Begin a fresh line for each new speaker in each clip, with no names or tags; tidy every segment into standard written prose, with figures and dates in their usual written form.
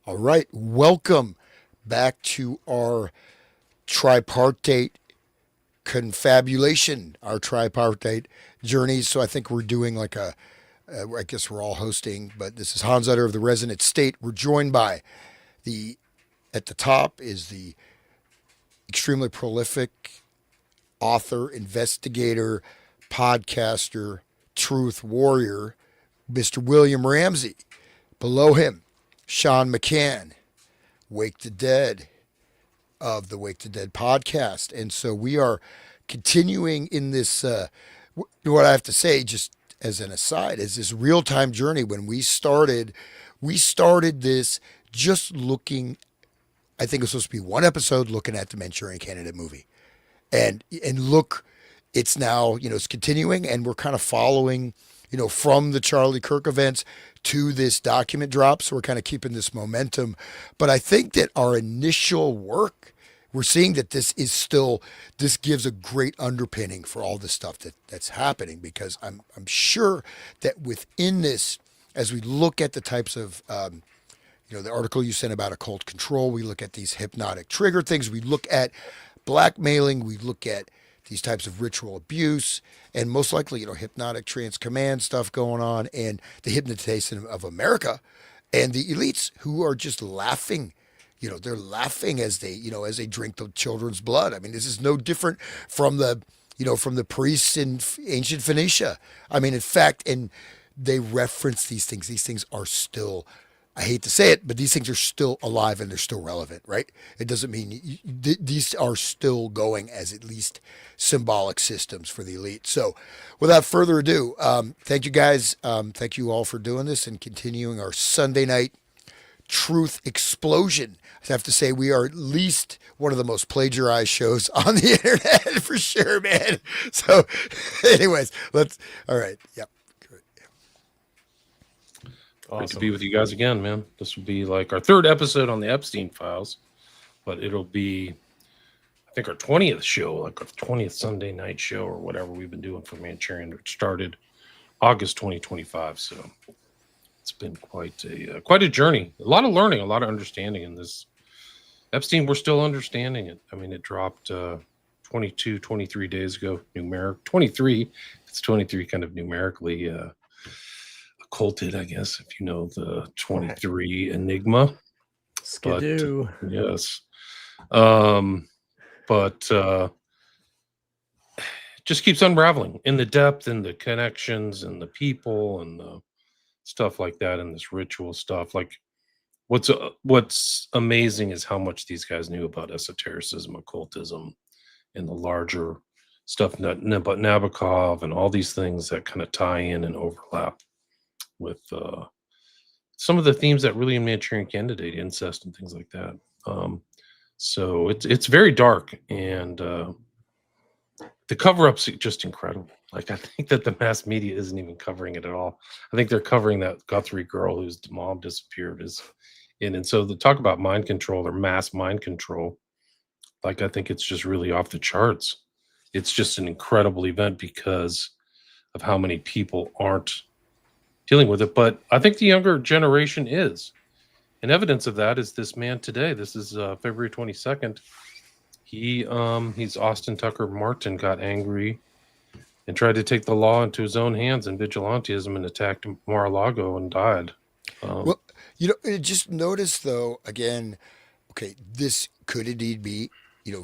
All right, welcome back to our tripartite confabulation, our tripartite journey. So I think we're doing like I guess we're all hosting, but this is Hans Utter of the Resonant State. We're joined by the, at the top is the extremely prolific author, investigator, podcaster, truth warrior, Mr. William Ramsey. Below him, Sean McCann, Wake the Dead of the Wake the Dead podcast. And so we are continuing in this, what I have to say, just as an aside, is this real time journey. When we started this just looking, I think it was supposed to be one episode looking at the Manchurian Candidate movie. And look, it's now, it's continuing and we're kind of following, from the Charlie Kirk events to this document drop. So we're kind of keeping this momentum. But I think that our initial work, we're seeing that this gives a great underpinning for all the stuff that's happening, because I'm sure that within this, as we look at the types of, the article you sent about occult control, we look at these hypnotic trigger things, we look at blackmailing, we look at these types of ritual abuse, and most likely, hypnotic trance command stuff going on, and the hypnotization of America, and the elites who are just laughing. They're laughing as they drink the children's blood. I mean, this is no different from the priests in ancient Phoenicia. I mean, in fact, and they reference these things. These things are still, I hate to say it, but these things are still alive and they're still relevant, right? It doesn't mean these are still going as at least symbolic systems for the elite. So without further ado, thank you guys. Thank you all for doing this and continuing our Sunday night truth explosion. I have to say, we are at least one of the most plagiarized shows on the internet for sure, man. So anyways, all right. Yep.
Awesome. Great to be with you guys again, man. This will be like our third episode on the Epstein files, but it'll be, I think, our 20th show, like our 20th Sunday night show or whatever we've been doing for Manchurian. It started August 2025, so it's been quite a journey. A lot of learning, a lot of understanding in this. Epstein, we're still understanding it. I mean, it dropped 23 days ago, numeric. 23, it's 23 kind of numerically occulted, I guess, if you know the 23 enigma.
Skidoo.
But, yes. Just keeps unraveling in the depth and the connections and the people and the stuff like that, and this ritual stuff. Like, what's amazing is how much these guys knew about esotericism, occultism, and the larger stuff, about Nabokov and all these things that kind of tie in and overlap with some of the themes that really in Manchurian Candidate, incest and things like that. So it's very dark, and the cover-up's just incredible. Like, I think that the mass media isn't even covering it at all. I think they're covering that Guthrie girl whose mom disappeared and so the talk about mind control or mass mind control, like, I think it's just really off the charts. It's just an incredible event because of how many people aren't dealing with it. But I think the younger generation is. And evidence of that is this man today. This is February 22nd. He's Austin Tucker Martin, got angry and tried to take the law into his own hands in vigilantism and attacked Mar-a-Lago and died.
Well, just notice though, again, okay, this could indeed be,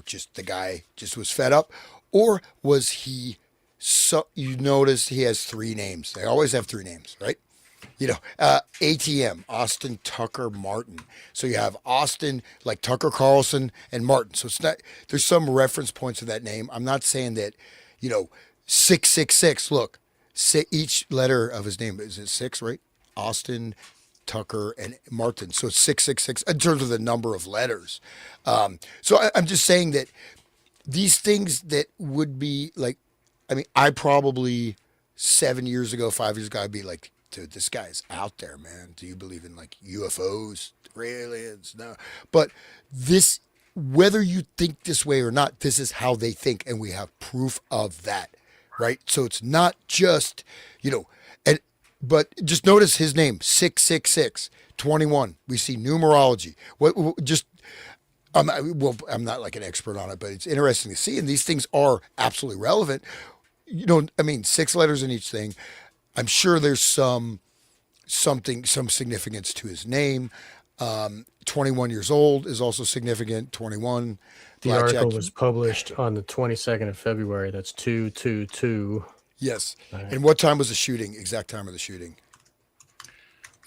just the guy just was fed up, or was he, so you notice he has three names. They always have three names, right? ATM, Austin Tucker Martin. So you have Austin, like Tucker Carlson, and Martin. So it's not, there's some reference points to that name. I'm not saying that, 666. Look, each letter of his name is it six, right? Austin, Tucker, and Martin. So it's 666 in terms of the number of letters. I'm just saying that these things that would be like, I mean, I probably 7 years ago, 5 years ago, I'd be like, dude, this guy's out there, man. Do you believe in like UFOs, aliens? No. But this, whether you think this way or not, this is how they think. And we have proof of that, right? So it's not just, but just notice his name, 666, 21, we see numerology. Just I'm not like an expert on it, but it's interesting to see. And these things are absolutely relevant. I mean, 6 letters in each thing. I'm sure there's some significance to his name. 21 years old is also significant. 21.
The article was published on the 22nd of February. That's 222.
Yes. Right. And what time was the shooting? Exact time of the shooting?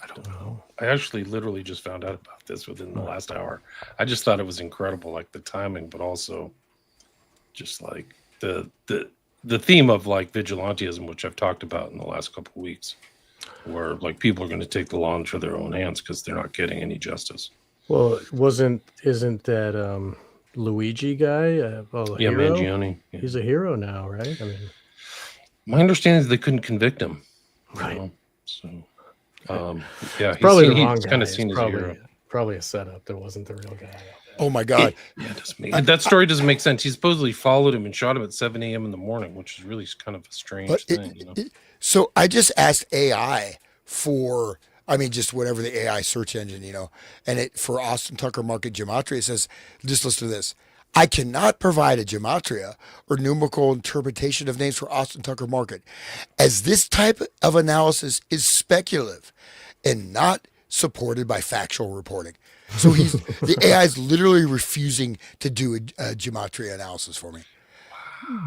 I don't know. I actually literally just found out about this within the last hour. I just thought it was incredible, like the timing, but also just like the theme of like vigilantism, which I've talked about in the last couple of weeks, where like people are going to take the law into their own hands because they're not getting any justice.
Well, isn't that Luigi guy?
Yeah, Mangione.
Yeah. He's a hero now, right? I mean,
my understanding is they couldn't convict him.
Right.
So, yeah,
he's probably the wrong guy.
Kind of seen as a hero.
Probably a setup. That wasn't the real guy.
Oh my God!
That story doesn't make sense. He supposedly followed him and shot him at 7 a.m. in the morning, which is really kind of a strange thing.
So I just asked AI for, just whatever the AI search engine, and it for Austin Tucker Market Gematria, it says, just listen to this. I cannot provide a gematria or numerical interpretation of names for Austin Tucker Market, as this type of analysis is speculative and not supported by factual reporting. So the AI is literally refusing to do a gematria analysis for me.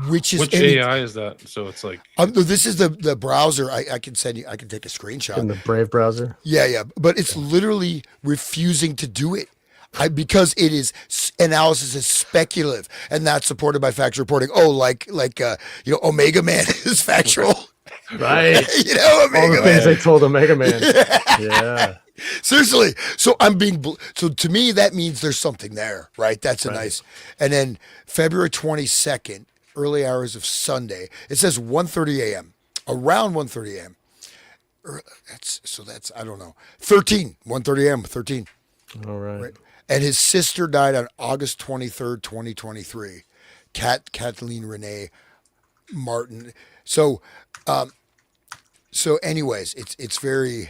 Which
AI is that? So it's like
this is the browser. I can send you. I can take a screenshot
in the Brave browser.
Yeah, but it's literally refusing to do it because it is analysis is speculative and not supported by factual reporting. Oh, like Omega Man is factual,
right?
Omega
all the things they told Omega Man. Yeah.
Seriously. So to me, that means there's something there, right? That's a nice. And then February 22nd, early hours of Sunday, it says 1:30 a.m. Around 1:30 a.m. That's I don't know. 1:30 a.m. 13.
All right.
And his sister died on August 23rd, 2023. Kathleen Renee Martin. So anyways, it's very.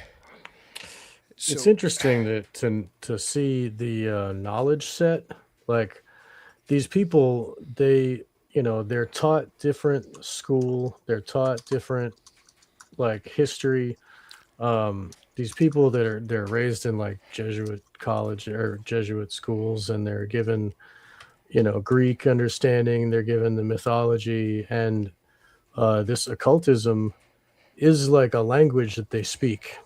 It's interesting to see the knowledge set. Like these people, they're taught different school. They're taught different like history. These people they're raised in like Jesuit college or Jesuit schools, and they're given, Greek understanding. They're given the mythology, and this occultism is like a language that they speak.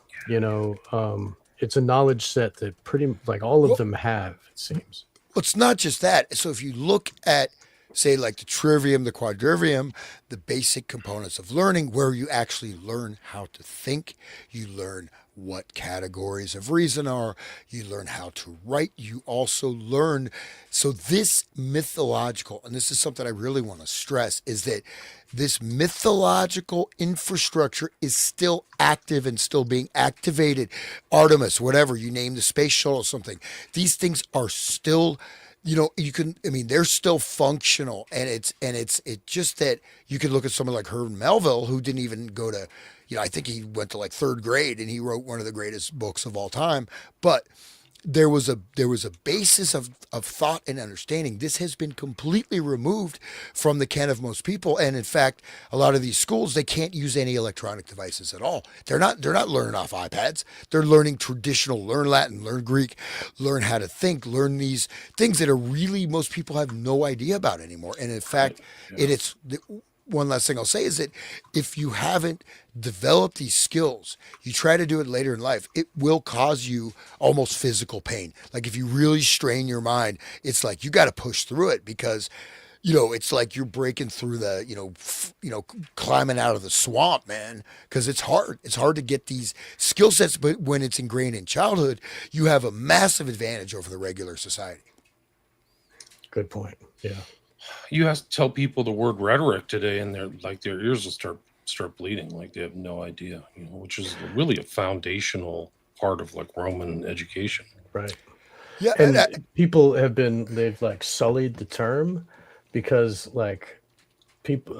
It's a knowledge set that pretty like all of them have, it seems.
Well, it's not just that. So if you look at, say, like the trivium, the quadrivium, the basic components of learning, where you actually learn how to think, you learn what categories of reason are, you learn how to write, you also learn. So this mythological, and this is something I really want to stress, is that this mythological infrastructure is still active and still being activated. Artemis, whatever, you name the space shuttle, something. These things are still, they're still functional. And it's just that you could look at someone like Herman Melville, who didn't even go to, I think he went to like 3rd grade and he wrote one of the greatest books of all time. But there was a basis of thought and understanding. This has been completely removed from the ken of most people. And in fact, a lot of these schools, they can't use any electronic devices at all. They're not learning off iPads. They're learning traditional, learn Latin, learn Greek, learn how to think, learn these things that are really, most people have no idea about anymore. And in fact, it's one last thing I'll say is that if you haven't developed these skills, you try to do it later in life, it will cause you almost physical pain. Like if you really strain your mind, it's like you got to push through it because, it's like you're breaking through the, climbing out of the swamp, man, because it's hard. It's hard to get these skill sets, but when it's ingrained in childhood, you have a massive advantage over the regular society.
Good point. Yeah.
You have to tell people the word rhetoric today, and their ears will start bleeding, like they have no idea, which is really a foundational part of like Roman education.
Right.
Yeah.
And people they've like sullied the term because like people,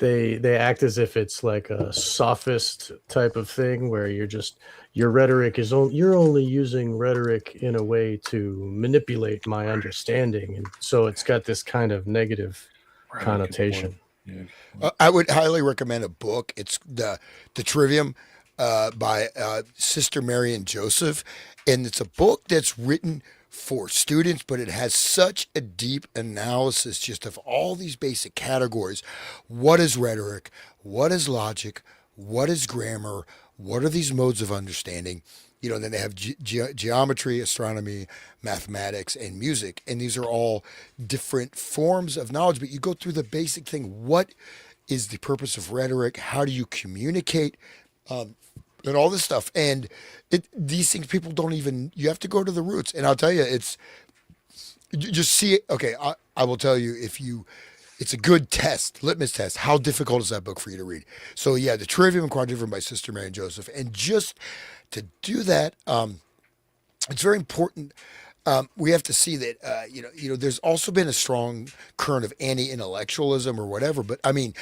they act as if it's like a sophist type of thing where your rhetoric is you're only using rhetoric in a way to manipulate my understanding, and so it's got this kind of negative
Right, good point.
connotation.
Yeah, good point.
I would highly recommend a book. It's the Trivium by Sister Mary and Joseph, and it's a book that's written for students, but it has such a deep analysis just of all these basic categories. What is rhetoric? What is logic? What is grammar? What are these modes of understanding? And then they have geometry, astronomy, mathematics, and music. And these are all different forms of knowledge. But you go through the basic thing. What is the purpose of rhetoric? How do you communicate? And all this stuff. And these things people don't even, you have to go to the roots. And I'll tell you, you just see it. Okay, I will tell you it's a good test, litmus test. How difficult is that book for you to read? So yeah, The Trivium and Quadrivium by Sister Mary and Joseph. And just to do that, it's very important. We have to see that there's also been a strong current of anti-intellectualism or whatever. But I mean,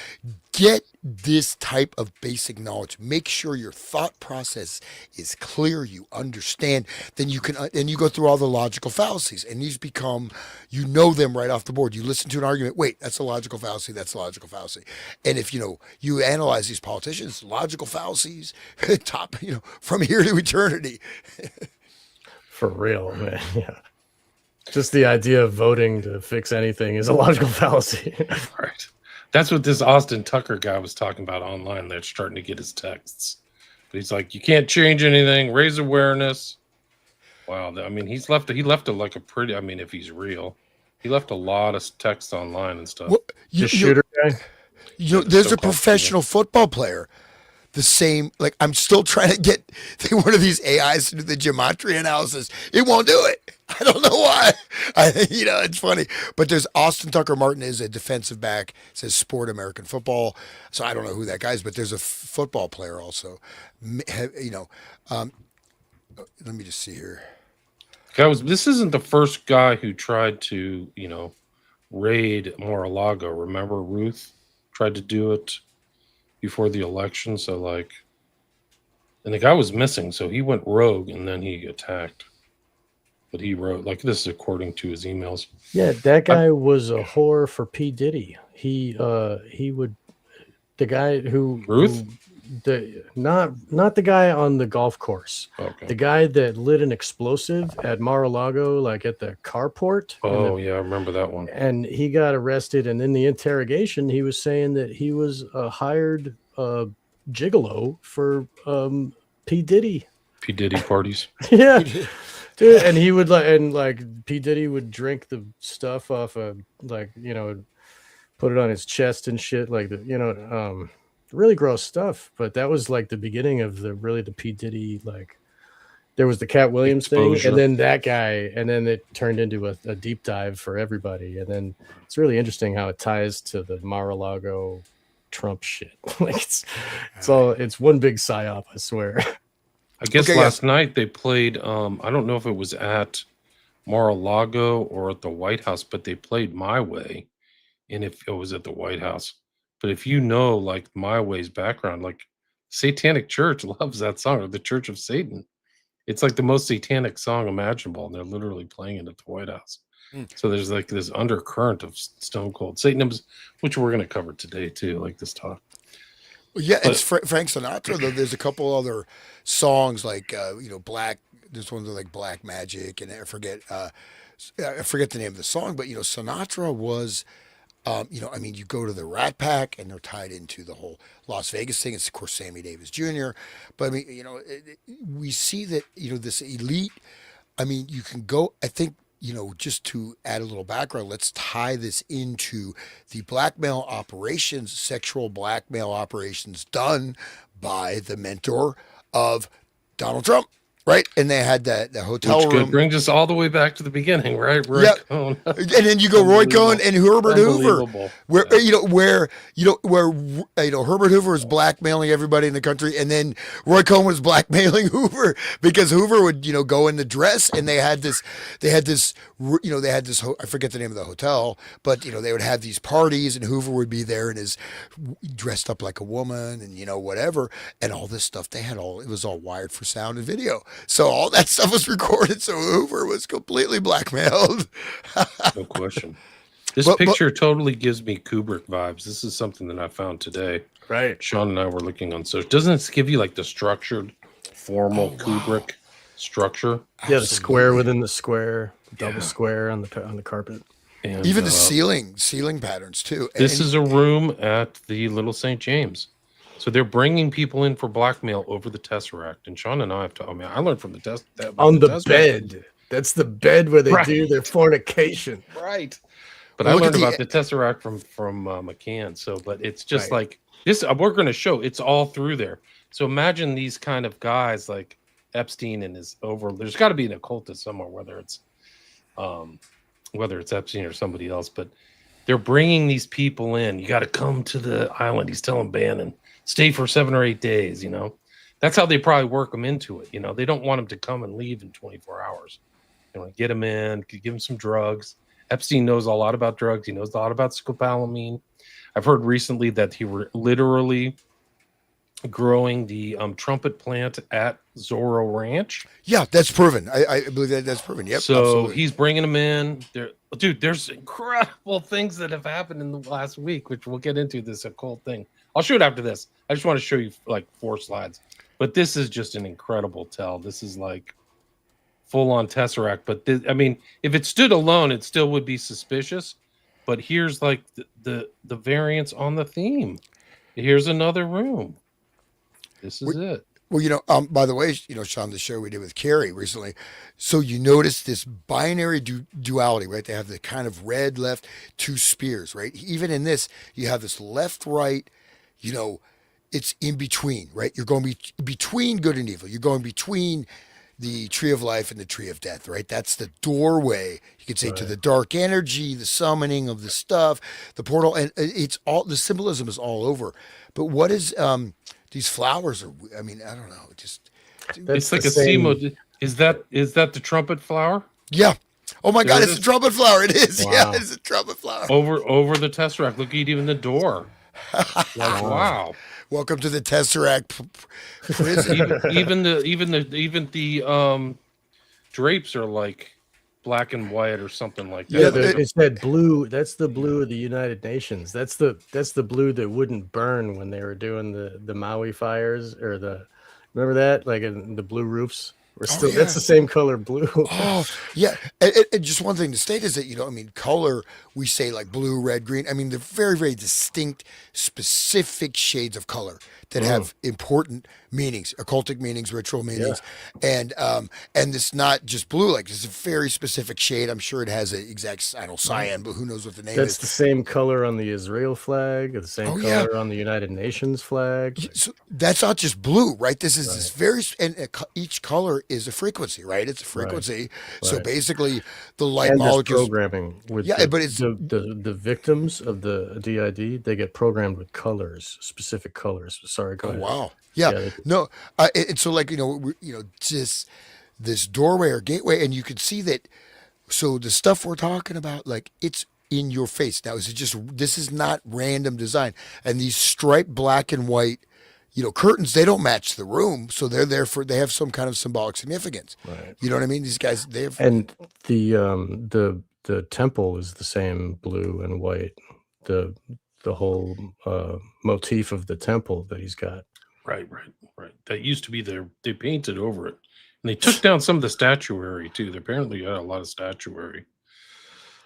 get this type of basic knowledge. Make sure your thought process is clear. You understand. Then you can, and you go through all the logical fallacies, and these become, them right off the board. You listen to an argument. Wait, that's a logical fallacy. That's a logical fallacy. And if you analyze these politicians, logical fallacies, top, from here to eternity.
For real, man. Yeah. Just the idea of voting to fix anything is a logical fallacy.
Right. That's what this Austin Tucker guy was talking about online. They're starting to get his texts. But he's like, you can't change anything, raise awareness. Wow. I mean, he left like a pretty, I mean, if he's real, he left a lot of text online and stuff.
Well,
The shooter guy?
there's a
So-called
professional football player. The same, like I'm still trying to get one of these AIs to do the gematria analysis. It won't do it. I don't know why. It's funny. But there's Austin Tucker Martin is a defensive back. Says Sport American Football. So I don't know who that guy is, but there's a football player also. Let me just see here.
This isn't the first guy who tried to, raid Mar-a-Lago. Remember Ruth tried to do it before the election. So and the guy was missing. So he went rogue and then he attacked. But he wrote, this is according to his emails.
Yeah, that guy was a whore for P. Diddy. He would, the guy who
Ruth?
Not the guy on the golf course.
Okay.
The guy that lit an explosive at Mar-a-Lago, like at the carport.
Oh, yeah, I remember that one.
And he got arrested. And in the interrogation, he was saying that he was a hired gigolo for P. Diddy.
P. Diddy parties.
Yeah. Dude, and he would P. Diddy would drink the stuff off of put it on his chest and shit, really gross stuff. But that was the beginning of the P. Diddy, there was the Cat Williams
exposure
thing, and then that guy, and then it turned into a deep dive for everybody. And then it's really interesting how it ties to the Mar-a-Lago Trump shit. It's one big psyop, I swear.
I guess last night they played, I don't know if it was at Mar-a-Lago or at the White House, but they played My Way. And if it was at the White House, but if My Way's background, Satanic Church loves that song, or the Church of Satan. It's the most satanic song imaginable. And they're literally playing it at the White House. So there's this undercurrent of Stone Cold Satanism, which we're going to cover today too, this talk.
Yeah, it's Frank Sinatra, though. There's a couple other songs Black. There's ones like Black Magic, and I forget the name of the song. But Sinatra was, you go to the Rat Pack, and they're tied into the whole Las Vegas thing. It's of course Sammy Davis Jr. But we see that this elite. You can go. I think. Just to add a little background, let's tie this into the blackmail operations, sexual blackmail operations done by the mentor of Donald Trump, right? And they had the hotel
Which
room.
brings us all the way back to the beginning, right? Roy
Yeah.
Cohn.
And then you go Roy Cohn and Herbert Hoover, where Herbert Hoover was blackmailing everybody in the country, and then Roy Cohn was blackmailing Hoover because Hoover would go in the dress, and they had this I forget the name of the hotel, but they would have these parties, and Hoover would be there and is dressed up like a woman, and whatever, and all this stuff. It was all wired for sound and video, so all that stuff was recorded. So Hoover was completely blackmailed.
No question. This picture totally gives me Kubrick vibes. This is something that I found today.
Right.
Sean and I were looking on search. Doesn't it give you like the structured, formal Kubrick structure?
Yeah, the square within the square, double square on the carpet.
And,
even the ceiling patterns too.
This is a room at the Little St. James. So they're bringing people in for blackmail over the Tesseract. And Sean and I have to, I learned from the test.
On the bed. That's the bed where they do their fornication.
Right. But I learned about the Tesseract from McCann. So, but it's just like this, we're going to show it's all through there. So imagine these kind of guys like Epstein and there's got to be an occultist somewhere, whether it's Epstein or somebody else, but they're bringing these people in. You got to come to the island. He's telling Bannon, stay for 7 or 8 days, That's how they probably work them into it. They don't want them to come and leave in 24 hours. They want to get them in, give them some drugs. Epstein knows a lot about drugs. He knows a lot about scopolamine. I've heard recently that he were literally growing the trumpet plant at Zorro Ranch.
Yeah, that's proven. I believe that's proven. Yep.
So
absolutely.
He's bringing them in. There's incredible things that have happened in the last week, which we'll get into this occult thing. I'll show it after this. I just want to show you like 4 slides. But this is just an incredible tell. This is like full-on Tesseract. But if it stood alone, it still would be suspicious. But here's like the variants on the theme. Here's another room. This is it.
Well, by the way, Sean, the show we did with Carrie recently. So you notice this binary duality, right? They have the kind of red, left, 2 spears, right? Even in this, you have this left, right, it's in between, right? You're going between good and evil. You're going between the tree of life and the tree of death, right? That's the doorway, you could say, to the dark energy, the summoning of the stuff, the portal, and it's all, the symbolism is all over. But what is, these flowers are, I don't know,
it's like a same. Is that the trumpet flower?
Yeah. Oh my God, it's a trumpet flower. It is. Wow. Yeah, it's a trumpet flower.
Over the Tesseract. Look at even the door. Wow.
Welcome to the Tesseract prison.
even the drapes are like black and white or something like that.
Yeah, it's that blue. That's the blue of the United Nations. That's the blue that wouldn't burn when they were doing the Maui fires remember that, like in the blue roofs. That's the same color blue.
Oh, yeah. And just one thing to state is that, color, we say like blue, red, green. They're very, very distinct, specific shades of color that have important meanings, occultic meanings, ritual meanings. Yeah. And it's not just blue, like it's a very specific shade. I'm sure it has an exact, cyan, but who knows what the name is.
That's the same color on the Israel flag, the same color on the United Nations flag.
So that's not just blue, right? This is this very, and each color is a frequency, right? It's a frequency. Right. So basically the light molecules
programming with
but it's
the victims of the DID, they get programmed with colors, specific colors. Sorry, go ahead.
Wow. Yeah. No. And so just this doorway or gateway, and you can see that. So the stuff we're talking about, like it's in your face. Now, this is not random design, and these striped black and white, curtains, they don't match the room, so they have some kind of symbolic significance. Right. You know what I mean? These guys, they have.
And the temple is the same blue and white. The whole motif of the temple that he's got.
Right. That used to be there. They painted over it, and they took down some of the statuary too. They apparently had a lot of statuary.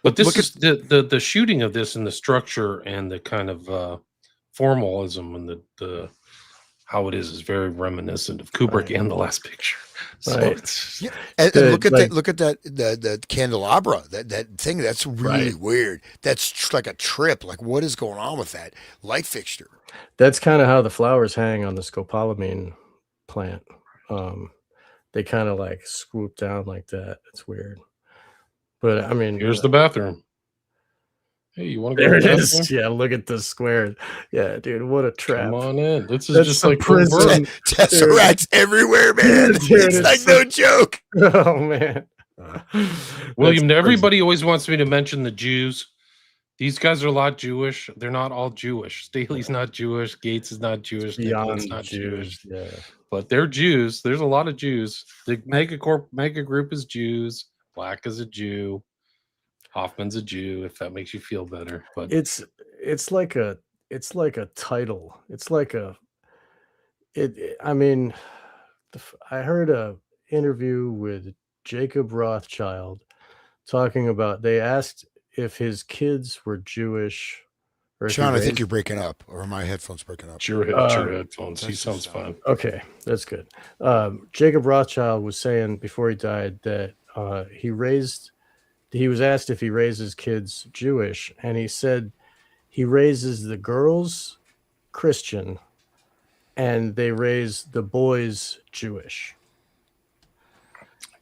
But this is the shooting of this and the structure and the kind of formalism and the how it is very reminiscent of Kubrick and The Last Picture. So
and look at that the candelabra, that thing, that's really weird. That's like a trip. Like, what is going on with that light fixture?
That's kind of how the flowers hang on the scopolamine plant. they kind of like swoop down like that. It's weird. But I mean,
Here's the bathroom. Hey, you want to go
there
to
it
the
is.
bathroom?
Yeah, look at the square. Yeah, dude, what a trap.
Come on in. This is
That's
just
the
like Bill Burr.
prison.
Tesseracts everywhere, man.
Dude,
it's
it's
like
so-
no joke.
Oh man.
William,
That's
everybody always wants me to mention the Jews. These guys are a lot Jewish. They're not all Jewish. Staley's not Jewish. Gates is not Jewish. Nicholas
beyond
not
Jews.
Jewish.
Yeah.
But they're Jews. There's a lot of Jews. The mega group is Jews. Black is a Jew. Hoffman's a Jew, if that makes you feel better. But
It's like a title. It's like I mean, I heard a interview with Jacob Rothschild talking about, they asked if his kids were Jewish or if he
Sean, I think
raised-
you're breaking up, or my headphones breaking up.
it's your headphones. He
that's
sounds
just,
fine.
Okay, that's good. Jacob Rothschild was saying before he died that he was asked if he raises kids Jewish, and he said he raises the girls Christian and they raise the boys Jewish.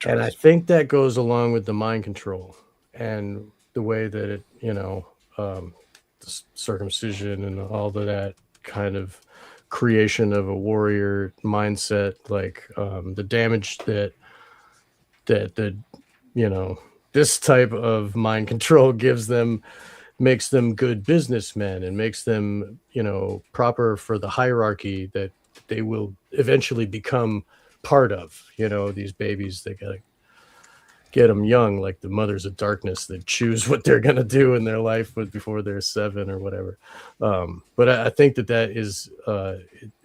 And I think that goes along with the mind control and the way that it, the circumcision and all of that kind of creation of a warrior mindset, like the damage that this type of mind control gives them, makes them good businessmen and makes them, proper for the hierarchy that they will eventually become part of. These babies, they gotta get them young, like the mothers of darkness that choose what they're gonna do in their life before they're 7 or whatever. But I think that is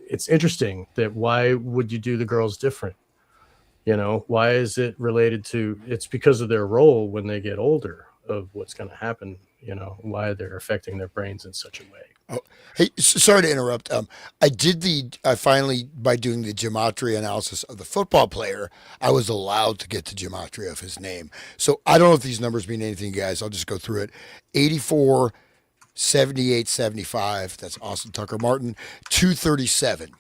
it's interesting that why would you do the girls different? Why is it related to? It's because of their role when they get older of what's going to happen. Why they're affecting their brains in such a way.
Oh, hey, sorry to interrupt. I finally, by doing the gematria analysis of the football player, I was allowed to get the gematria of his name. So I don't know if these numbers mean anything, guys. I'll just go through it. 84, 78, 75. That's Austin Tucker Martin. 237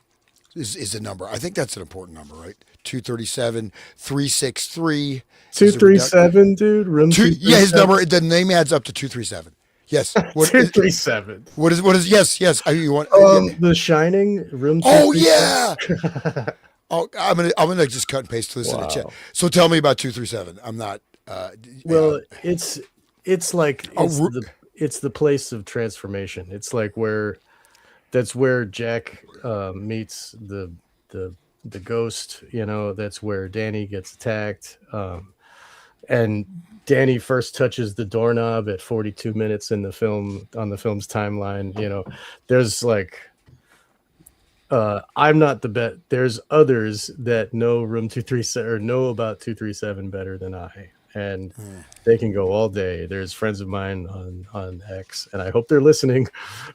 is the number. I think that's an important number, right? 237, 363.
237, dude. Room 237.
Yeah, his number. The name adds up to 237. Yes.
237.
What is? Yes. You want?
The Shining, room.
Oh yeah. Oh, I'm gonna just cut and paste this in the chat. So tell me about 237. I'm not.
Well, it's like it's the place of transformation. It's like that's where Jack meets the ghost. That's where Danny gets attacked. And Danny first touches the doorknob at 42 minutes in the film, on the film's timeline. There's like, I'm not the best. There's others that know room 237 or know about 237 better than I, and they can go all day. There's friends of mine on X, and I hope they're listening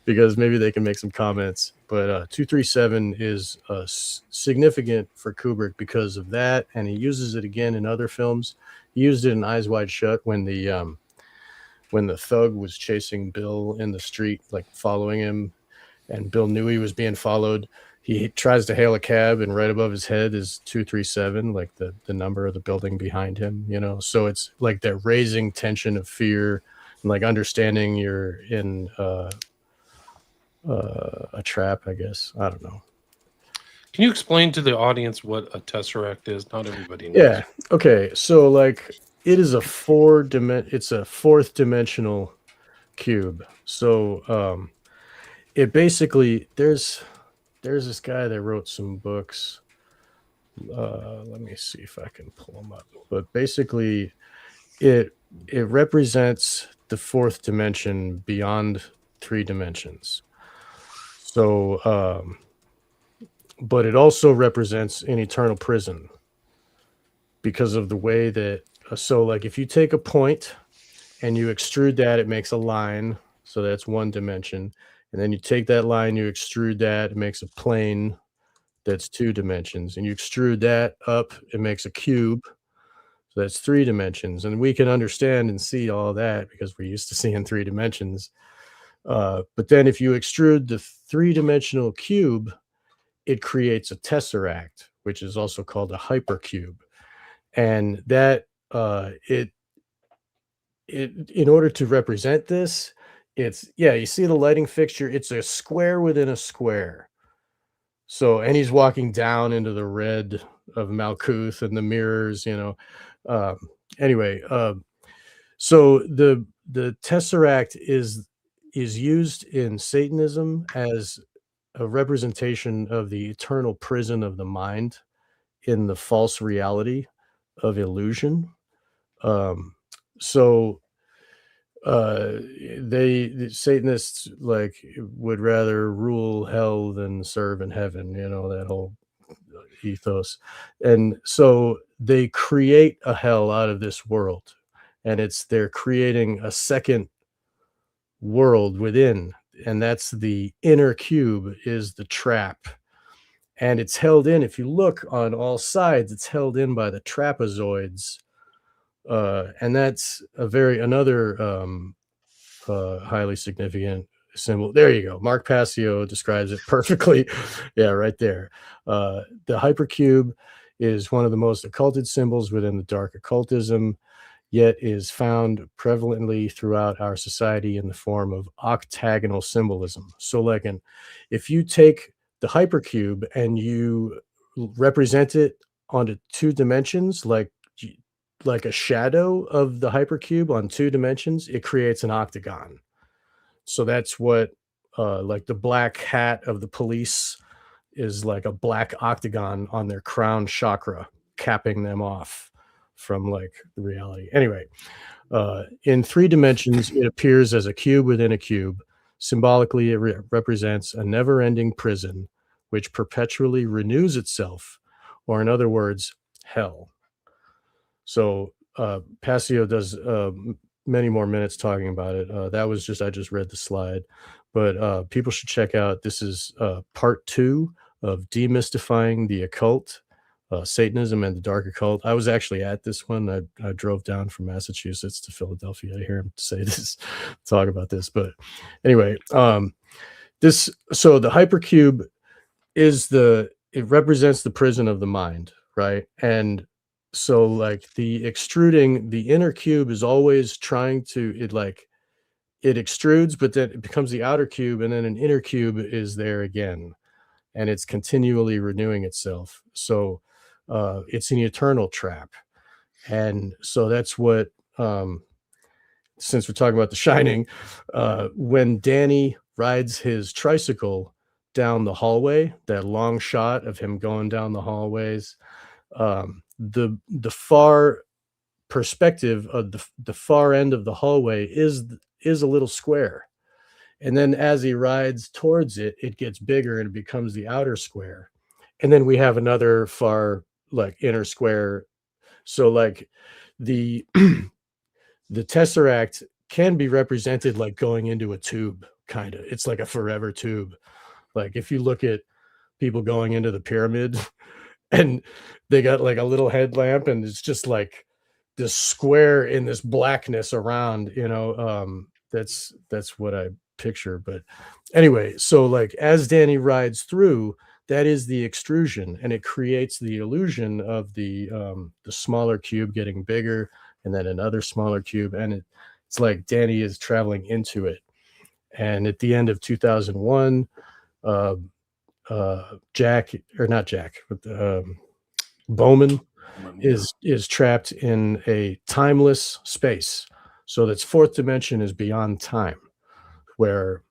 because maybe they can make some comments. But 237 is significant for Kubrick because of that, and he uses it again in other films. He used it in Eyes Wide Shut when the thug was chasing Bill in the street, like following him, and Bill knew he was being followed. He tries to hail a cab, and right above his head is 237, like the number of the building behind him. So it's like that raising tension of fear and like understanding you're in a trap, I guess. I don't know.
Can you explain to the audience what a tesseract is? Not everybody knows.
Yeah. Okay. So like it is it's a fourth dimensional cube. So it basically there's this guy that wrote some books. Let me see if I can pull them up. But basically it represents the fourth dimension beyond 3 dimensions. So but it also represents an eternal prison because of the way that, so like if you take a point and you extrude that, it makes a line. So that's 1 dimension. And then you take that line, you extrude that, it makes a plane. That's 2 dimensions. And you extrude that up, it makes a cube. So that's 3 dimensions. And we can understand and see all that because we're used to seeing 3 dimensions. But then if you extrude the 3-dimensional cube, it creates a tesseract, which is also called a hypercube. And that it in order to represent this, it's, yeah, you see the lighting fixture, it's a square within a square. So, and he's walking down into the red of Malkuth and the mirrors, you know. Anyway, so the tesseract is used in Satanism as a representation of the eternal prison of the mind in the false reality of illusion. So the Satanists like would rather rule hell than serve in heaven, you know, that whole ethos. And so they create a hell out of this world, and they're creating a second world within, and that's the inner cube is the trap. And it's held in, if you look on all sides, it's held in by the trapezoids. And that's another highly significant symbol. There you go. Mark Passio describes it perfectly. Yeah, right there. The hypercube is one of the most occulted symbols within the dark occultism, yet is found prevalently throughout our society in the form of octagonal symbolism. So like if you take the hypercube and you represent it onto 2 dimensions, like a shadow of the hypercube on 2 dimensions, it creates an octagon. So that's what like the black hat of the police is like a black octagon on their crown chakra, capping them off from like the reality. Anyway, in 3 dimensions, it appears as a cube within a cube. Symbolically, it represents a never-ending prison which perpetually renews itself, or in other words, hell. So Passio does many more minutes talking about it. I just read the slide, but people should check out. This is part 2 of Demystifying the Occult, Satanism and the Dark Occult. I was actually at this one. I drove down from Massachusetts to Philadelphia to hear him say this, talk about this. But anyway, so the hypercube it represents the prison of the mind, right? And so like the inner cube is always trying to, it extrudes, but then it becomes the outer cube, and then an inner cube is there again, and it's continually renewing itself. So it's an eternal trap. And so that's what, since we're talking about The Shining, when Danny rides his tricycle down the hallway, that long shot of him going down the hallways, the far perspective of the far end of the hallway is a little square, and then as he rides towards it, it gets bigger and it becomes the outer square, and then we have another far like inner square. So like the the tesseract can be represented like going into a tube, kind of. It's like a forever tube. Like if you look at people going into the pyramid and they got like a little headlamp and it's just like this square in this blackness around, you know, that's what I picture. But anyway, so like as Danny rides through, that is the extrusion, and it creates the illusion of the smaller cube getting bigger, and then another smaller cube, and it's like Danny is traveling into it. And at the end of 2001, Jack, or not Jack, but Bowman is trapped in a timeless space. So that's 4th dimension is beyond time, where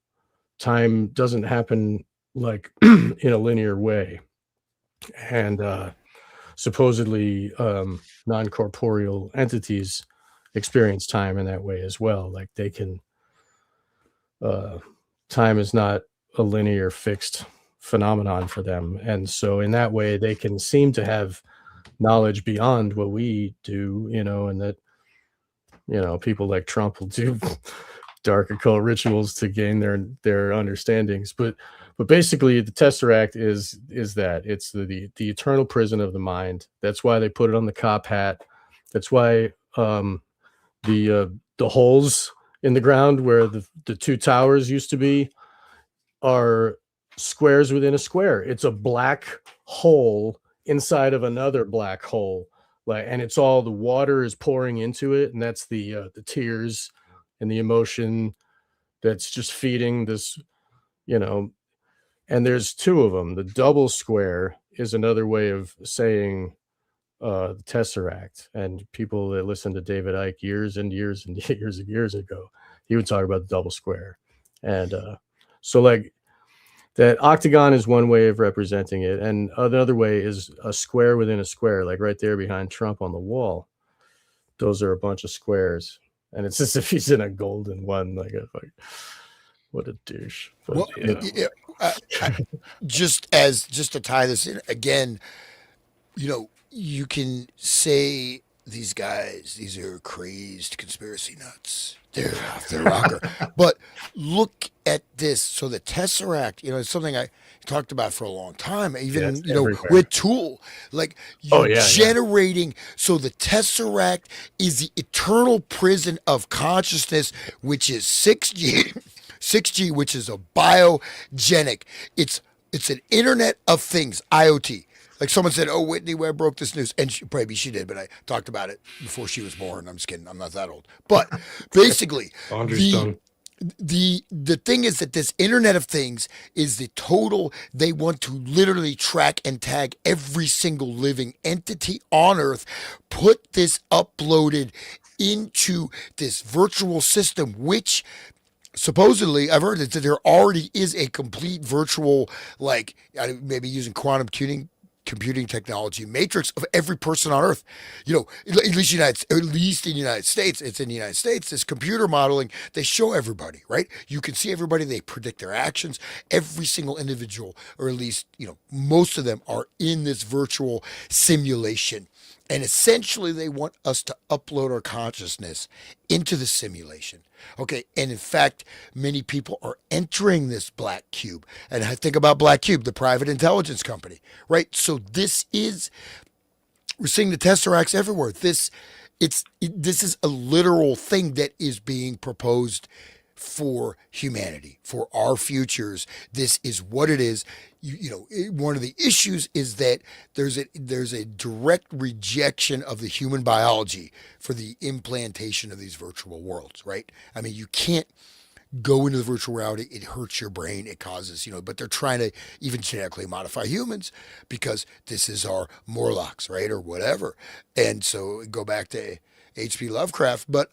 time doesn't happen like in a linear way. And supposedly non-corporeal entities experience time in that way as well. Like they can, time is not a linear fixed phenomenon for them. And so in that way, they can seem to have knowledge beyond what we do, you know, and that, you know, people like Trump will do dark occult rituals to gain their understandings. But basically the tesseract is that it's the eternal prison of the mind. That's why they put it on the cop hat. That's why the holes in the ground where the 2 towers used to be are squares within a square. It's a black hole inside of another black hole, like, and it's all the water is pouring into it, and that's the tears and the emotion that's just feeding this, you know. And there's two of them. The double square is another way of saying the tesseract, and people that listen to David Icke years and years and years and years ago, he would talk about the double square. And so like that octagon is one way of representing it, and another way is a square within a square, like right there behind Trump on the wall. Those are a bunch of squares, and it's as if he's in a golden one. Like what a douche. But,
Well,
yeah.
just to tie this in again, you can say these guys, these are crazed conspiracy nuts. They're off their rocker. But look at this. So the Tesseract, it's something I talked about for a long time. Even, with Tool, like you're generating. So the Tesseract is the eternal prison of consciousness, which is 6G. 6G, which is a biogenic. It's an Internet of Things, IoT. Like someone said, "Oh, Whitney Webb broke this news," and maybe she did, but I talked about it before she was born. I'm just kidding. I'm not that old. But basically, the thing is that this Internet of Things is the total. They want to literally track and tag every single living entity on Earth. Put this uploaded into this virtual system, which supposedly I've heard that there already is a complete virtual, like maybe using quantum computing technology matrix of every person on Earth. At least in the United States, it's in the United States. This computer modeling, they show everybody, right? You can see everybody. They predict their actions. Every single individual, or at least most of them, are in this virtual simulation. And essentially, they want us to upload our consciousness into the simulation. Okay. And in fact, many people are entering this Black Cube. And I think about Black Cube, the private intelligence company, right? So we're seeing the Tesseracts everywhere. This is a literal thing that is being proposed for humanity, for our futures. This is what it is. One of the issues is that there's a direct rejection of the human biology for the implantation of these virtual worlds, right? I mean, you can't go into the virtual reality. It hurts your brain. It causes, but they're trying to even genetically modify humans because this is our Morlocks, right? Or whatever. And so go back to H.P. Lovecraft, but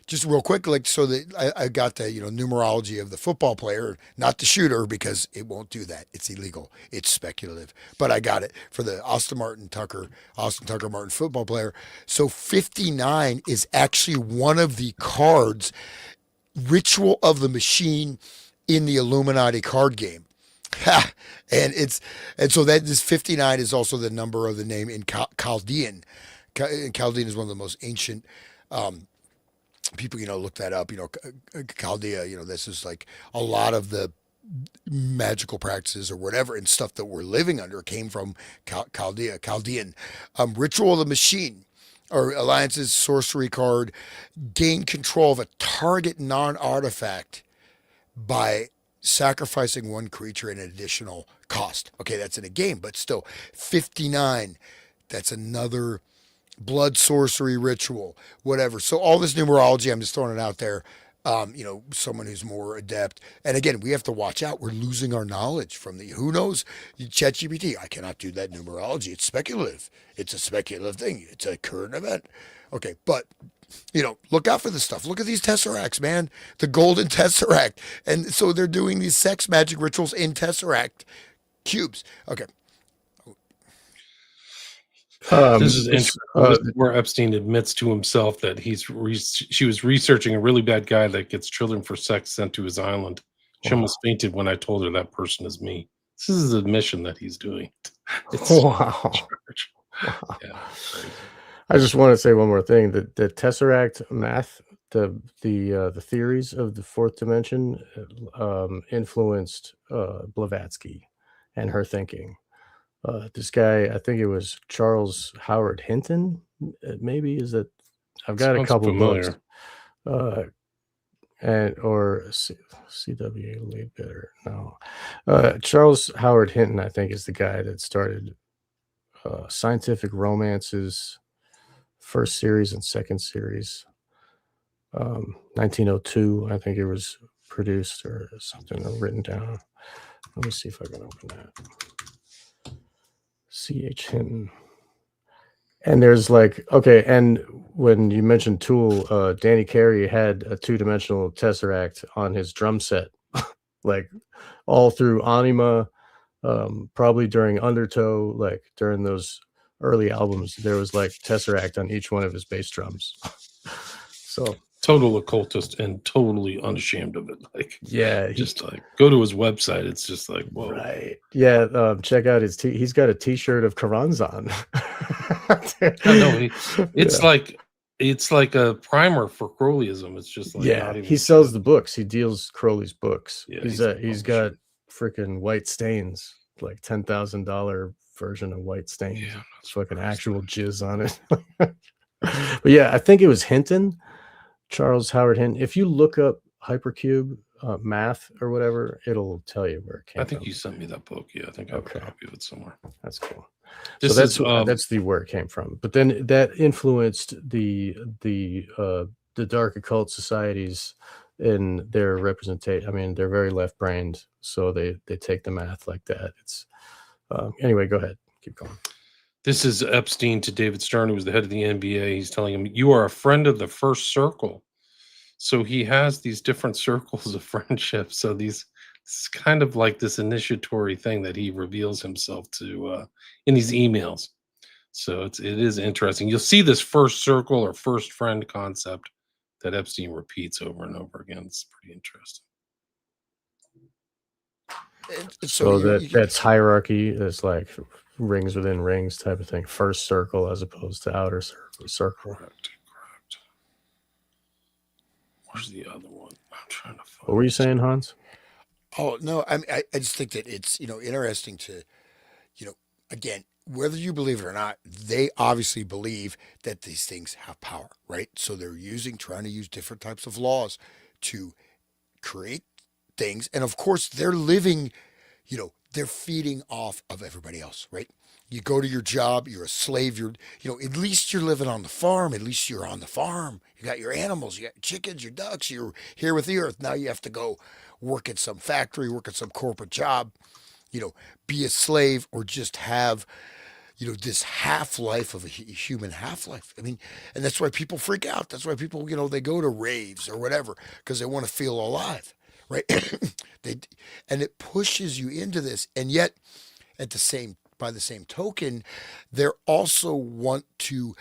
just real quick, so that I got the numerology of the football player, not the shooter, because it won't do that. It's illegal. It's speculative. But I got it for the Austin Tucker Martin football player. So 59 is actually one of the cards, Ritual of the Machine, in the Illuminati card game. and so that this 59 is also the number of the name in Chaldean. Chaldean is one of the most ancient people, look that up, Chaldea, this is like a lot of the magical practices or whatever and stuff that we're living under came from Chaldean. Ritual of the Machine, or Alliance's sorcery card, gain control of a target non-artifact by sacrificing one creature at an additional cost. Okay, that's in a game, but still 59, that's another blood sorcery ritual, whatever. So all this numerology, I'm just throwing it out there. Someone who's more adept. And again, we have to watch out. We're losing our knowledge from who knows? ChatGPT, I cannot do that numerology. It's speculative. It's a speculative thing. It's a current event. Okay, but look out for this stuff. Look at these Tesseracts, man. The golden Tesseract. And so they're doing these sex magic rituals in Tesseract cubes. Okay.
This is interesting. This is where Epstein admits to himself that she was researching a really bad guy that gets children for sex sent to his island. She almost fainted when I told her that person is me. This is his admission that he's doing.
Wow. Yeah. I just want to say one more thing. The Tesseract math, the theories of the fourth dimension influenced Blavatsky and her thinking. This guy, I think it was Charles Howard Hinton, maybe, is that I've got a couple familiar books, or C.W. Leadbetter. No, Charles Howard Hinton, I think, is the guy that started Scientific Romances, first series and second series. 1902, I think it was produced or something, or written down. Let me see if I can open that. C.H. Hinton. And there's like, okay, and when you mentioned Tool, Danny Carey had a 2-dimensional Tesseract on his drum set, like all through Anima, probably during Undertow, like during those early albums, there was like Tesseract on each one of his bass drums. So
total occultist and totally unashamed of it. Like,
yeah,
just like go to his website. It's just like, whoa.
Right. Yeah. Check out his he's got a t-shirt of Karanzan.
It's like a primer for Crowleyism. It's just like,
yeah, he sells the books. He deals Crowley's books. Yeah, he's got freaking White Stains, like $10,000 version of White Stains. Yeah, it's fucking actual jizz on it. But yeah, I think it was Hinton, Charles Howard Hinton. If you look up Hypercube math or whatever, it'll tell you where it came from.
I think you sent me that book. Yeah, I think I have a copy of it somewhere.
That's cool. So that's where it came from. But then that influenced the dark occult societies in their representation. I mean, they're very left-brained, so they take the math like that. It's anyway. Go ahead, keep going.
This is Epstein to David Stern, who was the head of the NBA. He's telling him, "You are a friend of the first circle." So he has these different circles of friendship. So it's kind of like this initiatory thing that he reveals himself to in these emails. So it is interesting. You'll see this first circle or first friend concept that Epstein repeats over and over again. It's pretty interesting.
So that's hierarchy. It's like rings within rings type of thing. First circle as opposed to outer circle.
Correct. Where's the other one? I'm trying to find.
What were you saying, Hans?
Oh no, I just think that it's interesting to, again, whether you believe it or not, they obviously believe that these things have power, right? So they're trying to use different types of laws to create things, and of course they're living, they're feeding off of everybody else, right? You go to your job, you're a slave, at least you're living on the farm, at least you're on the farm. You got your animals, you got your chickens, your ducks, you're here with the earth. Now you have to go work at some factory, work at some corporate job, be a slave or just have, this half-life of a human half-life. I mean, and that's why people freak out. That's why people, they go to raves or whatever, because they want to feel alive, right? And it pushes you into this. And yet, by the same token, they also want to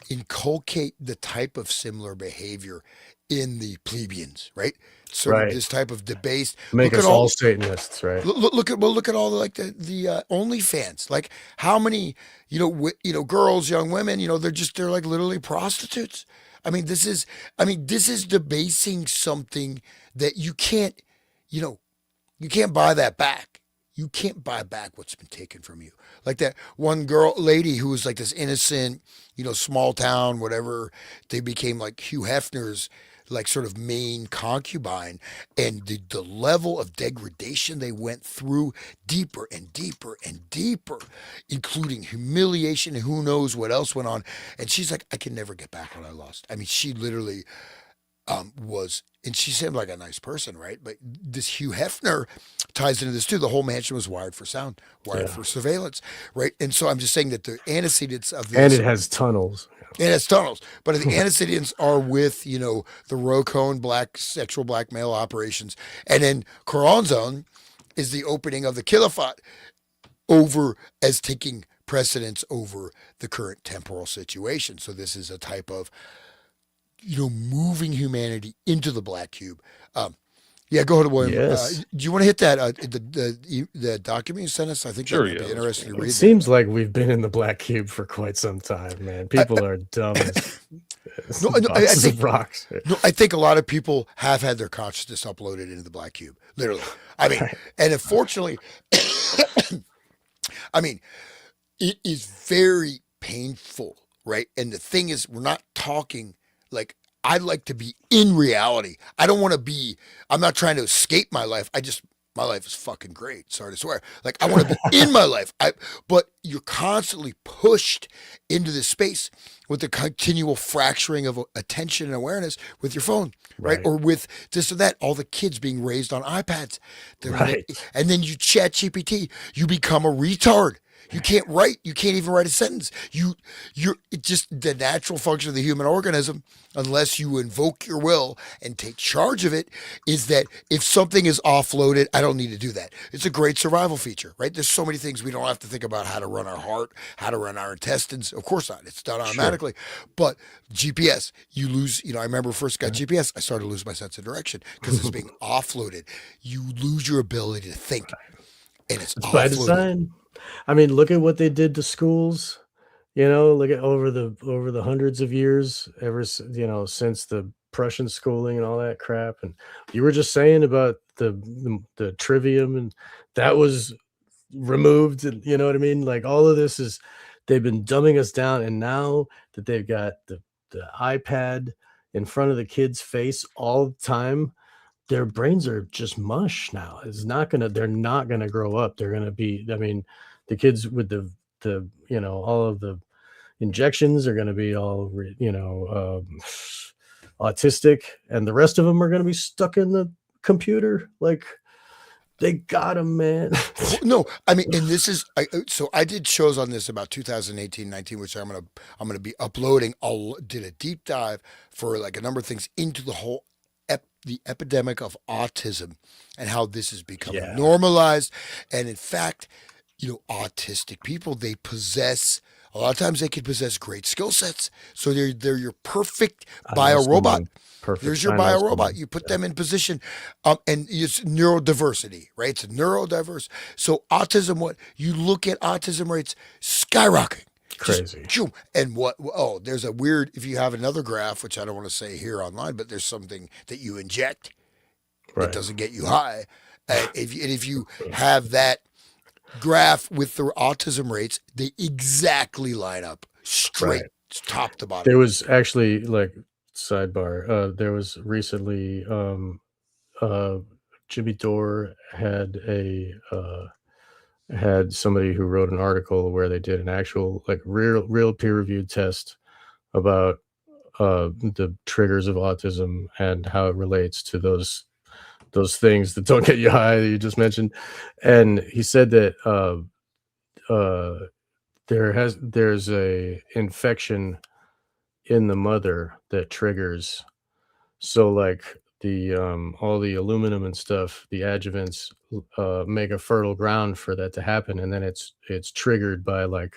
inculcate the type of similar behavior in the plebeians, right? So this type of debased,
make us all Satanists, right?
Look at all the OnlyFans, like how many girls, young women, they're like literally prostitutes. I mean, this is debasing something that you can't buy that back. You can't buy back what's been taken from you. Like that one lady who was like this innocent, small town, whatever. They became like Hugh Hefner's like sort of main concubine, and the level of degradation they went through, deeper and deeper and deeper, including humiliation and who knows what else went on. And she's like, I can never get back what I lost. I mean, she literally and she seemed like a nice person, right? But this Hugh Hefner ties into this too. The whole mansion was wired for sound, for surveillance, right? And so I'm just saying that the antecedents of this,
and it has tunnels.
It has tunnels, but the antecedents are with the Rocone sexual blackmail operations, and then Corazon is the opening of the Caliphate as taking precedence over the current temporal situation. So this is a type of moving humanity into the black cube. Yeah, go ahead, William.
Yes.
Do you want to hit that the document you sent us? I think that would be interesting to read.
It seems like we've been in the black cube for quite some time, man. People are dumb as boxes of rocks.
No, I think a lot of people have had their consciousness uploaded into the black cube, literally. I mean, and unfortunately, I mean, it is very painful, right? And the thing is, we're not talking like, I like to be in reality. I don't want to I'm not trying to escape my life. my life is fucking great. Sorry to swear. Like I want to be in my life. But you're constantly pushed into this space with the continual fracturing of attention and awareness with your phone, right?
Right.
Or with this or that. All the kids being raised on iPads.
Right.
And then you chat GPT. You become a retard. You can't write. You can't even write a sentence. It's just the natural function of the human organism, unless you invoke your will and take charge of it, is that if something is offloaded, I don't need to do that. It's a great survival feature, right? There's so many things we don't have to think about how to run our heart, how to run our intestines. Of course not. It's done
Sure.
automatically. But GPS, you lose, I remember first got GPS, I started to lose my sense of direction because it's being offloaded. You lose your ability to think, and it's
By
offloaded.
design. I mean, look at what they did to schools. Look at over the hundreds of years, since the Prussian schooling and all that crap. And you were just saying about the trivium, and that was removed. And you know what I mean? Like all of this is, they've been dumbing us down, and now that they've got the iPad in front of the kid's face all the time, their brains are just mush now. They're not gonna grow up. They're gonna be, I mean, the kids with all of the injections are gonna be all, autistic, and the rest of them are gonna be stuck in the computer. Like, they got them, man.
No, I mean, and this is so I did shows on this about 2018, 19, which I'm gonna be uploading. Did a deep dive for like a number of things into the whole the epidemic of autism and how this is becoming
Yeah.
normalized. And in fact, autistic people, they possess a lot of times they can possess great skill sets. So they're your perfect
I know
bio robot.
someone perfect.
There's your
I know
bio robot.
someone.
You put
Yeah.
them in position, and it's neurodiversity, right? It's neurodiverse. So autism, what you look at autism rates skyrocketing.
Crazy.
Just, and what? Oh, there's a weird. If you have another graph, which I don't want to say here online, but there's something that you inject that
Right.
doesn't get you high. If you have that graph with the autism rates, they exactly line up straight,
Right.
top to bottom.
There was actually, like, sidebar, there was recently, Jimmy Dore had somebody who wrote an article where they did an actual, like, real peer-reviewed test about, the triggers of autism and how it relates to those things that don't get you high that you just mentioned. And he said that, uh, there's a infection in the mother that triggers. So, like, all the aluminum and stuff, the adjuvants, make a fertile ground for that to happen, and then it's triggered by, like,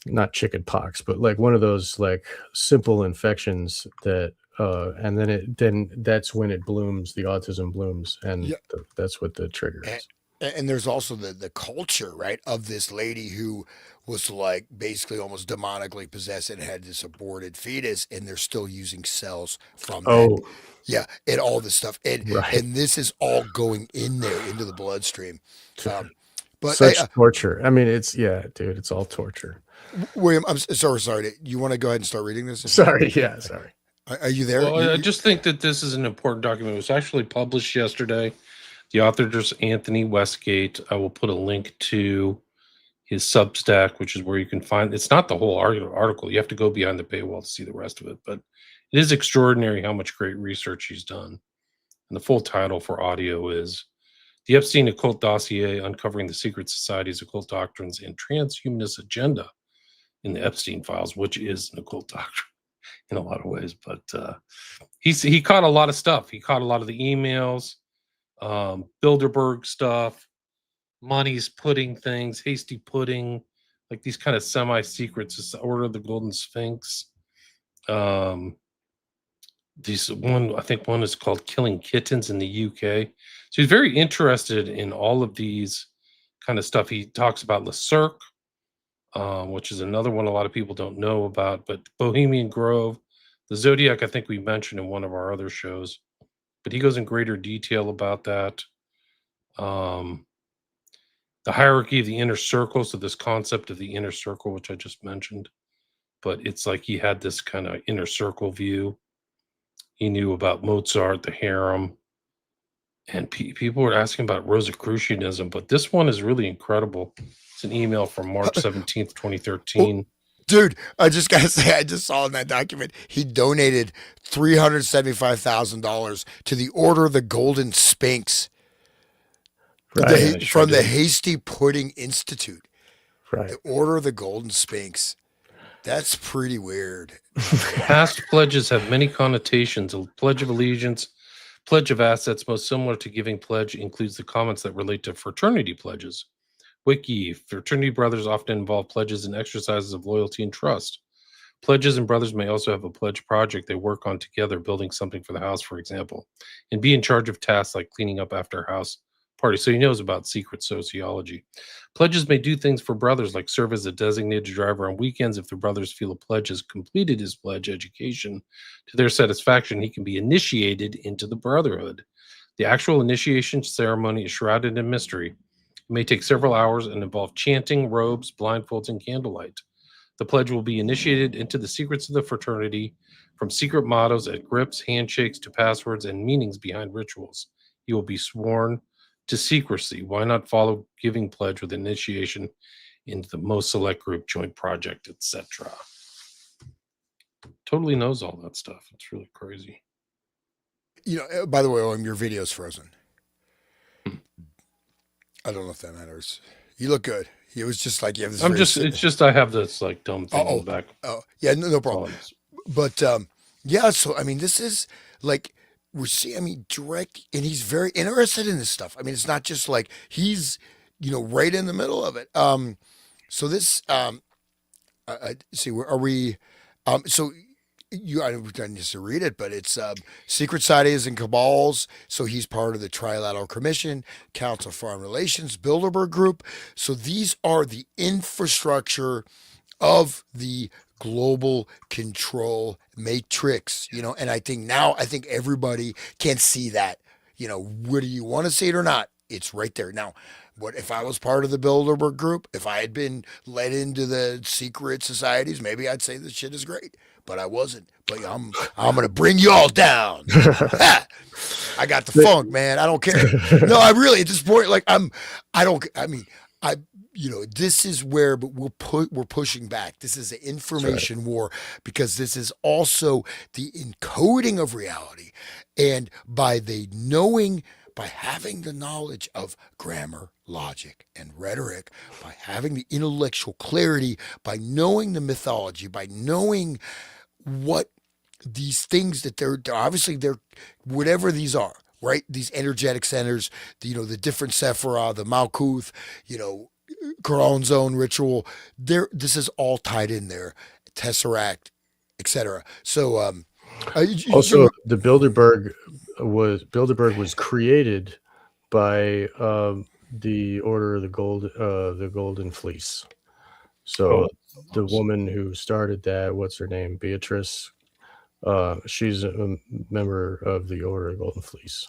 not chicken pox, but like one of those, like, simple infections that, and then that's when it blooms, the autism blooms, and
Yeah.
that's what the trigger
And,
is.
and there's also the culture, right, of this lady who was like basically almost demonically possessed and had this aborted fetus, and they're still using cells from that.
Oh,
Yeah, and all this stuff,
right.
and this is all going in there into the bloodstream. But
Such torture. I mean, yeah, dude, it's all torture.
William, I'm sorry. You want to go ahead and start reading this?
Sorry, yeah, sorry.
Are you there?
Well, I just think that this is an important document. It was actually published yesterday. The author is Anthony Westgate. I will put a link to his Substack, which is where you can find. It's not the whole article. You have to go behind the paywall to see the rest of it. But it is extraordinary how much great research he's done. And the full title for audio is The Epstein Occult Dossier: Uncovering the Secret Society's Occult Doctrines and Transhumanist Agenda in the Epstein Files, which is an occult doctrine in a lot of ways. But he caught a lot of stuff. He caught a lot of the emails, Bilderberg stuff, Money's pudding things, hasty pudding, like these kind of semi-secrets, Order of the Golden Sphinx. I think one is called Killing Kittens in the UK. So he's very interested in all of these kind of stuff. He talks about Le Cirque, which is another one a lot of people don't know about, but Bohemian Grove, the Zodiac, I think we mentioned in one of our other shows, but he goes in greater detail about that. The hierarchy of the inner circle, so this concept of the inner circle, which I just mentioned, but it's like he had this kind of inner circle view. He knew about Mozart, the harem, And people were asking about Rosicrucianism, but this one is really incredible. It's an email from March 17th, 2013.
Dude, I just gotta say, I just saw in that document he donated $375,000 to the Order of the Golden Sphinx,
Right.
from the Hasty Pudding Institute.
Right.
The Order of the Golden Sphinx. That's pretty weird.
Past pledges have many connotations. A pledge of allegiance, pledge of assets, most similar to giving pledge, includes the comments that relate to fraternity pledges. Wiki, fraternity brothers often involve pledges and exercises of loyalty and trust. Pledges and brothers may also have a pledge project they work on together, building something for the house, for example, and be in charge of tasks like cleaning up after a house party. So he knows about secret sociology. Pledges may do things for brothers, like serve as a designated driver on weekends. If the brothers feel a pledge has completed his pledge education to their satisfaction, he can be initiated into the brotherhood. The actual initiation ceremony is shrouded in mystery. It may take several hours and involve chanting, robes, blindfolds, and candlelight. The pledge will be initiated into the secrets of the fraternity, from secret mottos at grips, handshakes, to passwords and meanings behind rituals. He will be sworn to secrecy. Why not follow giving pledge with initiation into the most select group, joint project, etc.? Totally knows all that stuff. It's really crazy.
You know, by the way, your video's frozen. I don't know if that matters. You look good. It was just like you have this.
It's just I have this like dumb thing in the back.
Oh, yeah, no problem. But yeah, so I mean, this is like we're seeing. I mean, direct, and he's very interested in this stuff. I mean, it's not just like he's, right in the middle of it. So this, I see. Are we? So I don't need to read it, but it's secret societies and cabals. So he's part of the Trilateral Commission, Council of Foreign Relations, Bilderberg Group. So these are the infrastructure of the global control matrix, and I think everybody can see that, whether you want to see it or not, it's right there. Now, what if I was part of the Bilderberg Group? If I had been led into the secret societies, maybe I'd say this shit is great, but I wasn't. But I'm gonna bring you all down. I got the funk, man. I don't care. No, I really at this point, like this is where, but we're pushing back. This is an information war, because this is also the encoding of reality, and by having the knowledge of grammar, logic, and rhetoric, by having the intellectual clarity, by knowing the mythology, by knowing what these things that they're obviously whatever these are, right? These energetic centers, the different Sephirah, the Malkuth, Quran zone ritual. This is all tied in there. Tesseract, etc. So
also the Bilderberg was created by the Order of the Golden Fleece. So the woman who started that, what's her name? Beatrice. She's a member of the Order of the Golden Fleece,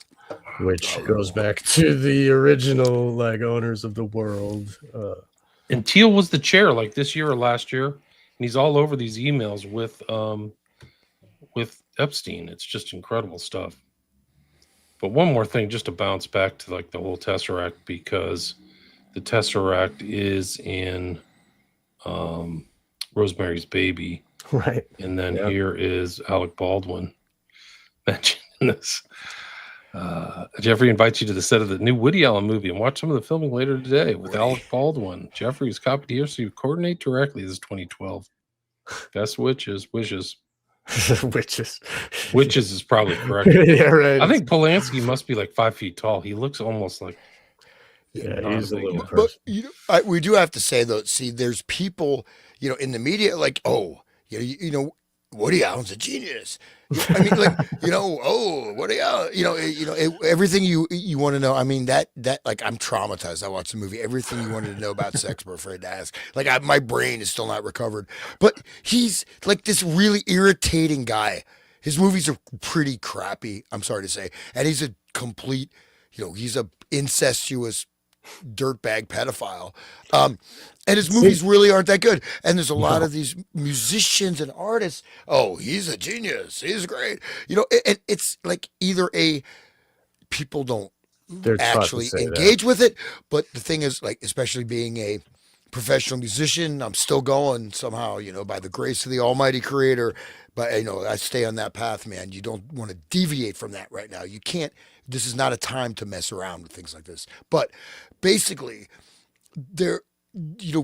which goes back to the original owners of the world.
And Teal was the chair like this year or last year, and he's all over these emails with Epstein. It's just incredible stuff. But one more thing, just to bounce back to like the whole Tesseract, because the Tesseract is in Rosemary's Baby.
Right.
And then here is Alec Baldwin mentioning this. Jeffrey invites you to the set of the new Woody Allen movie and watch some of the filming later today with Alec Baldwin. Jeffrey is copied here, so you coordinate directly. This is 2012. Best wishes.
Witches.
Witches is probably correct.
Yeah, right.
I think Polanski must be like 5 feet tall. He looks almost like.
Yeah, he's a little
person. But we do have to say though. See, there's people, in the media, like, Woody Allen's a genius. I mean, like, Woody Allen, everything you want to know. I mean, that like, I'm traumatized. I watched the movie. Everything you wanted to know about sex, but afraid to ask. Like, my brain is still not recovered. But he's like this really irritating guy. His movies are pretty crappy, I'm sorry to say. And he's a complete, he's a incestuous dirtbag pedophile. And his movies really aren't that good. And there's a lot of these musicians and artists. Oh, he's a genius. He's great. And it's like either people don't
They're taught to
actually
say that.
engage with it. But the thing is, like, especially being a professional musician, I'm still going somehow, by the grace of the Almighty Creator. But I stay on that path, man. You don't want to deviate from that right now. You can't. This is not a time to mess around with things like this. But basically, there,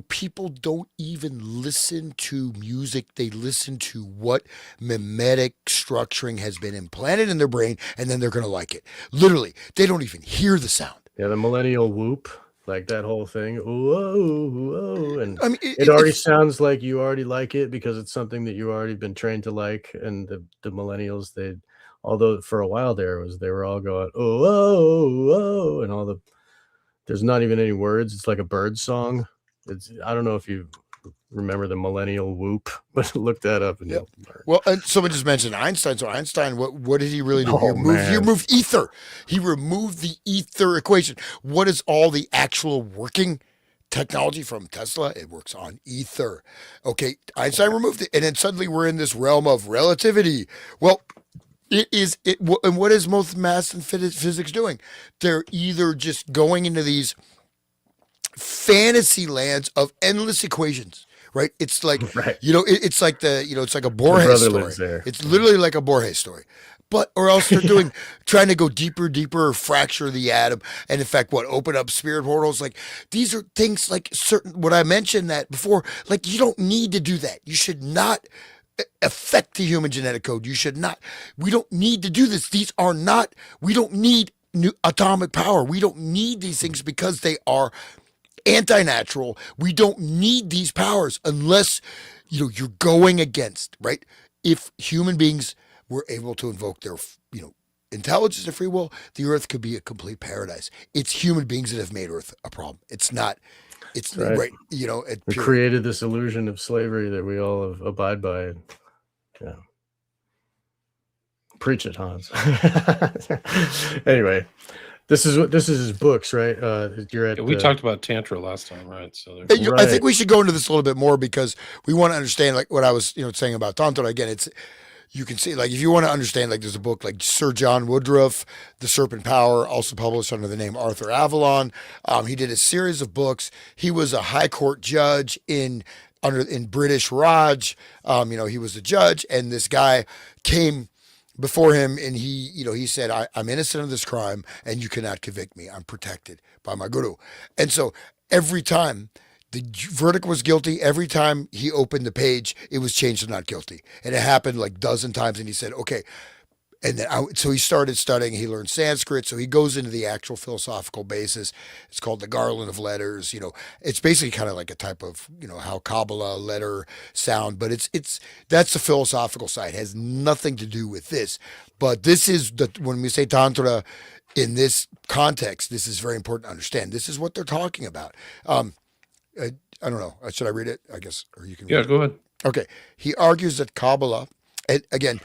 people don't even listen to music. They listen to what mimetic structuring has been implanted in their brain, and then they're going to like it. Literally, they don't even hear the sound.
Yeah, the millennial whoop, like that whole thing. Whoa, whoa, and
I mean,
it already sounds like you already like it because it's something that you already been trained to like. And the millennials, although for a while they were all going, oh, whoa, whoa, and all the, there's not even any words. It's like a bird song. I don't know if you remember the millennial whoop, but look that up. And
well, and someone just mentioned Einstein. So Einstein, what did he really do?
Oh,
He removed ether. He removed the ether equation. What is all the actual working technology from Tesla? It works on ether. Okay, Einstein removed it, and then suddenly we're in this realm of relativity. Well, and what is most math and physics doing? They're either just going into these fantasy lands of endless equations, right? It's like, it's like it's like a Borges story. It's literally like a Borges story. But, or else they're trying to go deeper, fracture the atom. And in fact, open up spirit portals. Like, these are things like what I mentioned that before, like, you don't need to do that. You should not affect the human genetic code. We don't need to do this. We don't need new atomic power. We don't need these things because they are anti-natural. We don't need these powers unless you're going against, right? If human beings were able to invoke their intelligence and free will, the earth could be a complete paradise. It's human beings that have made earth a problem. It's not. It's right.
We created this illusion of slavery that we all abide by. Yeah. Preach it, Hans. Anyway, this is his books, right?
We talked about Tantra last time, right? So
I think we should go into this a little bit more because we want to understand, like what I was saying about Tantra. Again, you can see, like, if you want to understand, like, there's a book like Sir John Woodruff, The Serpent Power, also published under the name Arthur Avalon. He did a series of books. He was a high court judge in British Raj. He was a judge, and this guy came before him, and he said, I'm innocent of this crime, and you cannot convict me. I'm protected by my guru. And so every time the verdict was guilty, every time he opened the page, it was changed to not guilty. And it happened like a dozen times, and he said, okay. And then so he started studying. He learned Sanskrit. So he goes into the actual philosophical basis. It's called the Garland of Letters. It's basically kind of like a type of how Kabbalah letter sound, but that's the philosophical side. It has nothing to do with this. But this is when we say Tantra in this context, this is very important to understand. This is what they're talking about. I don't know. Should I read it? I guess, or you can.
Yeah, go ahead.
Okay. He argues that Kabbalah, and again,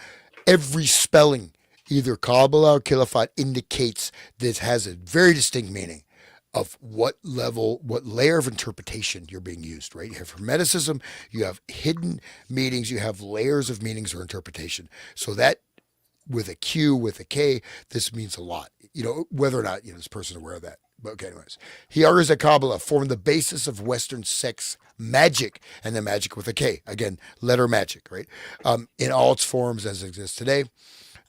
every spelling, either Kabbalah or Khilafat, indicates this has a very distinct meaning of what layer of interpretation you're being used, right? You have Hermeticism, you have hidden meanings, you have layers of meanings or interpretation. So that with a Q, with a K, this means a lot, whether or not, this person is aware of that. But okay, anyways, he argues that Kabbalah formed the basis of Western sex magic, and the magic with a K, again, letter magic, right? In all its forms as it exists today.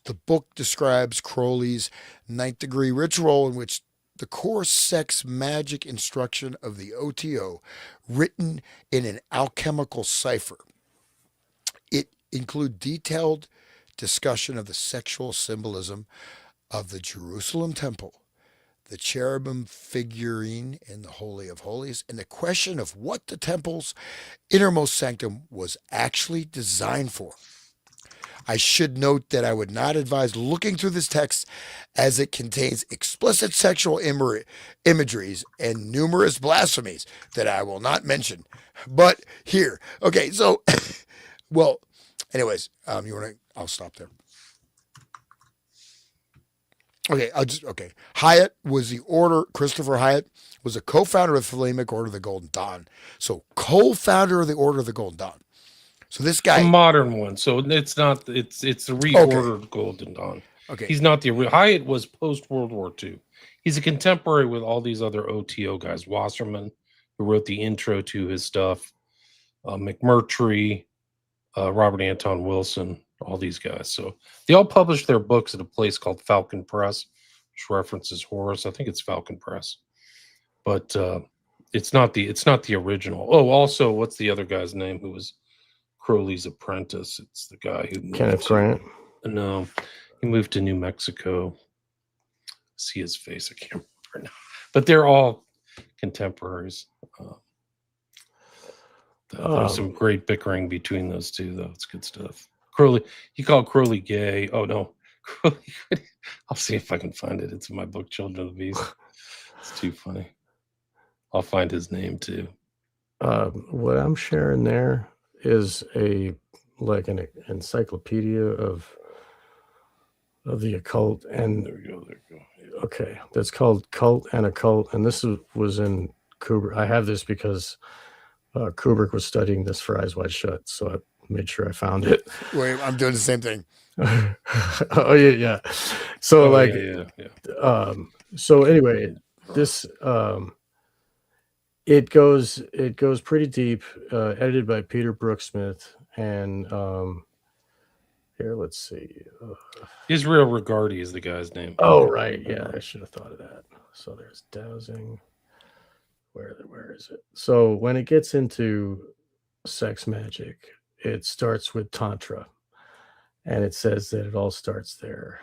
The book describes Crowley's 9th degree ritual, in which the core sex magic instruction of the OTO, written in an alchemical cipher. It includes detailed discussion of the sexual symbolism of the Jerusalem temple, the cherubim figurine in the Holy of Holies, and the question of what the temple's innermost sanctum was actually designed for. I should note that I would not advise looking through this text, as it contains explicit sexual imageries and numerous blasphemies that I will not mention. But here, okay, so, well, anyways, I'll stop there. Okay, Hyatt was Christopher Hyatt was a co-founder of the Thelemic Order of the Golden Dawn. So, co-founder of the Order of the Golden Dawn. So this guy,
a modern one. So it's not. It's the reordered Golden Dawn.
Okay,
he's not the Hyatt was post World War II. he's a contemporary with all these other OTO guys. Wasserman, who wrote the intro to his stuff, McMurtry, Robert Anton Wilson, all these guys. So they all published their books at a place called Falcon Press, which references Horace. I think it's Falcon Press, but it's not the original. Oh, also, what's the other guy's name who was Crowley's apprentice? It's the guy who moved
Kenneth Grant.
No, he moved to New Mexico. See his face, I can't remember now. But they're all contemporaries. There's some great bickering between those two, though. It's good stuff. Crowley, he called Crowley gay. Oh no, Crowley. I'll see if I can find it. It's in my book, Children of the Beast. It's too funny. I'll find his name too.
What I'm sharing there is an encyclopedia of the occult, and
there you go.
Okay, that's called Cult and Occult, and this was in Kubrick. I have this because Kubrick was studying this for Eyes Wide Shut, so I made sure I found it.
Wait, I'm doing the same thing.
Oh yeah. So yeah. So anyway, this it goes pretty deep. Edited by Peter Brooksmith, and here, let's see.
Israel Regardi is the guy's name.
Oh right, yeah, I should have thought of that. So there's dowsing. Where is it? So when it gets into sex magic, it starts with Tantra, and it says that it all starts there.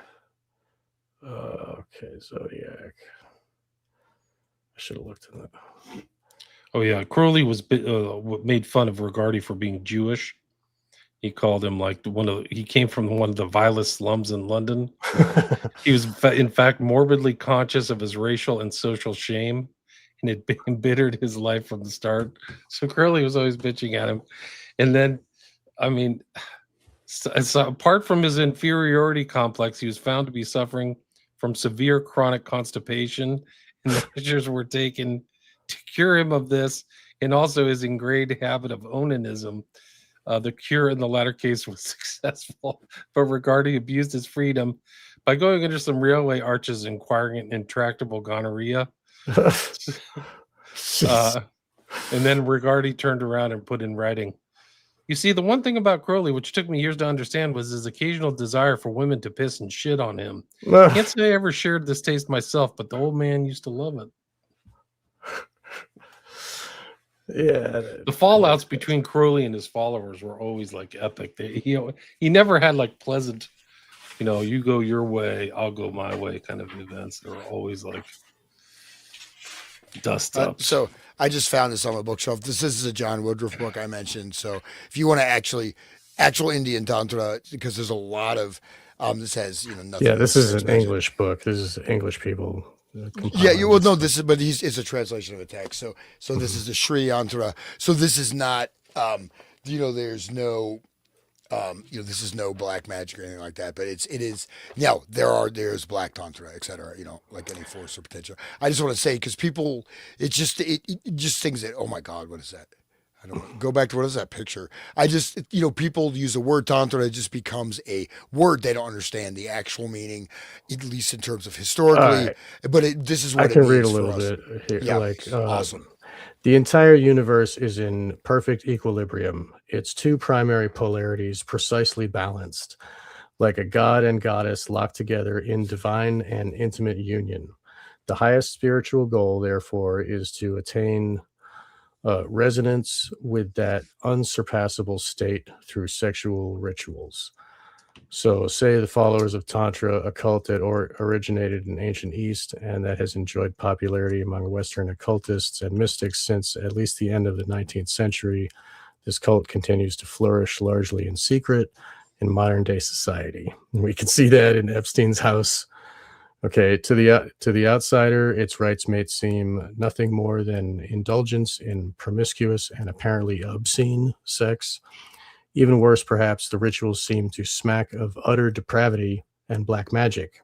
Okay, Zodiac. I should have looked at that.
Oh yeah, Crowley was made fun of Regardi for being Jewish. He called him like he came from one of the vilest slums in London. He was in fact morbidly conscious of his racial and social shame, and it embittered his life from the start. So Crowley was always bitching at him. And then, I mean, so apart from his inferiority complex, he was found to be suffering from severe chronic constipation, and measures were taken to cure him of this, and also his ingrained habit of onanism. The cure in the latter case was successful, but Regardi abused his freedom by going under some railway arches and acquiring an intractable gonorrhea. And then Regardi turned around and put in writing. You see, the one thing about Crowley, which took me years to understand, was his occasional desire for women to piss and shit on him. I can't say I ever shared this taste myself, but the old man used to love it.
Yeah,
the fallouts between Crowley and his followers were always like epic. He never had like pleasant, you go your way, I'll go my way kind of events. They were always like dust up.
So I just found this on my bookshelf. This is a John Woodruff book I mentioned. So if you want to actual Indian Tantra, because there's a lot of this has nothing.
Yeah, this is an English book. This is English people.
Yeah, no, it's a translation of a text. So this is the Sri Tantra. So this is not, there's no, this is no black magic or anything like that. But it is now there's black Tantra, etc. Like any force or potential. I just want to say because people, it just thinks that, oh my God, what is that? I don't go back to what is that picture? I just, people use the word Tantra, it just becomes a word they don't understand the actual meaning, at least in terms of historically. Right. But this is what
I can read a little bit here.
Yeah, awesome.
The entire universe is in perfect equilibrium. Its two primary polarities precisely balanced, like a god and goddess locked together in divine and intimate union. The highest spiritual goal, therefore, is to attain resonance with that unsurpassable state through sexual rituals. So say the followers of Tantra, a cult that originated in ancient East and that has enjoyed popularity among Western occultists and mystics since at least the end of the 19th century. This cult continues to flourish largely in secret in modern day society. And we can see that in Epstein's house. Okay, to the outsider, its rites may seem nothing more than indulgence in promiscuous and apparently obscene sex. Even worse, perhaps, the rituals seem to smack of utter depravity and black magic.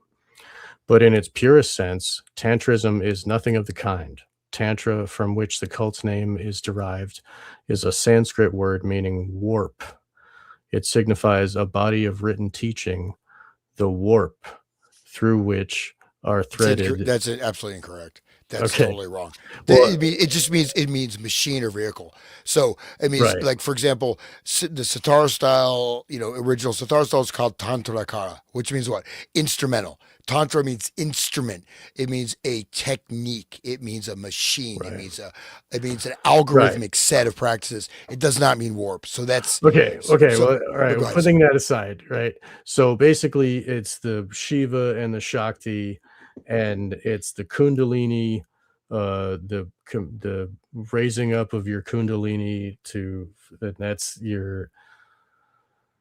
But in its purest sense, Tantrism is nothing of the kind. Tantra, from which the cult's name is derived, is a Sanskrit word meaning warp. It signifies a body of written teaching, the warp, through which are threaded.
That's absolutely incorrect. That's
Okay.
totally wrong.
Well,
It just means it means machine or vehicle. So it means,
right.
like, for example, the sitar style, original sitar style is called tantrakara, which means what? Instrumental. Tantra means instrument. It means a technique. It means a machine.
Right.
It means an
Right.
algorithmic set of practices. It does not mean warp. So that's
Okay. Okay.
so.
Well, all right.
Go
We're
ahead, sir.
putting that aside, right? So basically, it's the Shiva and the Shakti, and it's the Kundalini, the raising up of your Kundalini to, and that's your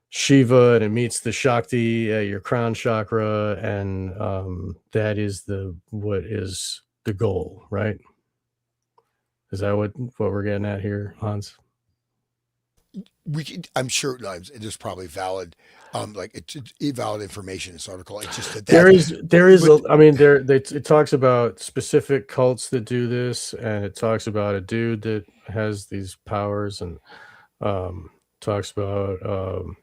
Shiva, and it meets the Shakti at your crown chakra, and that is what is the goal, right? Is that what we're getting at here, Hans?
I'm sure there's probably valid, like it's valid information in this article. It's just that
There is
but
I mean it talks about specific cults that do this, and it talks about a dude that has these powers, and talks about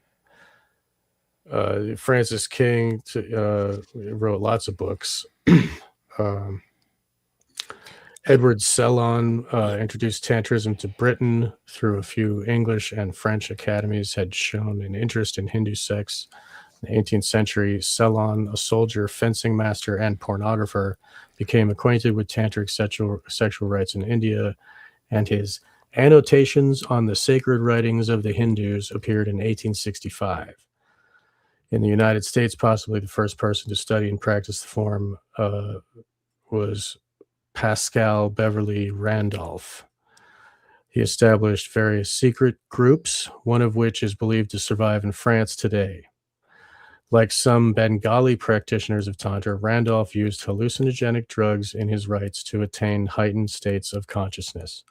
Francis King wrote lots of books. um, Edward Sellon introduced Tantrism to Britain through a few English and French academies, had shown an interest in Hindu sex. In the 18th century, Sellon, a soldier, fencing master, and pornographer, became acquainted with tantric sexual rites in India, and his Annotations on the Sacred Writings of the Hindus appeared in 1865. In the United States, possibly the first person to study and practice the form was Pascal Beverly Randolph. He established various secret groups, one of which is believed to survive in France today. Like some Bengali practitioners of Tantra, Randolph used hallucinogenic drugs in his rites to attain heightened states of consciousness.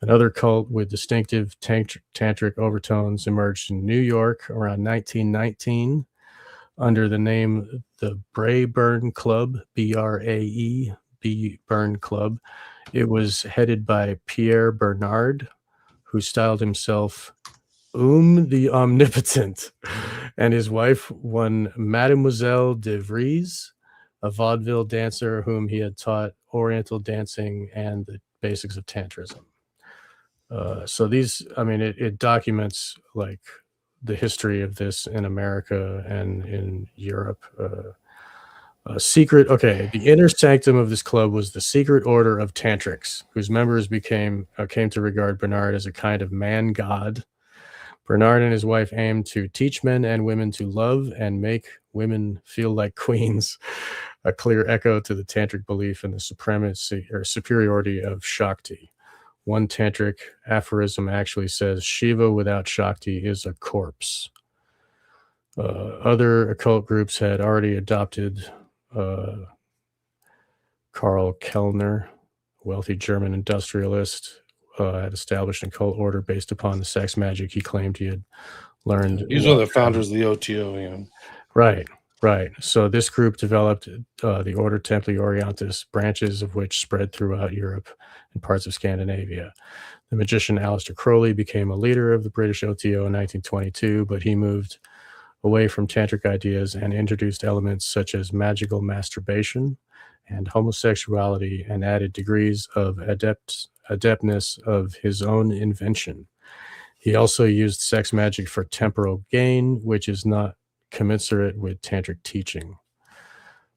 Another cult with distinctive tantric overtones emerged in New York around 1919 under the name the Braeburn Club, Brae, Burn Club. It was headed by Pierre Bernard, who styled himself the Omnipotent, and his wife, one Mademoiselle de Vries, a vaudeville dancer whom he had taught Oriental dancing and the basics of Tantrism. So these, I mean, it documents like the history of this in America and in Europe. The inner sanctum of this club was the Secret Order of Tantrics, whose members came to regard Bernard as a kind of man god. Bernard and his wife aimed to teach men and women to love and make women feel like queens, a clear echo to the tantric belief in the supremacy or superiority of Shakti. One tantric aphorism actually says, Shiva without Shakti is a corpse. Other occult groups had already adopted Karl Kellner, wealthy German industrialist, had established an occult order based upon the sex magic he claimed he had learned.
He's one of the founders of the OTO. Yeah.
Right. So this group developed the Order Templi Orientis, branches of which spread throughout Europe and parts of Scandinavia. The magician Aleister Crowley became a leader of the British OTO in 1922, but he moved away from tantric ideas and introduced elements such as magical masturbation and homosexuality, and added degrees of adeptness of his own invention. He also used sex magic for temporal gain, which is not commensurate with tantric teaching.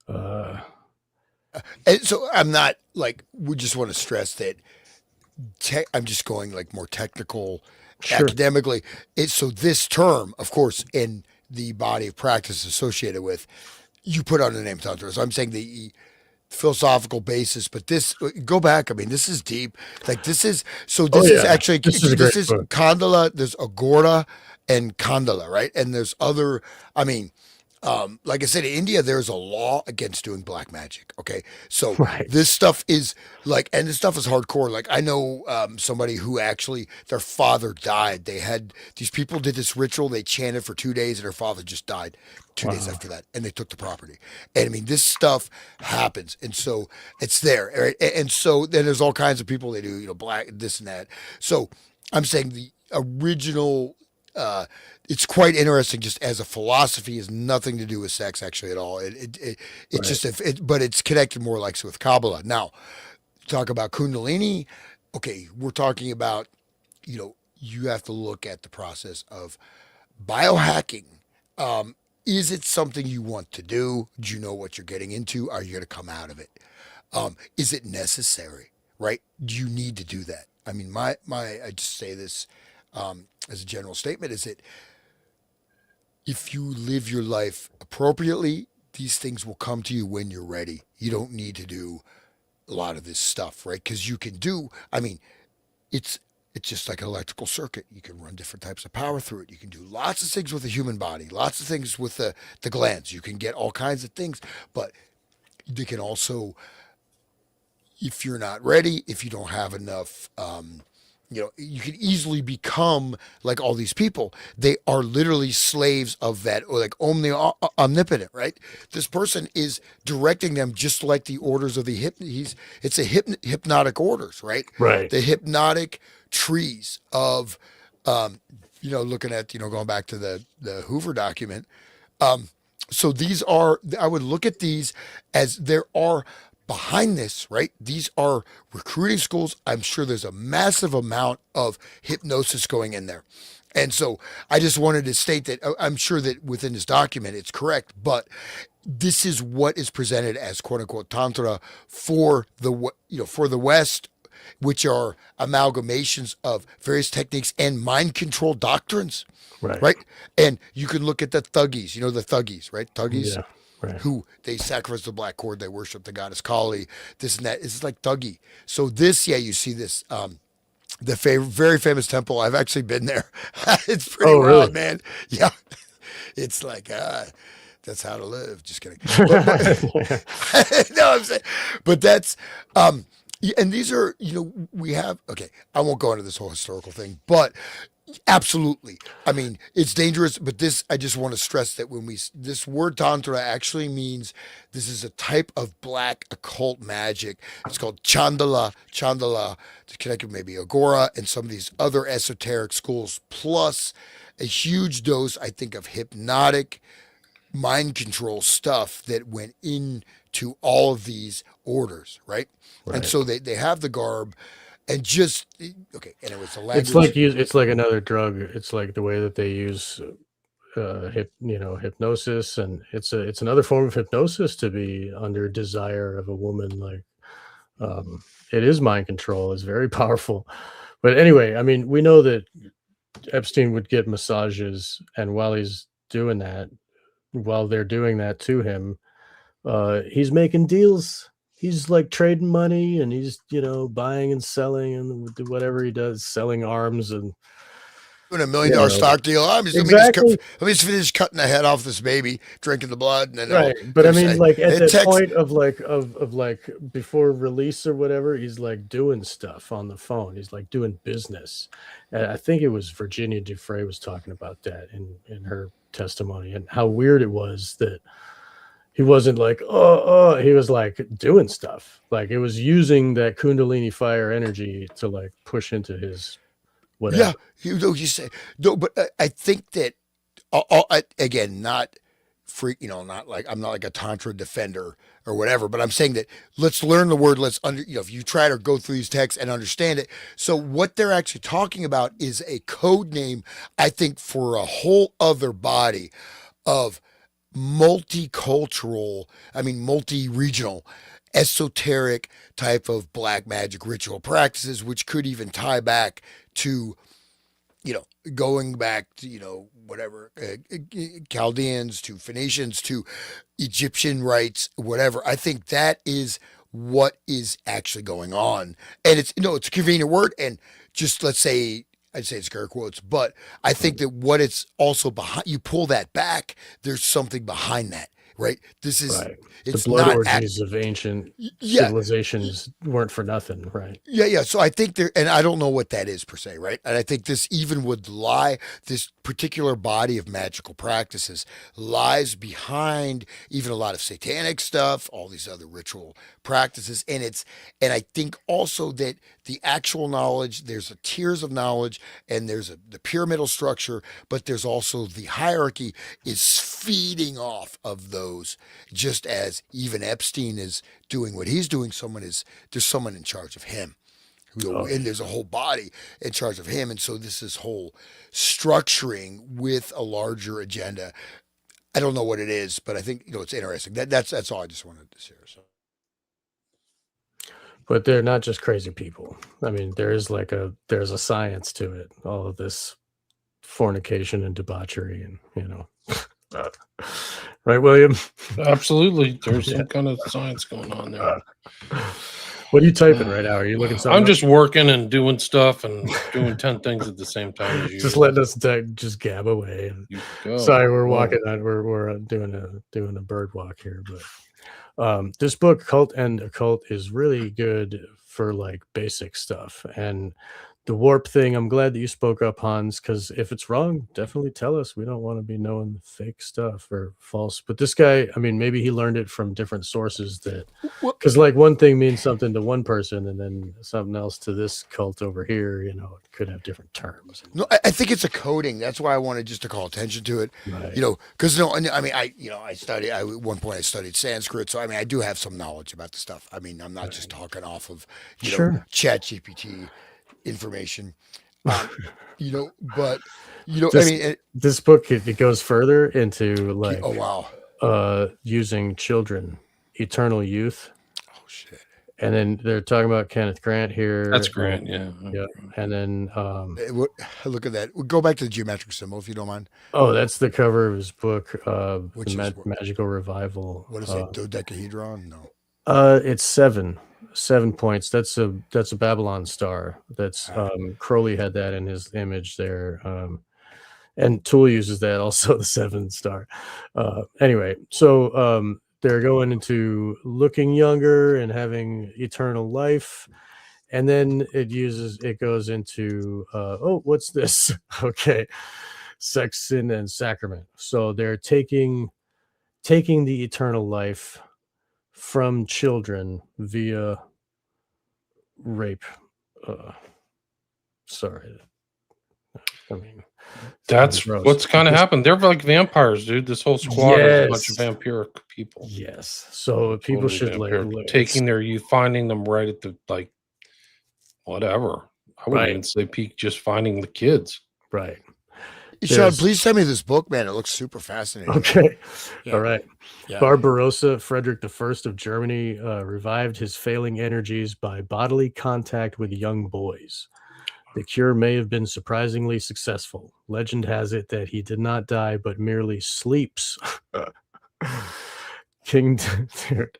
And so I'm not like, we just want to stress that I'm just going like more technical,
Sure.
academically. So this term, of course, in the body of practice associated with, you put on the name Tantra. So I'm saying the philosophical basis, but this, go back. I mean, this is deep. Like this is, so this is actually,
this is a great book.
Kandala, there's Agora and Kandala, right? And there's other, I mean, like I said, in India, there's a law against doing black magic. Okay. So
Right.
this stuff is like, and this stuff is hardcore. Like I know somebody who actually, their father died. These people did this ritual. They chanted for 2 days and her father just died 2 days after that. And they took the property. And I mean, this stuff happens. And so it's there. Right? And so then there's all kinds of people, they do, black, this and that. So I'm saying the original it's quite interesting. Just as a philosophy, has nothing to do with sex actually at all. It's
Right.
just but it's connected more like with Kabbalah. Now, talk about Kundalini. Okay, we're talking about, you have to look at the process of biohacking. Is it something you want to do? Do you know what you're getting into? Are you going to come out of it? Is it necessary? Right? Do you need to do that? I mean, I just say this as a general statement: is that if you live your life appropriately, these things will come to you when you're ready. You don't need to do a lot of this stuff, right? Because you can do. I mean, it's it's just like an electrical circuit. You can run different types of power through it. You can do lots of things with the human body, lots of things with the glands. You can get all kinds of things, but they can also, if you're not ready, if you don't have enough, you can easily become like all these people. They are literally slaves of that, or like omnipotent, right? This person is directing them just like the orders of the it's a hypnotic orders, right?
Right.
The hypnotic trees of, looking at, going back to the Hoover document. So these are, I would look at these as there are behind this, right? These are recruiting schools. I'm sure there's a massive amount of hypnosis going in there. And so I just wanted to state that I'm sure that within this document it's correct, but this is what is presented as quote unquote tantra for for the West, which are amalgamations of various techniques and mind control doctrines,
Right.
right? And you can look at the thuggies, the thuggies, right? Thuggies
Yeah. Right.
who they sacrifice the black cord, they worship the goddess Kali, this and that. It's like thuggy. So this, yeah, you see this, very famous temple. I've actually been there. It's pretty
Oh, really?
wild, man. Yeah, it's like that's how to live. Just kidding. But no, I'm saying, but that's and these are, we have. Okay, I won't go into this whole historical thing, but absolutely. I mean, it's dangerous, but this, I just want to stress that this word tantra actually means this is a type of black occult magic. It's called Chandala, to connect with maybe Agora and some of these other esoteric schools, plus a huge dose, I think, of hypnotic mind control stuff that went into all of these orders, right? And
Right.
so they have the garb and just, okay, and it was the language.
It's like another drug. It's like the way that they use hypnosis, and it's another form of hypnosis to be under desire of a woman. Like it is mind control. It's very powerful. But anyway, I mean, we know that Epstein would get massages, and while they're doing that to him, he's making deals. He's like trading money, and he's buying and selling, and whatever he does, selling arms, and
Doing $1 million stock deal.
exactly.
Let me just finish cutting the head off this baby, drinking the blood, and then
Right. But I mean, like at that point of like before release or whatever, he's like doing stuff on the phone. He's like doing business. And I think it was Virginia Dufresne was talking about that in her testimony, and how weird it was that he wasn't like, he was like doing stuff. Like it was using that Kundalini fire energy to like push into his whatever.
Yeah, you say no, but I think that again, not not like I'm not like a tantra defender or whatever, but I'm saying that let's learn the word. If you try to go through these texts and understand it. So what they're actually talking about is a code name, I think, for a whole other body of multicultural, multi-regional, esoteric type of black magic ritual practices, which could even tie back to, going back to, whatever, Chaldeans to Phoenicians to Egyptian rites, whatever. I think that is what is actually going on. And it's a convenient word. And just let's say, I'd say it's scare quotes, but I think that what it's also behind, you pull that back, there's something behind that. right? This is
Right. The
it's
blood
not
orgies of ancient
yeah.
civilizations weren't for nothing, right?
Yeah. So I think there, and I don't know what that is per se, right? And I think this even would lie, this particular body of magical practices lies behind even a lot of satanic stuff, all these other ritual practices. And I think also that the actual knowledge, there's a tiers of knowledge and there's the pyramidal structure, but there's also the hierarchy is feeding off of those, just as even Epstein is doing what he's doing. There's someone in charge of him,
Oh,
and there's a whole body in charge of him, and so this is whole structuring with a larger agenda. I don't know what it is, but I think it's interesting. That's all I just wanted to share. So
but they're not just crazy people. I mean, there's a science to it. All of this fornication and debauchery, and right, William?
Absolutely. There's some kind of science going on there.
What are you typing right now? Are you looking something
I'm
up?
just working and doing stuff and doing 10 things at the same time as you.
Just letting us just gab away. Sorry, we're walking on. We're doing a bird walk here, but this book, Cult and Occult, is really good for like basic stuff. And the warp thing, I'm glad that you spoke up, Hans, because if it's wrong, definitely tell us. We don't want to be knowing fake stuff or false. But this guy, I mean, maybe he learned it from different sources, that because like one thing means something to one person and then something else to this cult over here, it could have different terms.
no, I think it's a coding. That's why I wanted just to call attention to it.
Right.
Because I mean, I studied. At one point I studied Sanskrit, so I mean, I do have some knowledge about the stuff. I mean, I'm not just talking off of
Sure.
Chat GPT information. But
This,
I mean,
this book, it goes further into like
oh wow,
using children, eternal youth.
oh shit.
And then they're talking about Kenneth Grant here.
That's Grant, yeah.
And then
Look at that. We'll go back to the geometric symbol if you don't mind.
oh, that's the cover of his book,
Which
the
is
Magical Revival.
What is it? Dodecahedron? No.
It's 7 points. That's a Babylon star. That's Crowley had that in his image there. And Tool uses that also, the 7 star. Anyway, so they're going into looking younger and having eternal life. And then it goes into what's this? Okay. Sex, sin, and sacrament. So they're taking the eternal life from children via rape. Sorry. I mean,
that's what's kind of happened. They're like vampires, dude. This whole squad is a bunch of vampiric people.
Yes. So people should
taking their youth, finding them right at the whatever. I wouldn't even say peak, just finding the kids.
Right.
Sean, please send me this book, man. It looks super fascinating.
Okay.
Yeah.
All right. Yeah. Barbarossa, Frederick I of Germany, revived his failing energies by bodily contact with young boys. The cure may have been surprisingly successful. Legend has it that he did not die, but merely sleeps. King, dude,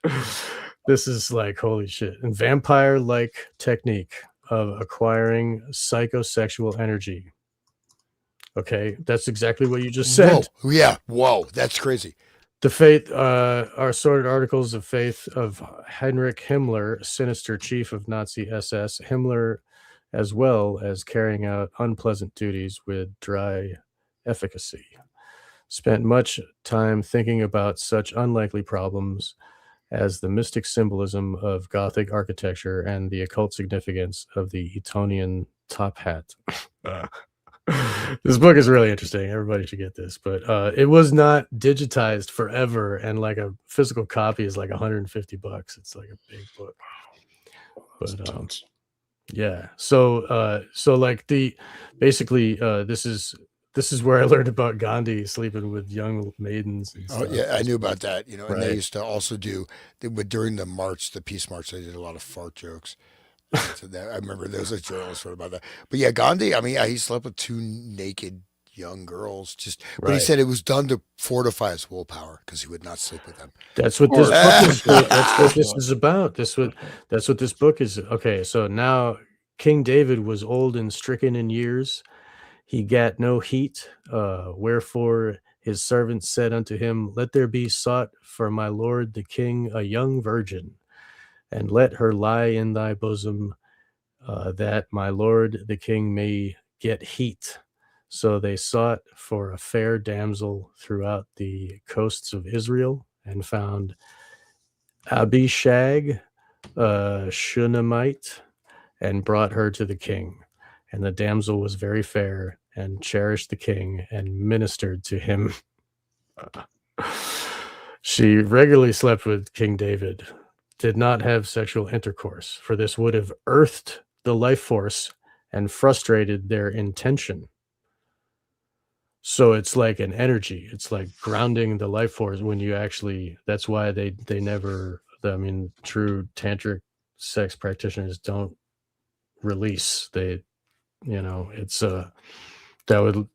this is like, holy shit. And vampire-like technique of acquiring psychosexual energy. Okay, that's exactly what you just said.
Whoa. Yeah, whoa, that's crazy.
The faith are sorted articles of faith of Heinrich Himmler, sinister chief of Nazi SS. Himmler, as well as carrying out unpleasant duties with dry efficacy, spent much time thinking about such unlikely problems as the mystic symbolism of Gothic architecture and the occult significance of the Etonian top hat. This book is really interesting. Everybody should get this, but it was not digitized forever, and like a physical copy is like $150. It's like a big book. But yeah, so like basically this is where I learned about Gandhi sleeping with young maidens and stuff.
Oh yeah, I knew about that. And they used to also during the peace march, they did a lot of fart jokes. So I remember there was a journalist wrote about that. But yeah, Gandhi, I mean, he slept with 2 naked young girls, but he said it was done to fortify his willpower because he would not sleep with them.
That's what this book is. That's what this is about. That's what this book is. Okay, so now King David was old and stricken in years. He gat no heat, wherefore His servants said unto him, Let there be sought for my lord the king a young virgin, and let her lie in thy bosom, that my lord the king may get heat. So they sought for a fair damsel throughout the coasts of Israel, and found Abishag, Shunammite, and brought her to the king. And the damsel was very fair, and cherished the king, and ministered to him. She regularly slept with King David, did not have sexual intercourse, for this would have earthed the life force and frustrated their intention. So it's like an energy. It's like grounding the life force when you actually, that's why they never, I mean, true tantric sex practitioners don't release. They, it's that would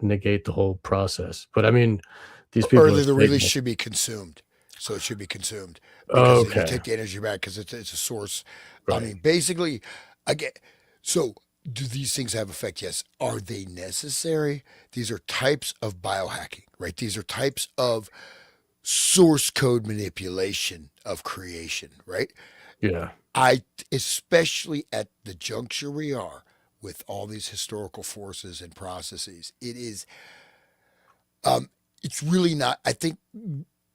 negate the whole process. But I mean, these people
Or the release should be consumed. So it should be consumed because you take the energy back because it's a source. Right. I mean, basically, so do these things have effect? Yes. Are they necessary? These are types of biohacking, right? These are types of source code manipulation of creation, right?
Yeah.
Especially at the juncture we are with all these historical forces and processes, it's really not, I think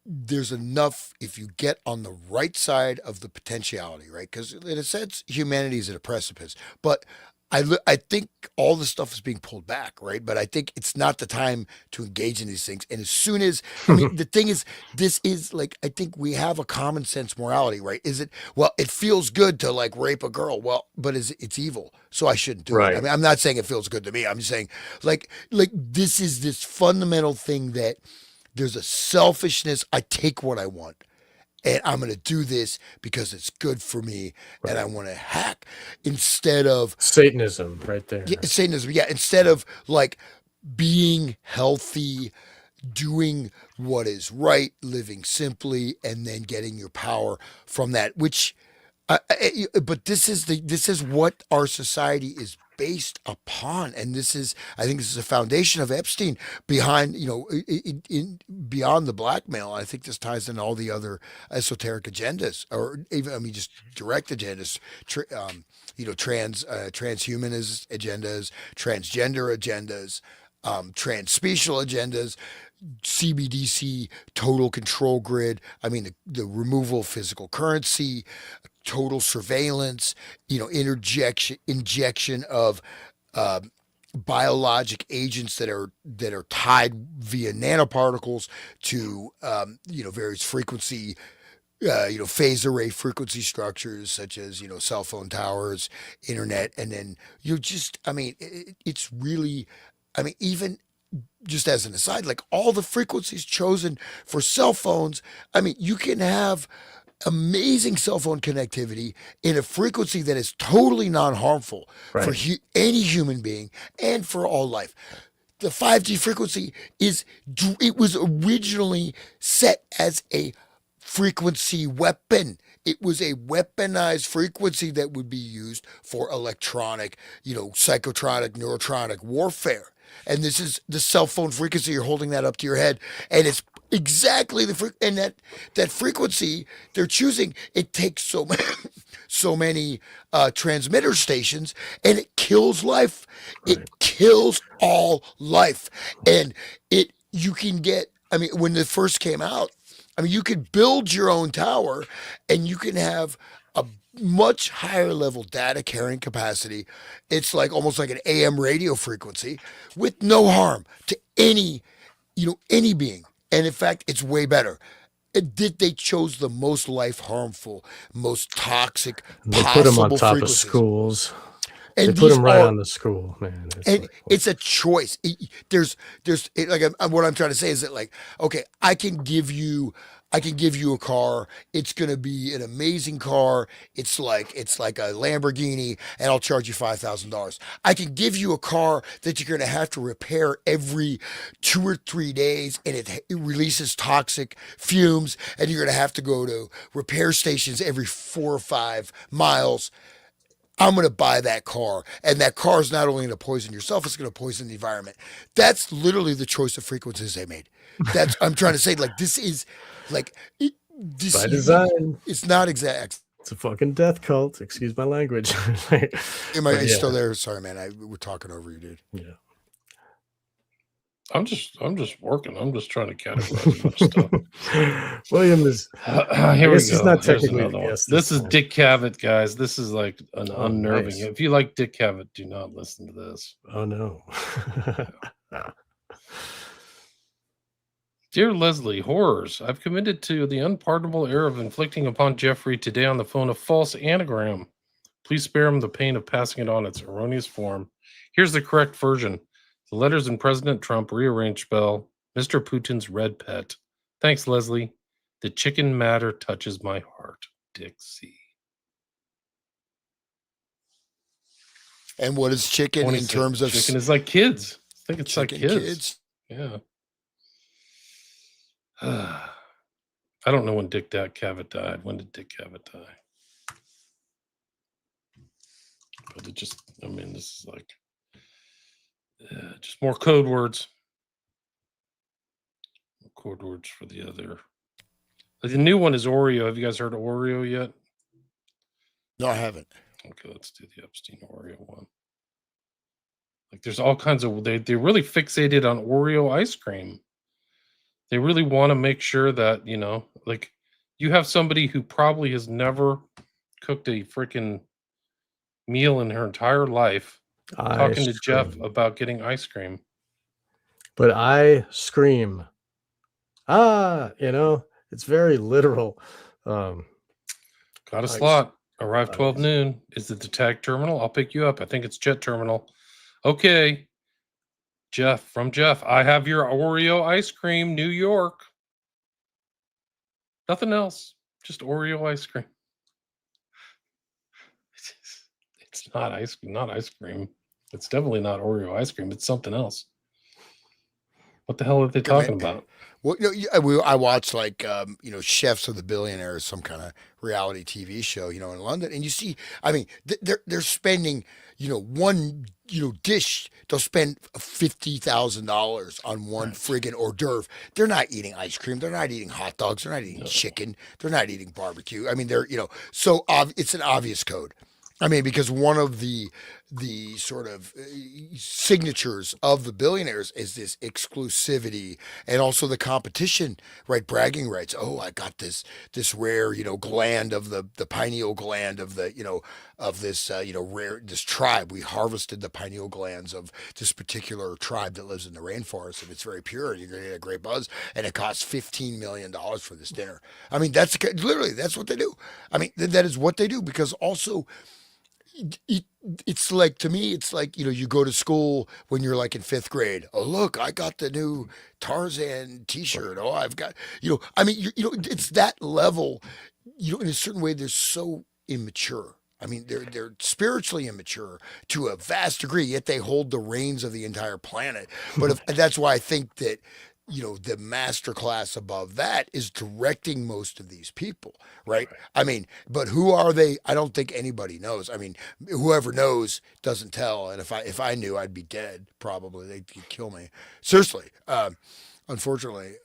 there's enough if you get on the right side of the potentiality, right? Because in a sense, humanity is at a precipice. But I think all the stuff is being pulled back, right? But I think it's not the time to engage in these things. And as soon as, the thing is, this is like, I think we have a common sense morality, right? Is it, well, it feels good to like rape a girl. Well, but it's evil. So I shouldn't do it. I mean, I'm not saying it feels good to me. I'm just saying like this is this fundamental thing that there's a selfishness. I take what I want. And I'm going to do this because it's good for me, and I want to hack instead of
Satanism, right there.
Yeah, Satanism, yeah. Instead of like being healthy, doing what is right, living simply, and then getting your power from that. Which, but this is what our society is based upon, and I think this is a foundation of Epstein behind beyond the blackmail. I think this ties in all the other esoteric agendas, or even just direct agendas. Transhumanist agendas, transgender agendas, transspecial agendas, CBDC, total control grid. I mean, the removal of physical currency, total surveillance, injection of biologic agents that are tied via nanoparticles to various frequency, phase array frequency structures such as cell phone towers, internet, and then it's really, even just as an aside, like all the frequencies chosen for cell phones, you can have amazing cell phone connectivity in a frequency that is totally non-harmful for any human being and for all life. The 5G frequency it was originally set as a frequency weapon. It was a weaponized frequency that would be used for electronic, psychotronic, neurotronic warfare. And this is the cell phone frequency. You're holding that up to your head, and it's exactly and that frequency they're choosing. It takes so many transmitter stations, and it kills life. It kills all life, and you can get. When it first came out, you could build your own tower, and you can have a much higher level data carrying capacity. It's like almost like an AM radio frequency with no harm to any being. And in fact, it's way better. They chose the most life harmful, most toxic
they put them on top of schools. And they put them right on the school, man.
It's a choice. There's what I'm trying to say is that, like, okay, I can give you a car. It's going to be an amazing car. It's like a Lamborghini, and I'll charge you $5,000. I can give you a car that you're going to have to repair every 2 or 3 days, and it releases toxic fumes, and you're going to have to go to repair stations every 4 or 5 miles. I'm going to buy that car. And that car is not only going to poison yourself, it's going to poison the environment. That's literally the choice of frequencies they made. That's, I'm trying to say, like, this is like, this,
By design.
it's not exact.
It's a fucking death cult. Excuse my language.
Am I still there? Sorry, man. We're talking over you, dude.
Yeah.
I'm just working. I'm just trying to categorize a bunch of stuff.
William is
here we go.
He's not technically
this is Dick Cavett, guys. This is like an unnerving.
Nice.
If you like Dick Cavett, do not listen to this.
Oh no.
Dear Leslie, horrors. I've committed to the unpardonable error of inflicting upon Jeffrey today on the phone a false anagram. Please spare him the pain of passing it on its erroneous form. Here's the correct version. The letters in President Trump rearranged spell Mr. Putin's red pet. Thanks, Leslie. The chicken matter touches my heart. Dick C.
And what is chicken in terms of...
Chicken is like kids. I think it's like
kids.
Yeah. I don't know when Dick Cavett died. When did Dick Cavett die? But it just, I mean, this is like just more code words. More code words for the other. The new one is Oreo. Have you guys heard of Oreo yet?
No, I haven't.
Okay, let's do the Epstein Oreo one. Like there's all kinds of, they really fixated on Oreo ice cream. They really want to make sure that, you know, like you have somebody who probably has never cooked a freaking meal in her entire life talking to Jeff about getting ice cream.
But I scream. You know, it's very literal.
Got a slot. Arrive 12 noon. Is it the tag terminal? I'll pick you up. I think it's Jet Terminal. Okay. Jeff, I have your Oreo ice cream, New York. Nothing else. Just Oreo ice cream. It's not ice cream. It's definitely not Oreo ice cream. It's something else. What the hell are they talking about?
Well, I watch like Chefs of the Billionaires, some kind of reality TV show, in London, and you see, I mean, they're spending, one dish, they'll spend $50,000 on one friggin' hors d'oeuvre. They're not eating ice cream. They're not eating hot dogs. They're not eating chicken. They're not eating barbecue. I mean, so it's an obvious code. I mean, because one of the sort of signatures of the billionaires is this exclusivity and also the competition, right? Bragging rights. Oh, I got this rare, gland of the pineal gland of the, of this, rare, this tribe. We harvested the pineal glands of this particular tribe that lives in the rainforest, and it's very pure, and you're going to get a great buzz, and it costs $15 million for this dinner. I mean, that's what they do. I mean, that is what they do, because also, it's like, to me, it's like, you go to school when you're like in 5th grade. Oh, look, I got the new Tarzan t-shirt. Oh, I've got, I mean, it's that level, in a certain way, they're so immature. I mean, they're spiritually immature to a vast degree, yet they hold the reins of the entire planet. But that's why I think that, the master class above that is directing most of these people, right? I mean, but who are they? I don't think anybody knows. I mean, whoever knows doesn't tell. And if I knew, I'd be dead. Probably they'd kill me. Seriously. Unfortunately.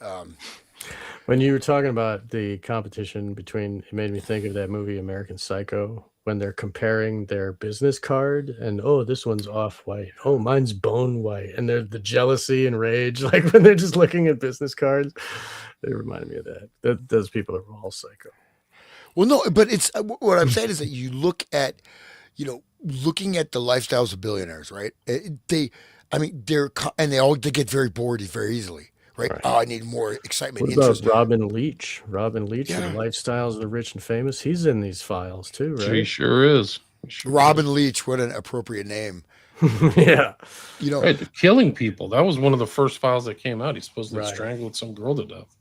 When you were talking about the competition between, it made me think of that movie American Psycho, when they're comparing their business card and, oh, this one's off white. Oh, mine's bone white. And they're the jealousy and rage, like when they're just looking at business cards. They remind me of that. Those people are all psycho.
Well, no, but it's what I'm saying is that you look at, looking at the lifestyles of billionaires, right? They get very bored very easily. Right? Oh, I need more excitement.
What about Robin Leach? Robin Leach, the lifestyles of the rich and famous. He's in these files too, right?
He sure is.
Robin Leach, what an appropriate name.
Yeah.
Right, killing people. That was one of the first files that came out. He supposedly strangled some girl to death.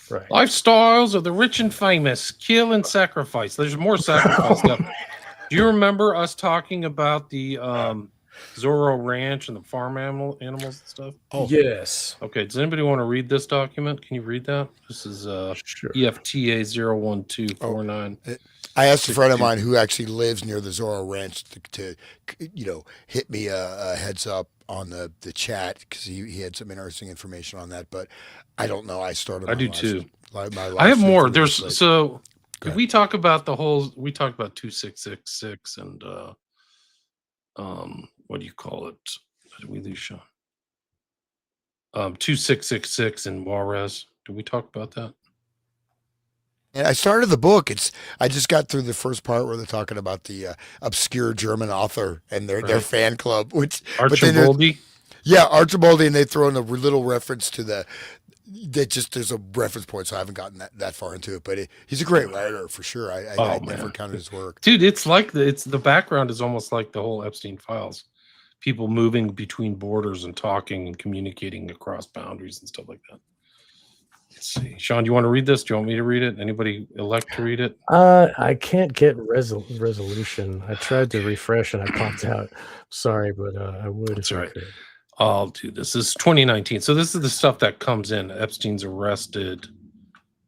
Right.
Lifestyles of the rich and famous. Kill and sacrifice. There's more sacrifice stuff. Do you remember us talking about the Zorro Ranch and the farm animals and stuff?
Oh.
Yes.
Okay. Does anybody want to read this document? Can you read that? This is
Sure.
EFTA 01249.
I asked a friend of mine who actually lives near the Zorro Ranch to hit me a heads up on the chat because he had some interesting information on that. But I don't know. I started.
I do too.
My last
I have more.
stream
There's
late.
so if we talk about we talked about 2666 and what do you call it? Did we lose Sean? 2666 in Juarez. Did we talk about that?
And I started the book. I just got through the first part where they're talking about the obscure German author and their fan club, which
Archibaldi.
Yeah, Archibaldi, and they throw in a little reference to there's a reference point, so I haven't gotten that far into it. But he's a great writer for sure. I never counted his work,
dude. It's like the background is almost like the whole Epstein files. People moving between borders and talking and communicating across boundaries and stuff like that. Let's see. Sean, do you want to read this? Do you want me to read it? Anybody elect to read it?
I can't get resolution. I tried to refresh and I popped out. Sorry, but I would.
That's right. I'll do this. This is 2019. So this is the stuff that comes in. Epstein's arrested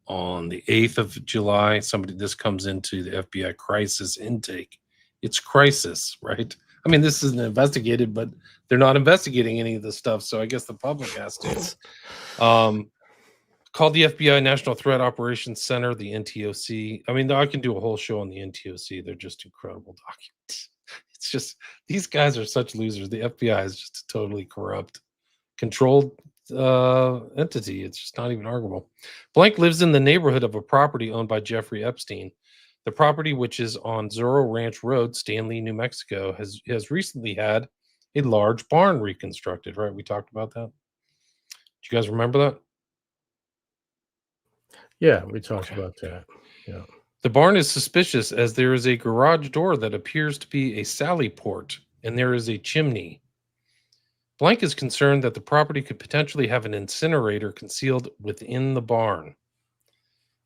on the 8th of July. This comes into the FBI crisis intake. It's crisis, right? I mean, this isn't investigated, but they're not investigating any of this stuff. So I guess the public has to. Called the FBI National Threat Operations Center, the NTOC. I mean, I can do a whole show on the NTOC. They're just incredible documents. It's just, these guys are such losers. The FBI is just a totally corrupt, controlled entity. It's just not even arguable. Blank lives in the neighborhood of a property owned by Jeffrey Epstein. The property, which is on Zorro Ranch Road, Stanley, New Mexico, has recently had a large barn reconstructed, right? We talked about that. Do you guys remember that?
Yeah, we talked about that. Yeah.
The barn is suspicious as there is a garage door that appears to be a sally port, and there is a chimney. Blank is concerned that the property could potentially have an incinerator concealed within the barn.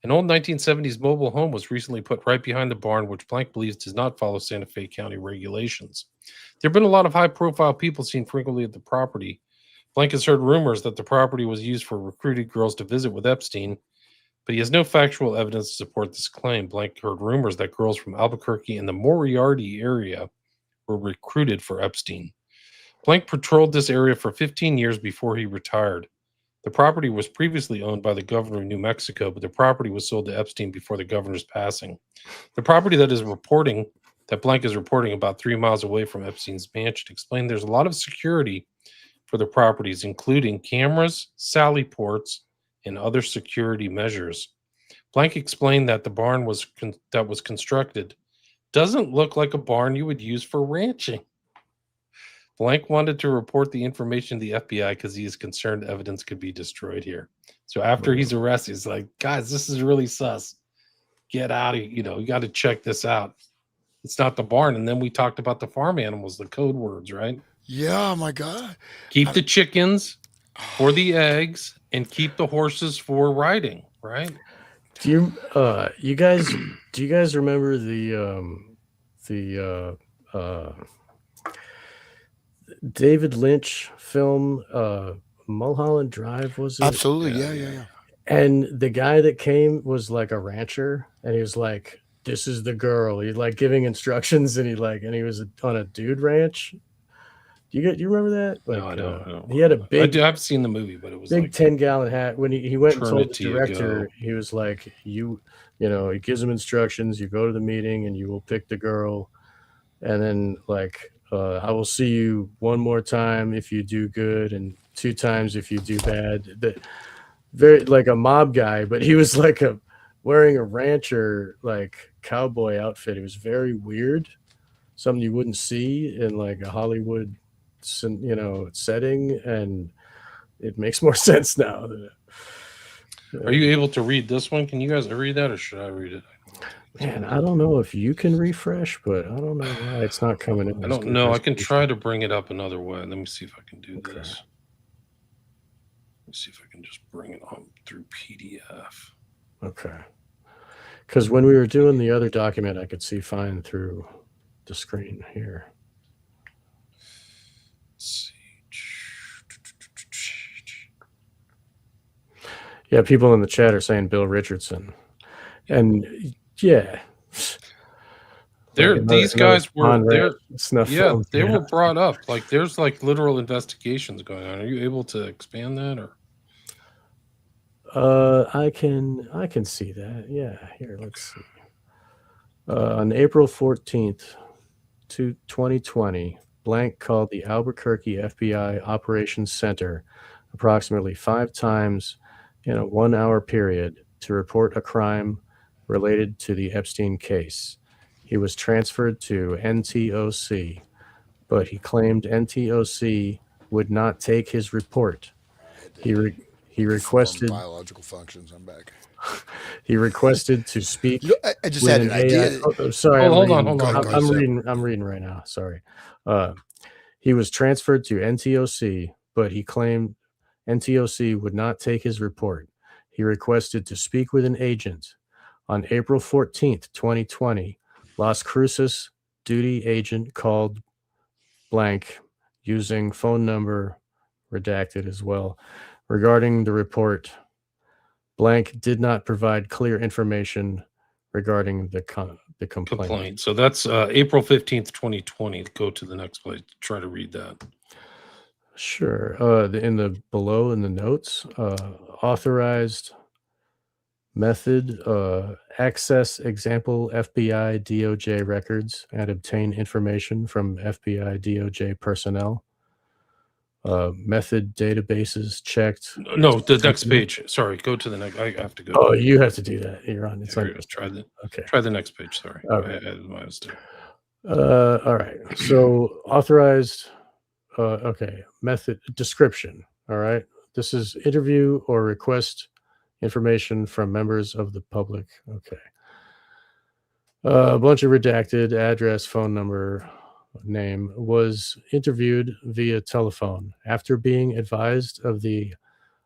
An old 1970s mobile home was recently put right behind the barn, which Blank believes does not follow Santa Fe County regulations. There have been a lot of high-profile people seen frequently at the property. Blank has heard rumors that the property was used for recruited girls to visit with Epstein, but he has no factual evidence to support this claim. Blank heard rumors that girls from Albuquerque and the Moriarty area were recruited for Epstein. Blank patrolled this area for 15 years before he retired. The property was previously owned by the governor of New Mexico, but the property was sold to Epstein before the governor's passing. The property that Blank is reporting about 3 miles away from Epstein's mansion explained there's a lot of security for the properties, including cameras, sally ports, and other security measures. Blank explained that the barn that was constructed doesn't look like a barn you would use for ranching. Blank wanted to report the information to the FBI because he is concerned evidence could be destroyed here. So after he's arrested, he's like, guys, this is really sus. Get out of here. You got to check this out. It's not the barn. And then we talked about the farm animals, the code words, right?
Yeah, my God.
Keep the chickens for the eggs and keep the horses for riding, right?
Do you guys remember the David Lynch film Mulholland Drive, was it?
Absolutely. Yeah.
And the guy that came was like a rancher, and he was like, this is the girl. He's like giving instructions, and he was on a dude ranch. Do you remember that? Like,
no, I don't.
He had a big.
I've seen the movie, but it was
big
like
10-gallon hat. When he went and told the
Eternity
director,
ago.
he was like, he gives him instructions. You go to the meeting and you will pick the girl, and then like, I will see you one more time if you do good, and 2 times if you do bad. Very like a mob guy, but he was like wearing a rancher like cowboy outfit. It was very weird, something you wouldn't see in like a Hollywood setting, and it makes more sense now.
Are you able to read this one? Can you guys read that, or should I read it?
Man, I don't know if you can refresh, but I don't know why it's not coming in.
I don't know. I can try to bring it up another way. Let me see if I can do this. Let's see if I can just bring it on through PDF.
Okay. Because when we were doing the other document, I could see fine through the screen here. Yeah, people in the chat are saying Bill Richardson. And yeah.
These guys were there.
Snuff
Yeah,
film.
they were brought up. Like there's like literal investigations going on. Are you able to expand that or?
I can see that. Yeah, here, let's see. On April 14th, 2020, blank called the Albuquerque FBI Operations Center approximately 5 times in a 1-hour period to report a crime related to the Epstein case. He was transferred to NTOC, but he claimed NTOC would not take his report. He requested
biological functions. I'm back.
He requested to speak.
I just had an idea.
Sorry,
hold on.
I'm reading right now. Sorry. He was transferred to NTOC, but he claimed NTOC would not take his report. He requested to speak with an agent. On April 14th, 2020, Las Cruces duty agent called blank using phone number redacted as well regarding the report. Blank did not provide clear information regarding the complaint.
So that's April 15th, 2020. Go to the next place. Try to read that.
Sure. In the below in the notes, authorized method, access example FBI DOJ records and obtain information from FBI DOJ personnel. Method databases checked.
No, the next page. Sorry, go to the next. I have to go.
Oh, you have to do that. You're on. It's like
try the
okay.
Try the next page. Sorry.
Okay.
I had my mistake.
All right. So authorized. Okay. Method description. All right. This is interview or request information from members of the public. Okay. A bunch of redacted address, phone number, name. Was interviewed via telephone. After being advised of the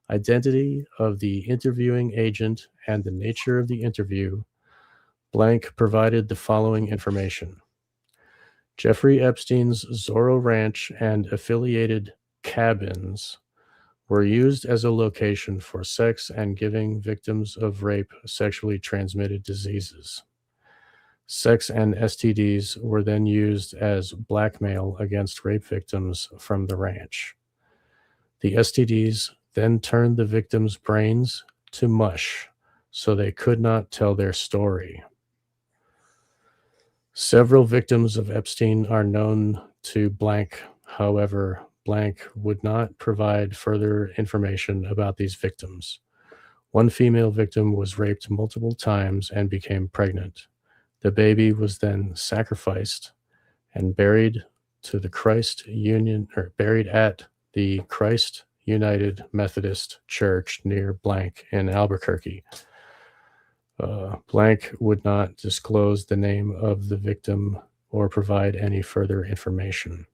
identity of the interviewing agent and the nature of the interview, blank provided the following information. Jeffrey Epstein's Zorro Ranch and affiliated cabins were used as a location for sex and giving victims of rape sexually transmitted diseases. Sex and STDs were then used as blackmail against rape victims from the ranch. The STDs then turned the victims' brains to mush so they could not tell their story. Several victims of Epstein are known to blank. However, blank would not provide further information about these victims. One female victim was raped multiple times and became pregnant. The baby was then sacrificed and buried at the Christ United Methodist Church near blank in Albuquerque. Blank would not disclose the name of the victim or provide any further information.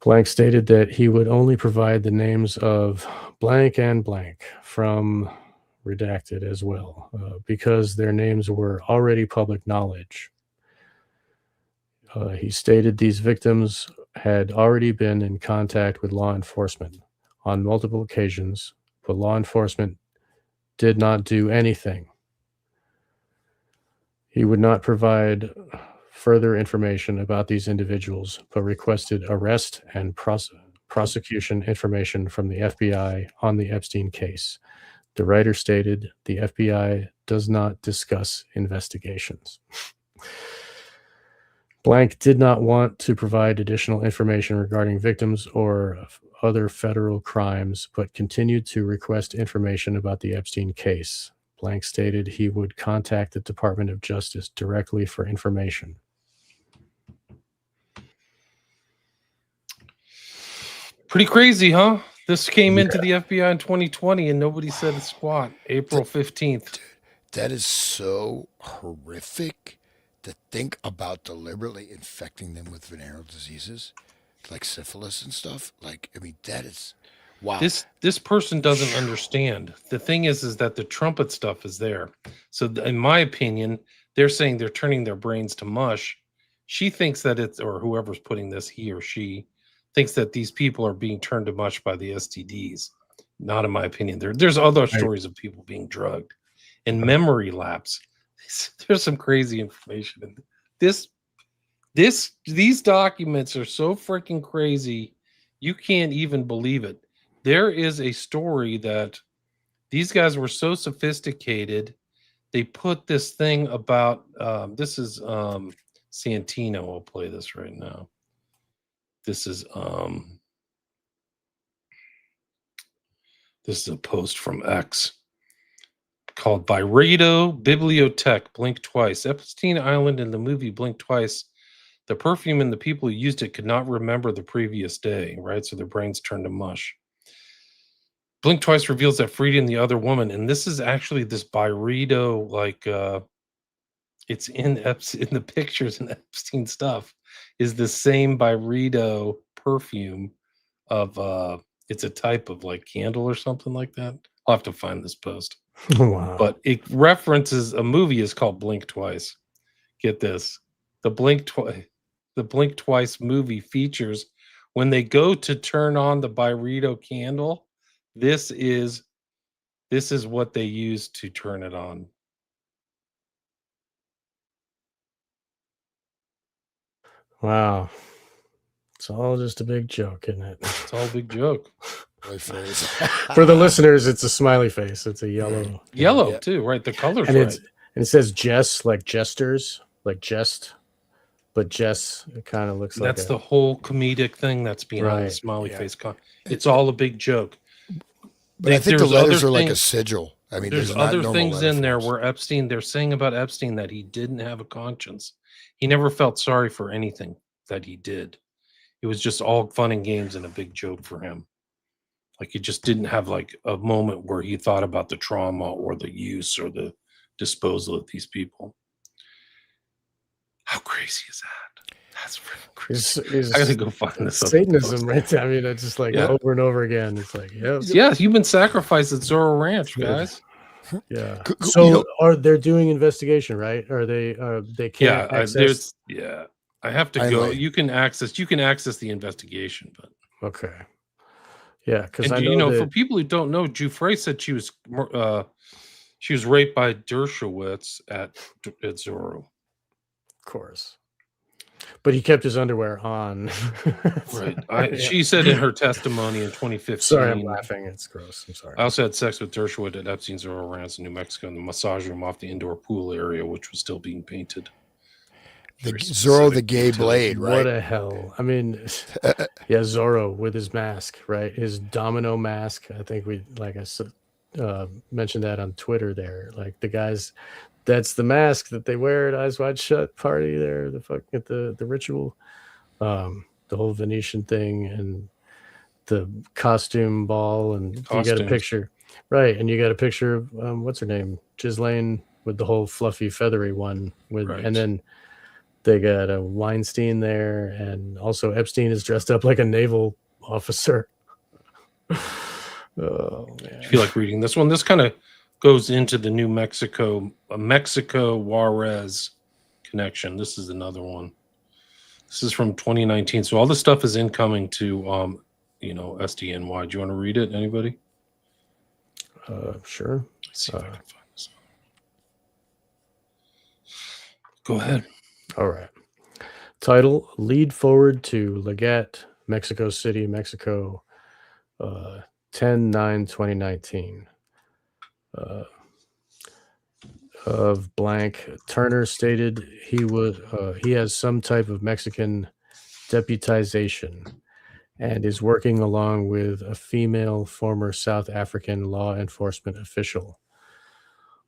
Blank stated that he would only provide the names of blank and blank from redacted as well, because their names were already public knowledge. He stated these victims had already been in contact with law enforcement on multiple occasions, but law enforcement did not do anything. He would not provide further information about these individuals, but requested arrest and prosecution information from the FBI on the Epstein case. The writer stated the FBI does not discuss investigations. Blank did not want to provide additional information regarding victims or other federal crimes, but continued to request information about the Epstein case. Blank stated he would contact the Department of Justice directly for information.
Pretty crazy, huh? This came into the FBI in 2020 and nobody said a squat. April 15th.
That is so horrific to think about deliberately infecting them with venereal diseases like syphilis and stuff. Like, I mean, that is wow.
This person doesn't understand. The thing is that the trumpet stuff is there. So in my opinion, they're saying they're turning their brains to mush. She thinks that it's, or whoever's putting this, he or she thinks that these people are being turned to mush by the STDs. Not in my opinion. There's other
Right.
stories of people being drugged and memory lapse. There's some crazy information in these documents are so freaking crazy. You can't even believe it. There is a story that these guys were so sophisticated. They put this thing about this is Santino. I'll play this right now. This is a post from X called Byredo Bibliothèque Blink Twice. Epstein Island in the movie Blink Twice. The perfume and the people who used it could not remember the previous day, right? So their brains turned to mush. Blink Twice reveals that Frida and the other woman, and this is actually this Byredo, like it's in the pictures and Epstein stuff, is the same Byredo perfume of it's a type of like candle or something like that. I'll have to find this post.
Wow.
But it references a movie is called Blink Twice. Get this. The Blink Twice movie features when they go to turn on the Byredo candle, this is what they use to turn it on.
Wow. It's all just a big joke, isn't it?
It's all a big joke.
For the listeners, it's a smiley face. It's a yellow.
Yellow too, right? The color's
and
right.
It says Jess, like jesters, like jest. But Jess, it kind of looks like
that's the whole comedic thing that's behind the smiley face. It's all a big joke.
But I think the letters are like a sigil. I mean,
there's other things in there where Epstein, they're saying about Epstein that he didn't have a conscience. He never felt sorry for anything that he did. It was just all fun and games and a big joke for him. Like he just didn't have like a moment where he thought about the trauma or the use or the disposal of these people. How crazy is that? That's freaking crazy. I gotta go find this.
Satanism, right there. I mean, it's just like over and over again. It's like,
human sacrifice at Zorro Ranch, guys.
Yeah. So they're doing investigation, right? Or they can't access?
I have to go. You can access the investigation, but
okay. Yeah, because
for people who don't know, Giuffre said she was raped by Dershowitz at Zorro.
Of course. But he kept his underwear on.
Right. She said in her testimony in 2015.
Sorry, I'm laughing. It's gross. I'm sorry.
I also had sex with Dershowitz at Epstein's Zorro Ranch in New Mexico in the massage room off the indoor pool area, which was still being painted.
Zorro the gay blade, right?
What a hell. I mean, Zorro with his mask, right? His domino mask. I think I mentioned that on Twitter there. Like the guys... That's the mask that they wear at Eyes Wide Shut party there, the ritual, the whole Venetian thing and the costume ball. And you got a picture, right? And you got a picture of, what's her name? Ghislaine with the whole fluffy, feathery one. And then they got a Weinstein there. And also Epstein is dressed up like a naval officer. Oh, man.
I feel like reading this one. This kind of goes into the New Mexico Juarez connection. This is another one. This is from 2019. So all this stuff is incoming to SDNY. Do you want to read it? Anybody?
Sure.
Let's see if I can find this. Go ahead.
All right. Title: Lead forward to Legat, Mexico City, Mexico, 10/9/2019. Of blank, Turner stated he has some type of Mexican deputization and is working along with a female former South African law enforcement official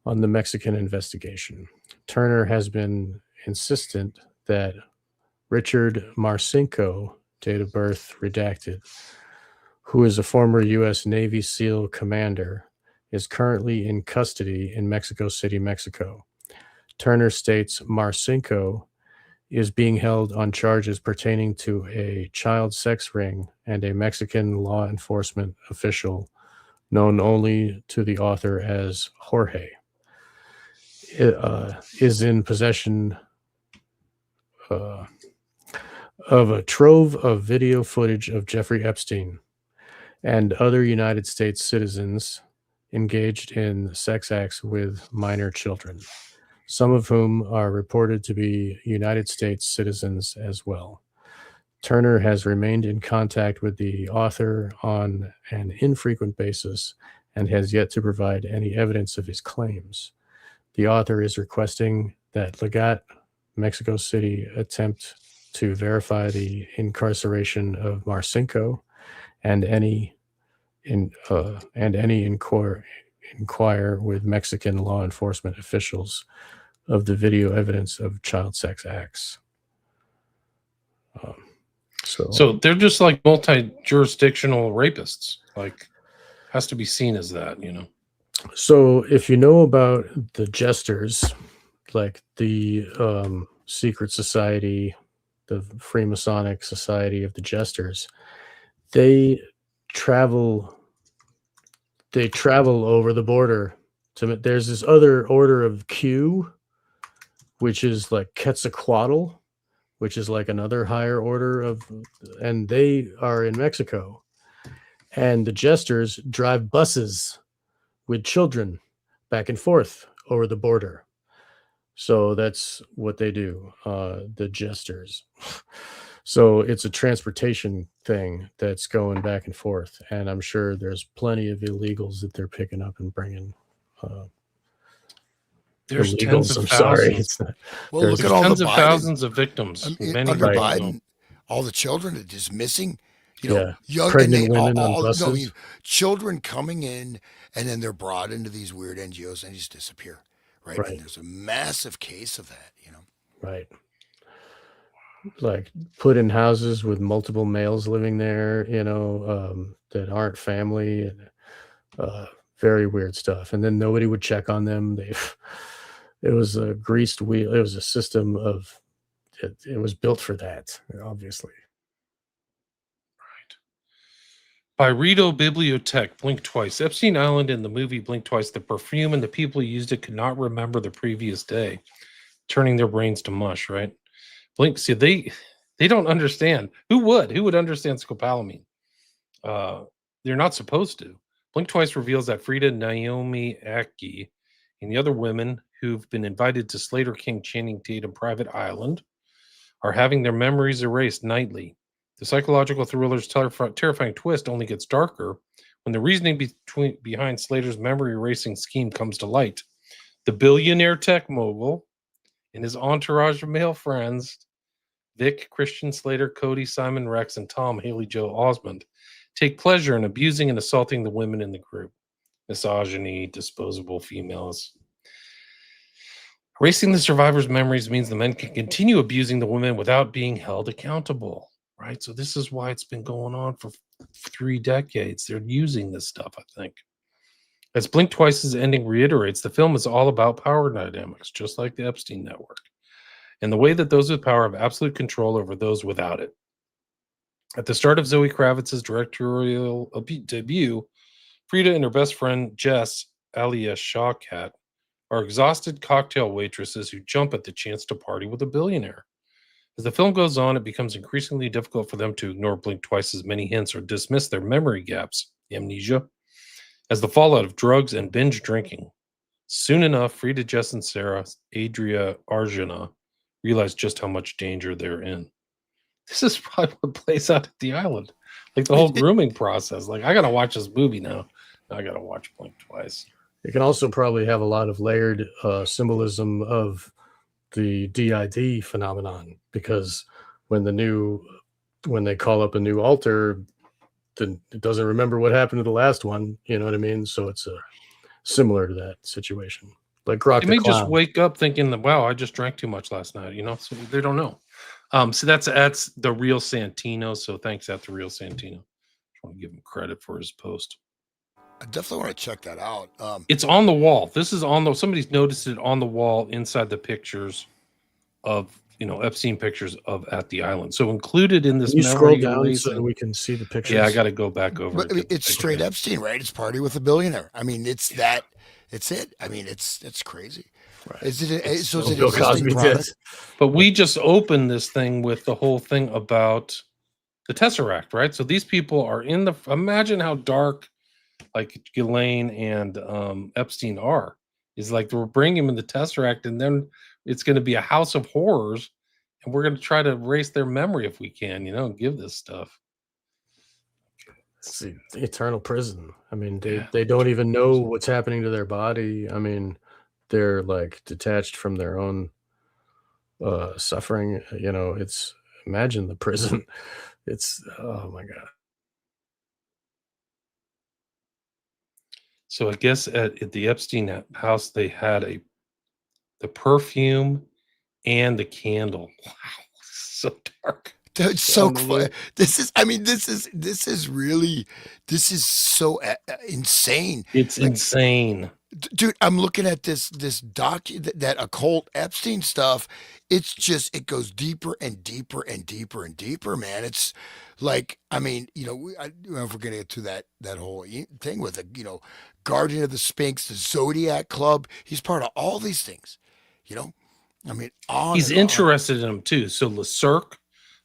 on the Mexican investigation. Turner has been insistent that Richard Marcinko, date of birth redacted, who is a former U.S. Navy SEAL commander, is currently in custody in Mexico City, Mexico. Turner states Marcinko is being held on charges pertaining to a child sex ring, and a Mexican law enforcement official known only to the author as Jorge is in possession of a trove of video footage of Jeffrey Epstein and other United States citizens engaged in sex acts with minor children, some of whom are reported to be United States citizens as well. Turner has remained in contact with the author on an infrequent basis and has yet to provide any evidence of his claims. The author is requesting that Legat, Mexico City, attempt to verify the incarceration of Marcinko and inquire with Mexican law enforcement officials of the video evidence of child sex acts.
So they're just like multi-jurisdictional rapists. Like, has to be seen as that, you know.
So if you know about the jesters, like the secret society, the Freemasonic Society of the Jesters, they travel over the border. There's this other order of Q, which is like Quetzalcoatl, which is like another higher order of, and they are in Mexico. And the jesters drive buses with children back and forth over the border. So that's what they do, the jesters. So it's a transportation thing that's going back and forth. And I'm sure there's plenty of illegals that they're picking up and bringing.
There's
illegals,
tens of
I'm
thousands.
sorry.
Well, look
There's
at all
tens
the
of
Biden,
thousands of victims. Many
under
don't
Biden,
know.
all the children are just missing. You know,
Yeah,
young
pregnant
and they
women on
all
buses.
children coming in, and then they're brought into these weird NGOs and just disappear. Right?
Right.
And there's a massive case of that. You know.
Right. Like put in houses with multiple males living there, you know, that aren't family, and very weird stuff. And then nobody would check on them. It was a greased wheel. It was a system of, it was built for that, obviously.
By Rito Bibliotech, Blink Twice. Epstein Island in the movie Blink Twice, the perfume and the people who used it could not remember the previous day, turning their brains to mush, right? Blink, see, they don't understand. Who would? Who would understand scopolamine? They're not supposed to. Blink Twice reveals that Frida, Naomi Aki, and the other women who've been invited to Slater King Channing Tatum private island are having their memories erased nightly. The psychological thriller's terrifying twist only gets darker when the reasoning behind Slater's memory erasing scheme comes to light. The billionaire tech mogul and his entourage of male friends, Vic, Christian Slater, Cody, Simon Rex, and Tom Haley Joe Osmond, take pleasure in abusing and assaulting the women in the group. Misogyny, disposable females. Erasing the survivors' memories means the men can continue abusing the women without being held accountable, right? So this is why it's been going on for 3 decades. They're using this stuff, I think. As Blink Twice's ending reiterates, the film is all about power dynamics, just like the Epstein network, and the way that those with power have absolute control over those without it. At the start of Zoe Kravitz's directorial debut, Frida and her best friend Jess, alias Shawkat, are exhausted cocktail waitresses who jump at the chance to party with a billionaire. As the film goes on, it becomes increasingly difficult for them to ignore Blink Twice's many hints or dismiss their memory gaps, amnesia, as the fallout of drugs and binge drinking. Soon enough, Frida, Jess, and Sarah, Adria Arjuna, realize just how much danger they're in. This is probably what plays out at the island. Like the whole grooming process. Like, I got to watch this movie now. I got to watch Blink Twice.
It can also probably have a lot of layered symbolism of the DID phenomenon, because when they call up a new altar, then it doesn't remember what happened to the last one. You know what I mean? So it's similar to that situation. Like Grok
They may
the Clown.
just wake up thinking that, wow, I just drank too much last night. You know, so they don't know. So that's the real Santino. So thanks out to real Santino. I want to give him credit for his post.
I definitely want to check that out.
It's on the wall. This is on the. Somebody's noticed it on the wall inside the pictures of, you know, Epstein pictures of at the island. So included in this.
Can you scroll down so we can see the pictures?
Yeah, I got to go back over.
But, I mean, it's straight Epstein, right? It's Party with a Billionaire. I mean, it's that. It's it. I mean, it's crazy.
Right.
Is it? So is it
Bill Cosby did.
But we just opened this thing with the whole thing about the Tesseract, right? So these people are in the. Imagine how dark, like Ghislaine and Epstein are. Is like we're bringing him in the Tesseract, and then it's going to be a house of horrors, and we're going to try to erase their memory if we can, and give this stuff.
It's the eternal prison. I mean,
Yeah,
they don't even know what's happening to their body. I mean, they're like detached from their own suffering. It's imagine the prison. It's oh my god.
So I guess at the Epstein house they had the perfume and the candle. Wow, so dark.
It's so this is really so insane.
It's insane.
Dude, I'm looking at this that occult Epstein stuff. It goes deeper and deeper and deeper and deeper, man. It's like, I mean, I don't know if we're gonna get to that whole thing with the, Guardian of the Sphinx, the Zodiac Club. He's part of all these things, I mean,
he's interested in them too. So Le Cirque,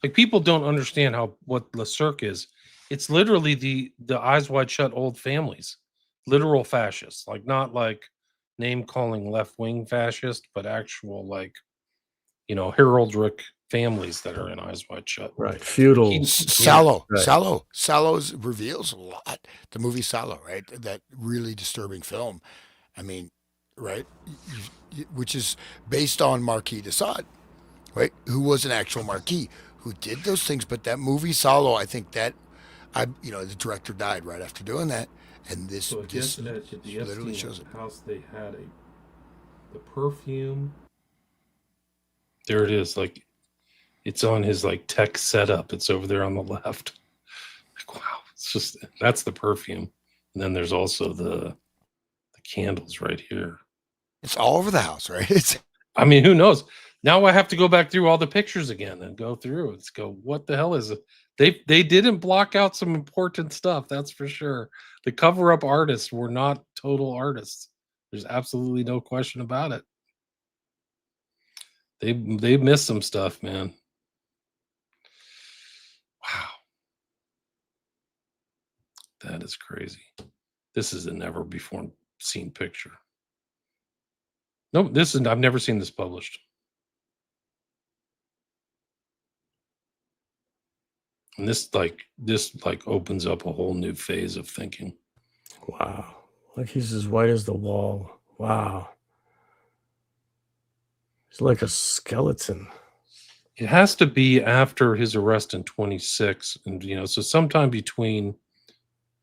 like people don't understand what Le Cirque is. It's literally the eyes wide shut old families. Literal fascists, like not like name calling left wing fascist, but actual like heraldric families that are in Eyes Wide Shut.
Right, feudal.
Sallows reveals a lot. The movie Sallow, right? That really disturbing film. I mean, right, which is based on Marquis de Sade, right? Who was an actual Marquis who did those things. But that movie Sallow, I think the director died right after doing that. And this literally shows it.
House they had the perfume. There it is. Like it's on his like tech setup. It's over there on the left. Like wow, that's the perfume. And then there's also the candles right here.
It's all over the house, right?
I mean, who knows? Now I have to go back through all the pictures again and go through. Let's go. What the hell is it? They didn't block out some important stuff, that's for sure. The cover-up artists were not total artists. There's absolutely no question about it. They missed some stuff, man. Wow. That is crazy. This is a never before seen picture. No, I've never seen this published. And this opens up a whole new phase of thinking.
Wow. Like he's as white as the wall. Wow. He's like a skeleton.
It has to be after his arrest in 26. And, so sometime between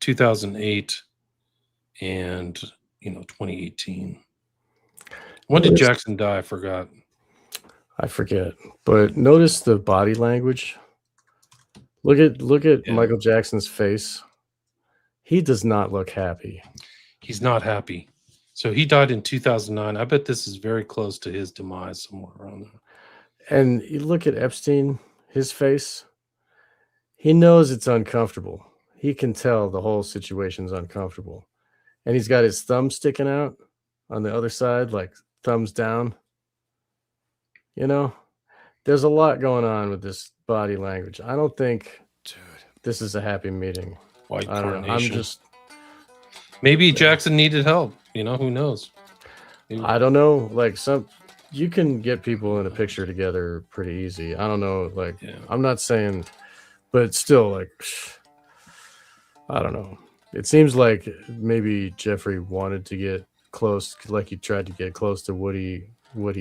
2008 and, 2018. When did Jackson die? I forgot.
I forget. But notice the body language. Look at Michael Jackson's face. He does not look happy.
He's not happy. So he died in 2009. I bet this is very close to his demise, somewhere around there.
And you look at Epstein, his face. He knows it's uncomfortable. He can tell the whole situation's uncomfortable. And he's got his thumb sticking out on the other side, like thumbs down. There's a lot going on with this body language. I don't think this is a happy meeting.
White
I don't know. I'm just
maybe Jackson needed help. Who knows?
I don't know. Like you can get people in a picture together pretty easy. I don't know. Like I'm not saying, but still, like I don't know. It seems like maybe Jeffrey wanted to get close, like he tried to get close to Woody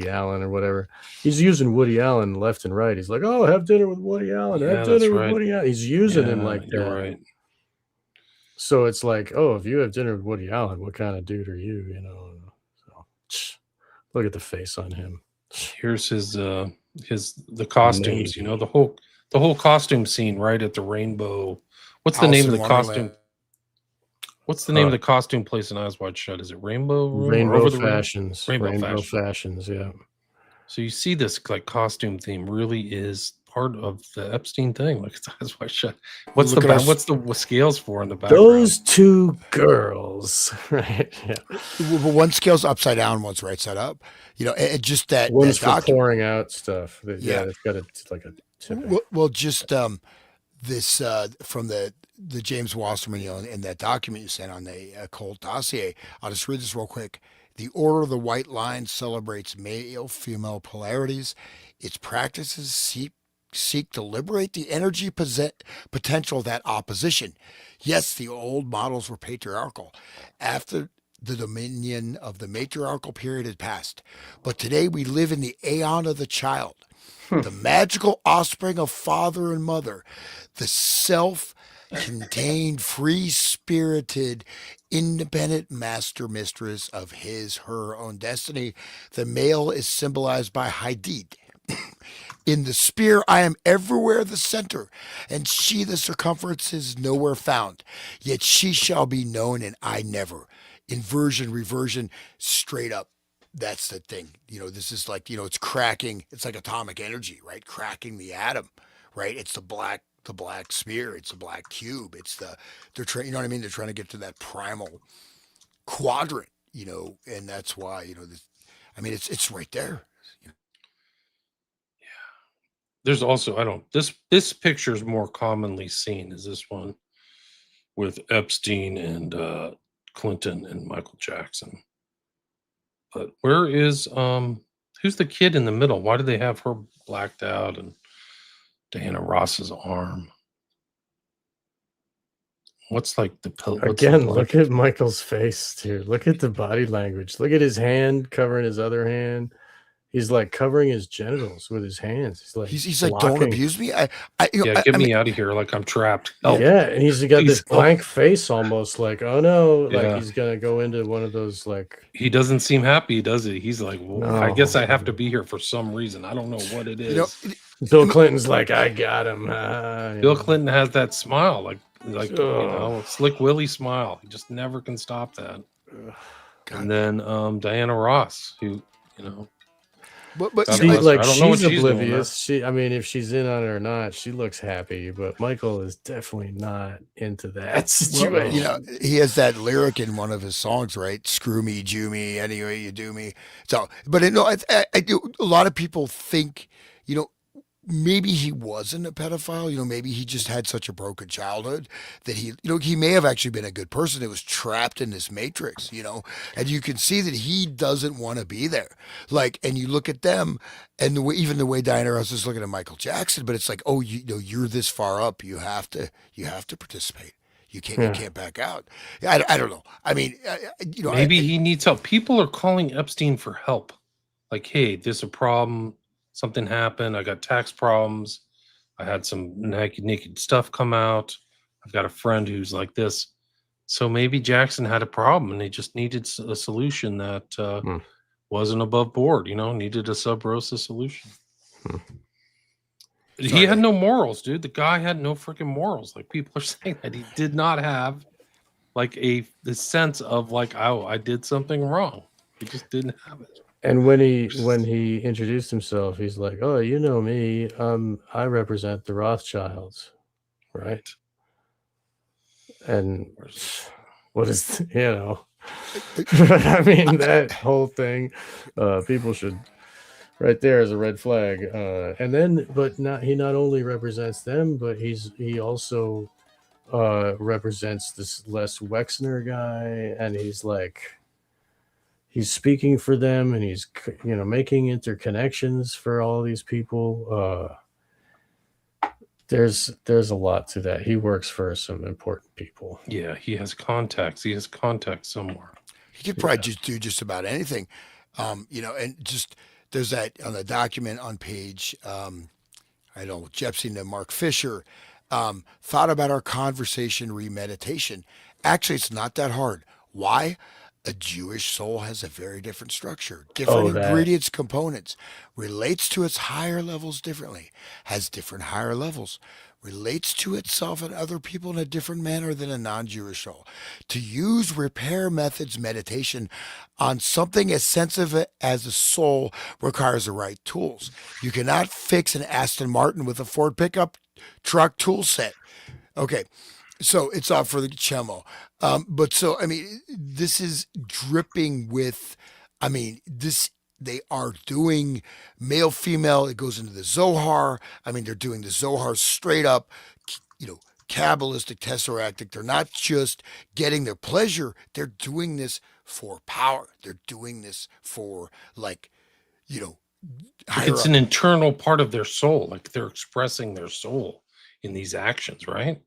Allen or whatever. He's using Woody Allen left and right. He's like, oh, have dinner with Woody Allen. Have dinner with Woody Allen. He's using him like that.
You're right.
So it's like, oh, if you have dinner with Woody Allen, what kind of dude are you? So look at the face on him.
Here's the costumes.
Amazing.
The whole costume scene right at the Rainbow. What's the name of the costume? What's the name of the costume place in Eyes Wide Shut? Is it Rainbow Room?
Rainbow Fashions.
Rainbow
Fashions, yeah.
So you see this like costume theme really is part of the Epstein thing. Like it's Eyes Wide Shut. What's the scales for in the background?
Those two girls, right? Yeah.
Well, one scale's upside down, one's right side up. It just that
one's for pouring out stuff. It's got like a tip.
Well, just this from the James Wasserman, in that document you sent on the Occult dossier. I'll just read this real quick. The Order of the White Line celebrates male-female polarities. Its practices seek to liberate the energy potential of that opposition. Yes, the old models were patriarchal. After the dominion of the matriarchal period had passed, but today we live in the aeon of the child, the magical offspring of father and mother, the self contained, free spirited, independent master mistress of her own destiny. The male is symbolized by Hadid. In the spear, I am everywhere the center, and she the circumference is nowhere found. Yet she shall be known, and I never. Inversion, reversion, straight up. That's the thing. This is like, it's cracking. It's like atomic energy, right? Cracking the atom, right? It's the black sphere. It's the black cube. They're trying, you know what I mean? They're trying to get to that primal quadrant, and that's why, it's right there.
There's also this picture is more commonly seen as this one with Epstein and Clinton and Michael Jackson. But where is who's the kid in the middle? Why do they have her blacked out and Diana Ross's arm? What's like the
again? Look at Michael's face, too. Look at the body language. Look at his hand covering his other hand. He's like covering his genitals with his hands. He's like,
don't abuse me.
Get me out of here. Like I'm trapped. Help.
Yeah. And he's got this blank face almost like, oh no. Yeah. Like he's going to go into one of those, like,
he doesn't seem happy, does he? He's like, well, no. I guess I have to be here for some reason. I don't know what it is.
Bill Clinton's like, I got him.
Bill Clinton has that smile, like Slick Willie smile. He just never can stop that. And then Diana Ross, who,
But she's oblivious. If she's in on it or not, she looks happy. But Michael is definitely not into that situation.
Well, he has that lyric in one of his songs, right? Screw me, Jew me, any way you do me. So, but I do. A lot of people think, maybe he wasn't a pedophile. Maybe he just had such a broken childhood that he may have actually been a good person that was trapped in this matrix, and you can see that he doesn't want to be there. Like, and you look at them and even the way Diana Ross is looking at Michael Jackson, but it's like, oh, you're this far up. You have to participate. You can't back out. I don't know.
Maybe he needs help. People are calling Epstein for help. Like, hey, there's a problem. Something happened. I got tax problems. I had some naked stuff come out. I've got a friend who's like this. So maybe Jackson had a problem and he just needed a solution that wasn't above board, needed a sub rosa solution. He had no morals, dude. The guy had no freaking morals. Like, people are saying that he did not have like the sense of like, oh, I did something wrong. He just didn't have it.
And when he introduced himself, he's like, "Oh, you know me. I represent the Rothschilds, right?" And what is that whole thing? People should. Right there is a red flag. And then, he not only represents them, but he also represents this Les Wexner guy, and he's like. He's speaking for them, and he's making interconnections for all these people. There's a lot to that. He works for some important people.
Yeah, he has contacts. He has contacts somewhere.
He could probably just do just about anything, and just there's that on the document on page Epstein and Mark Fisher thought about our conversation remeditation. Actually, it's not that hard. Why? A Jewish soul has a very different structure, different ingredients, components, relates to its higher levels differently, has different higher levels, relates to itself and other people in a different manner than a non-Jewish soul. To use repair methods meditation on something as sensitive as a soul requires the right tools. You cannot fix an Aston Martin with a Ford pickup truck tool set. Okay. So it's off for the chemo. This is dripping with, they are doing male, female. It goes into the Zohar. They're doing the Zohar straight up, Kabbalistic, tesseractic. They're not just getting their pleasure. They're doing this for power. They're doing this for like, you know, higher
It's
up.
an internal part of their soul. Like they're expressing their soul in these actions, right?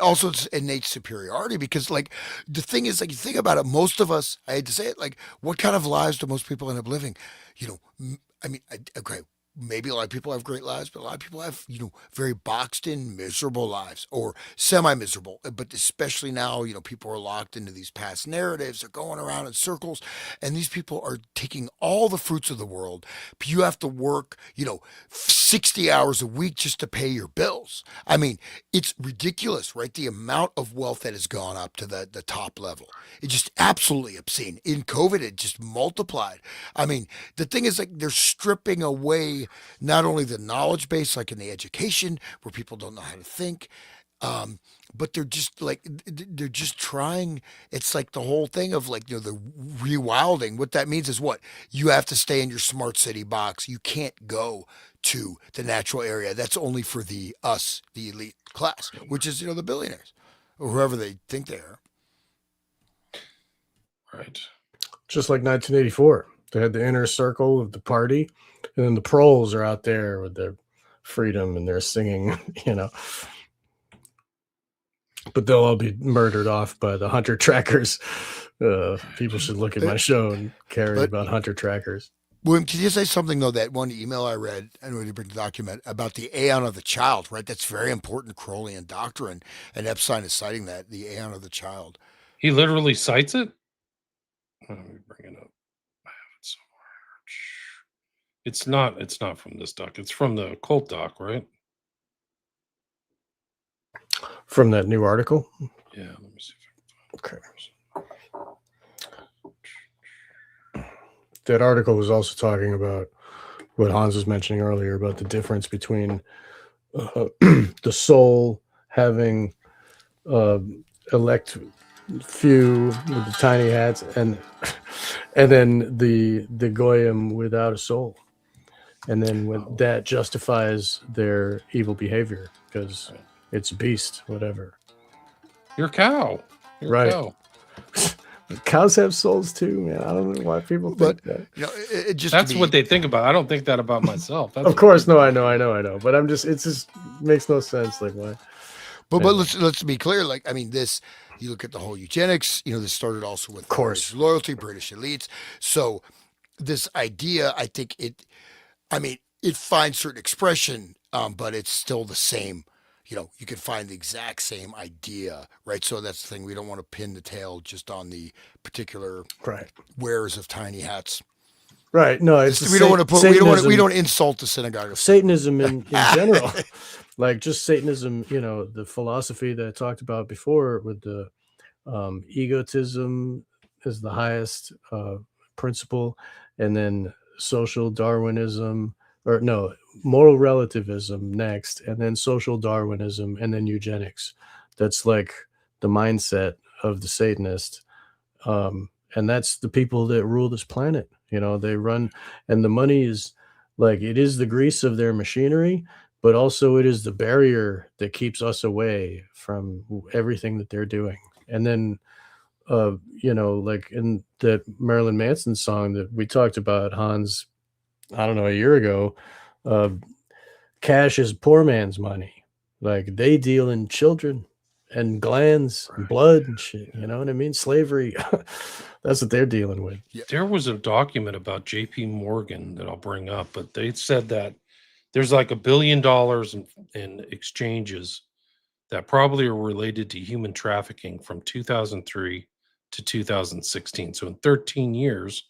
Also, it's innate superiority because, like, the thing is, like, you think about it, most of us, I hate to say it, like, what kind of lives do most people end up living? I mean, okay, maybe a lot of people have great lives, but a lot of people have, very boxed in, miserable lives or semi miserable. But especially now, people are locked into these past narratives. They're going around in circles, and these people are taking all the fruits of the world. You have to work, 60 hours a week just to pay your bills. I mean, it's ridiculous, right? The amount of wealth that has gone up to the top level. It's just absolutely obscene. In COVID, it just multiplied. I mean, the thing is, like, they're stripping away not only the knowledge base, like in the education, where people don't know how to think, but they're just trying. It's like the whole thing of, like, the rewilding. What that means is what you have to stay in your smart city box. You can't go to the natural area. That's only for the elite class, which is the billionaires or whoever they think they are.
Right.
Just like 1984, they had the inner circle of the party, and then the proles are out there with their freedom and they're singing, but they'll all be murdered off by the hunter trackers. People should look at my show and carry about hunter trackers.
William, can you say something, though, that one email I read, I know you bring the document, about the aeon of the child, right? That's very important Crowleyan doctrine, and Epstein is citing that, the aeon of the child.
He literally cites it? Let me bring it up. I have it somewhere. It's not from this doc. It's from the Occult doc, right?
From that new article?
Yeah, let me see if
Okay. That article was also talking about what Hans was mentioning earlier about the difference between the soul having elect few with the tiny hats and then the goyim without a soul, and then that justifies their evil behavior because it's beast, whatever.
You're a cow. You're
right.
A cow.
Cows have souls too, man. I don't know why people think that.
It just
that's what they think about. I don't think that about myself.
Of course, no, I know. But it just makes no sense. Like, why?
But let's be clear. Like, I mean, this, you look at the whole eugenics. This started also with, of course, British loyalty, British elites. So this idea, I think it finds certain expression, but it's still the same. You can find the exact same idea, right? So that's the thing. We don't want to pin the tail just on the particular wearers of tiny hats.
Right. No,
we don't want to put. We don't insult the synagogue of
Satanism in general. Like, just Satanism, the philosophy that I talked about before with the egotism is the highest principle, and then social Darwinism, or no, moral relativism next, and then social Darwinism, and then eugenics. That's like the mindset of the Satanist. And that's the people that rule this planet. They run, and the money is like, it is the grease of their machinery, but also it is the barrier that keeps us away from everything that they're doing. And then, like in that Marilyn Manson song that we talked about, Hans, I don't know, a year ago, cash is poor man's money. Like, they deal in children and glands and blood and shit. You know what I mean? Slavery. That's what they're dealing with.
There was a document about JP Morgan that I'll bring up, but they said that there's like $1 billion in exchanges that probably are related to human trafficking from 2003 to 2016. So in 13 years,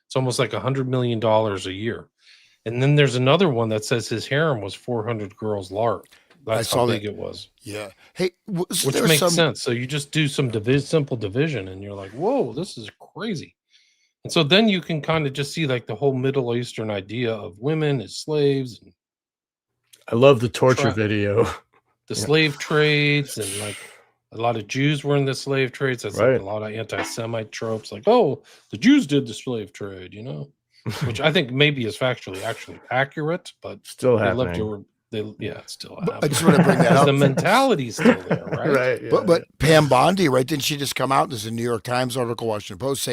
it's almost like $100 million a year. And then there's another one that says his harem was 400 girls large. That's how big it was.
Yeah. Hey,
which makes sense. So you just do some simple division, and you're like, whoa, this is crazy. And so then you can kind of just see like the whole Middle Eastern idea of women as slaves. And
I love the torture video.
The slave trades, and like a lot of Jews were in the slave trades. That's like a lot of anti-Semite tropes, like, oh, the Jews did the slave trade, which I think maybe is factually actually accurate, but
still happening.
It's still
I
happening.
just want to bring that up.
The mentality's still there, right?
Right. Yeah,
But Pam Bondi, right? Didn't she just come out? There's a New York Times article, Washington Post,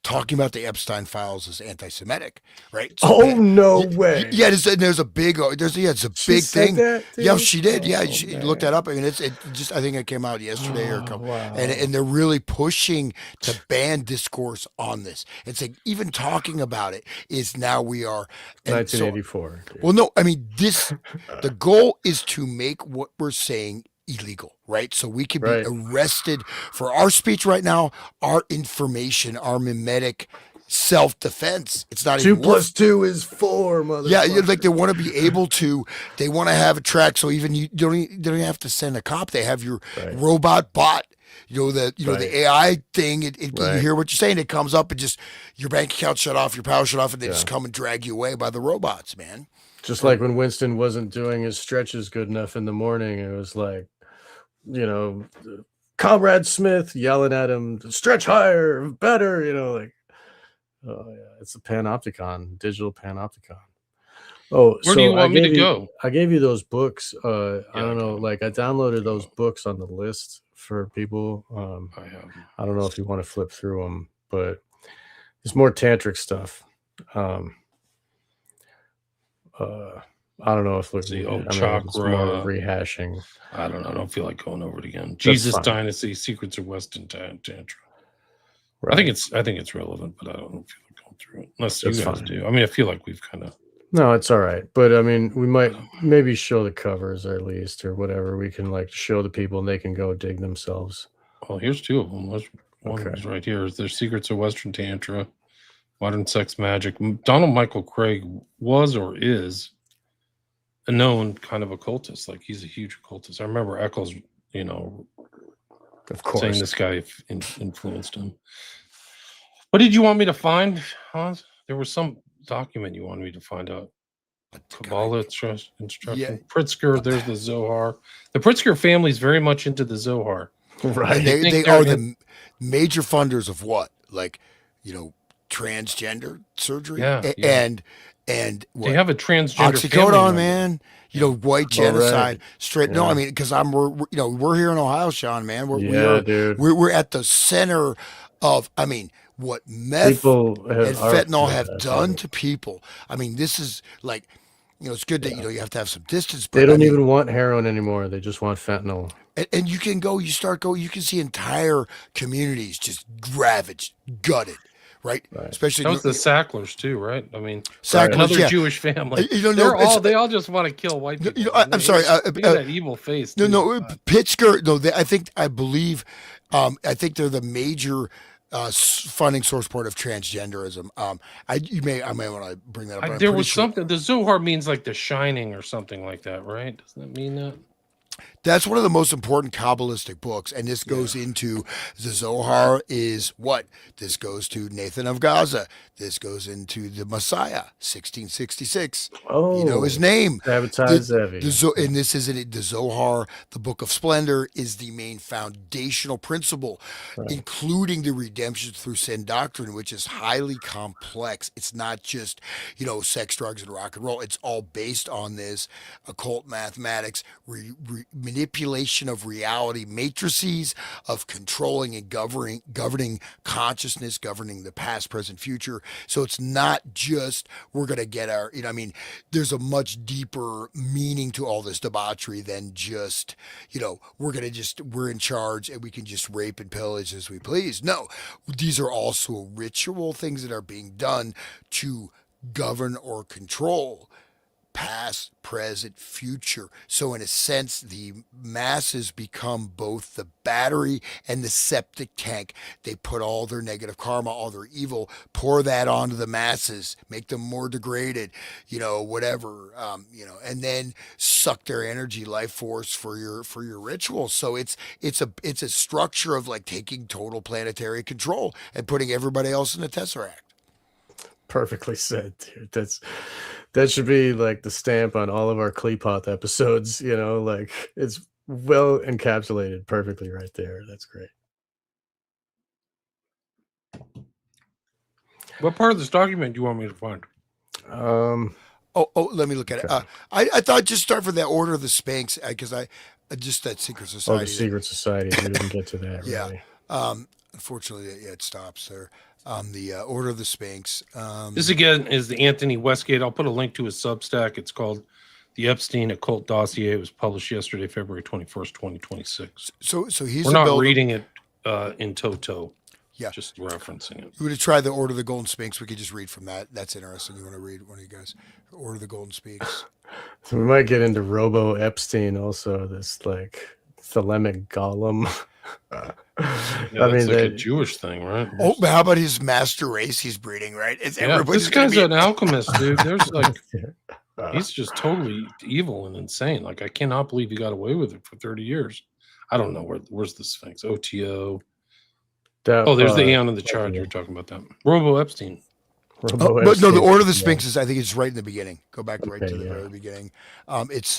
talking about the Epstein files as anti-Semitic, right? So
oh no way!
Yeah, there's a big it's a
She
big
said
thing.
that,
Yeah,
dude?
she did. Yeah,
Oh,
she
man.
looked that up. I mean, it just I think it came out yesterday or a couple,
wow.
and they're really pushing to ban discourse on this. It's like even talking about it is now we are. And
1984.
So, well, no, I mean the goal is to make what we're saying illegal, right? So we can be arrested for our speech right now, our information, our mimetic self-defense. It's not
2
even
plus 2 is 4, motherfucker.
Yeah, like they want to be able to. They want to have a track, so even you don't even have to send a cop. They have your robot bot. The AI thing. You hear what you're saying. It comes up and just your bank account shut off, your power shut off, and they just come and drag you away by the robots, man.
Just like when Winston wasn't doing his stretches good enough in the morning, it was like, Comrade Smith yelling at him, stretch higher, better, like, oh yeah, it's a panopticon, digital panopticon. Oh,
where do you want me to go?
I gave you those books. I don't know, like I downloaded those books on the list for people. I don't know if you want to flip through them, but it's more tantric stuff. I don't know if it's more rehashing.
I don't know. I don't feel like going over it again. Jesus Dynasty, Secrets of Western Tantra. Right. I think it's relevant, but I don't feel like going through it unless you guys do. I mean, I feel like we've kind of.
No, it's all right. But I mean, we might maybe show the covers at least or whatever. We can like show the people and they can go dig themselves.
Well, here's 2 of them. One is right here. There's Secrets of Western Tantra, Modern Sex Magic. Donald Michael Craig was or is a known kind of occultist. Like he's a huge occultist. I remember Eccles,
of course,
saying this guy influenced him. What did you want me to find, Hans? There was some document you wanted me to find out. Kabbalah instruction. Yeah. Pritzker, there's the Zohar. The Pritzker family is very much into the Zohar.
Right. They are the major funders of what? Like, transgender surgery?
Yeah.
And what?
They have a transgender
oxycodone, man. White genocide, straight. Yeah. No, I mean, because we're here in Ohio, Sean, man. We're at the center of, I mean, what meth and fentanyl have done to people. I mean, this is like, it's good that you have to have some distance.
But they don't even want heroin anymore. They just want fentanyl.
And you can go, you can see entire communities just ravaged, gutted. Right? Especially
that was the Sacklers too, right? I mean,
Sacklers,
another Jewish family. They all just want to kill white people.
I'm sorry.
That evil face.
Pittsburgh. No, I believe they're the major funding source part of transgenderism. I may want to bring that up.
There was something. The Zohar means like the Shining or something like that, right? Doesn't that mean that?
That's one of the most important Kabbalistic books, and this goes into the Zohar is what? This goes to Nathan of Gaza. This goes into the Messiah, 1666. Oh, his name.
And
this is the Zohar, the Book of Splendor, is the main foundational principle, including the redemption through sin doctrine, which is highly complex. It's not just, sex, drugs, and rock and roll. It's all based on this occult mathematics, manipulation of reality, matrices of controlling and governing consciousness, governing the past, present, future. So it's not just we're going to get our, there's a much deeper meaning to all this debauchery than just, we're in charge and we can just rape and pillage as we please. No, these are also ritual things that are being done to govern or control past, present, future. So in a sense, the masses become both the battery and the septic tank. They put all their negative karma, all their evil, pour that onto the masses, make them more degraded, whatever, and then suck their energy, life force for your rituals. So it's a structure of like taking total planetary control and putting everybody else in the Tesseract.
Perfectly said, dude. That should be like the stamp on all of our Kleepoth episodes, like it's well encapsulated perfectly right there. That's great.
What part of this document do you want me to find?
Let me look at it.
Okay.
I thought just start from the Order of the Sphinx because I just that secret
Oh, the
society.
secret societies. We didn't get to that
Yeah.
really.
Unfortunately, it stops there. The Order of the Sphinx.
This again is the Anthony Westgate. I'll put a link to his Substack. It's called The Epstein Occult Dossier. It was published yesterday, February 21st, 2026.
So he's
We're not reading it in toto.
Yeah.
Just referencing it.
You would have tried the Order of the Golden Sphinx. We could just read from that. That's interesting. You want to read one of you guys? Order of the Golden Sphinx.
So we might get into Robo Epstein also. This like thelemic golem.
Yeah, that's like a Jewish thing, right?
Oh, but how about his master race he's breeding, right? It's
This guy's an alchemist, dude. There's like, he's just totally evil and insane. Like, I cannot believe he got away with it for 30 years. I don't know where's the Sphinx? OTO. There's the Aeon of the Charge. You're talking about that. Robo Epstein.
But no, the Order of the Sphinx is, I think it's right in the beginning. Go back right to the very beginning. It's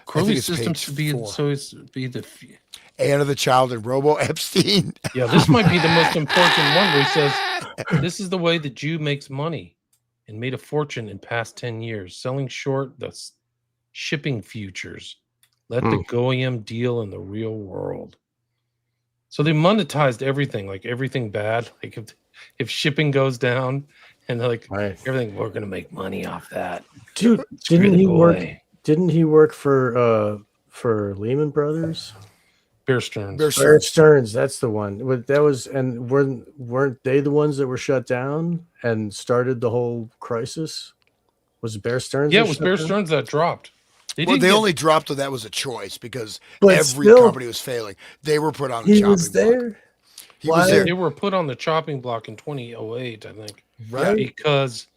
Crowley systems to be the
Aeon of the Child and Robo Epstein.
Yeah, this might be the most important one where he says, this is the way the Jew makes money and made a fortune in past 10 years, selling short the shipping futures. Let the Goyim deal in the real world. So they monetized everything, like everything bad. Like if shipping goes down and like everything, we're gonna make money off that.
Dude, didn't he work for Lehman Brothers?
Bear Stearns.
Bear Stearns, that's the one. That was, and weren't they the ones that were shut down and started the whole crisis? Was it Bear Stearns?
Yeah, it was Bear Stearns that dropped.
They only dropped when that was a choice because every company was failing. They were put on the chopping block. He was there.
They were put on the chopping block in 2008, I think.
Right.
Because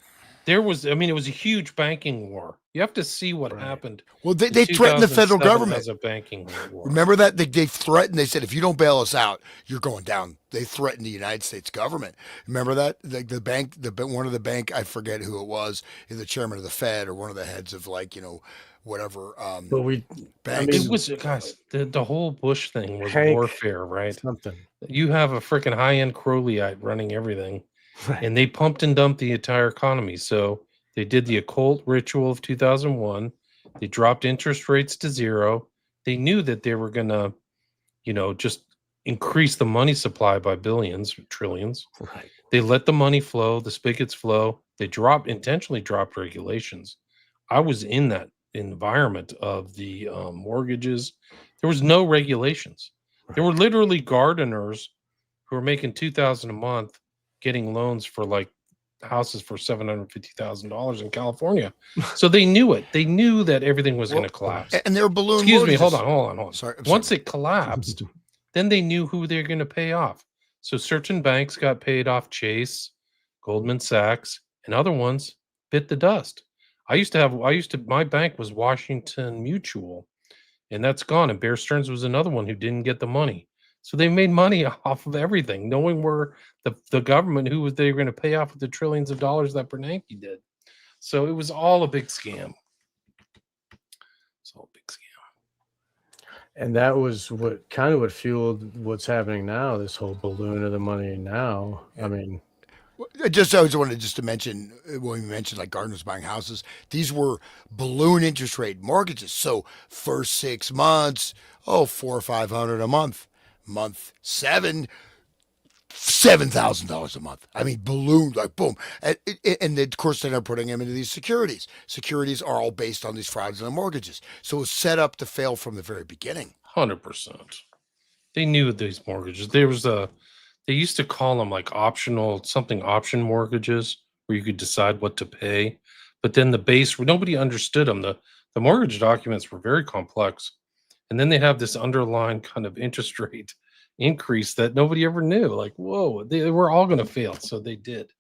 there was, it was a huge banking war. You have to see what happened.
Well, they threatened the federal government
as a banking war.
Remember that? They threatened. They said, if you don't bail us out, you're going down. They threatened the United States government. Remember that? The bank, one of the bank, I forget who it was, the chairman of the Fed or one of the heads of whatever. Banks.
It was, guys, the whole Bush thing was warfare, right?
Something.
You have a freaking high-end Crowleyite running everything, and they pumped and dumped the entire economy. So they did the occult ritual of 2001. They dropped interest rates to zero. They knew that they were going to, just increase the money supply by billions, trillions.
Right.
They let the money flow, the spigots flow. They intentionally dropped regulations. I was in that environment of the mortgages. There was no regulations. There were literally gardeners who were making $2,000 a month getting loans for like houses for $750,000 in California. So they knew it. They knew that everything was going to collapse.
And they're balloon
Excuse
mortgages.
me, hold on.
Sorry,
Once it collapsed, then they knew who they're going to pay off. So certain banks got paid off, Chase, Goldman Sachs, and other ones bit the dust. My bank was Washington Mutual, and that's gone. And Bear Stearns was another one who didn't get the money. So they made money off of everything, knowing where the government, they were going to pay off with the trillions of dollars that Bernanke did. So it was all a big scam. It's all a big scam.
And that was what fueled what's happening now, this whole balloon of the money now. I mean,
I always wanted to mention, when we mentioned like gardeners buying houses, these were balloon interest rate mortgages. So first 6 months, $400 or $500 a month. Month 7, $7,000 a month. I mean, balloon, like boom. And of course, they're putting them into these securities. Securities are all based on these fraudulent mortgages. So it was set up to fail from the very beginning.
100%. They knew these mortgages. They used to call them like option mortgages where you could decide what to pay. But then nobody understood them. The mortgage documents were very complex. And then they have this underlying kind of interest rate increase that nobody ever knew. Like, whoa, they were all going to fail. So they did.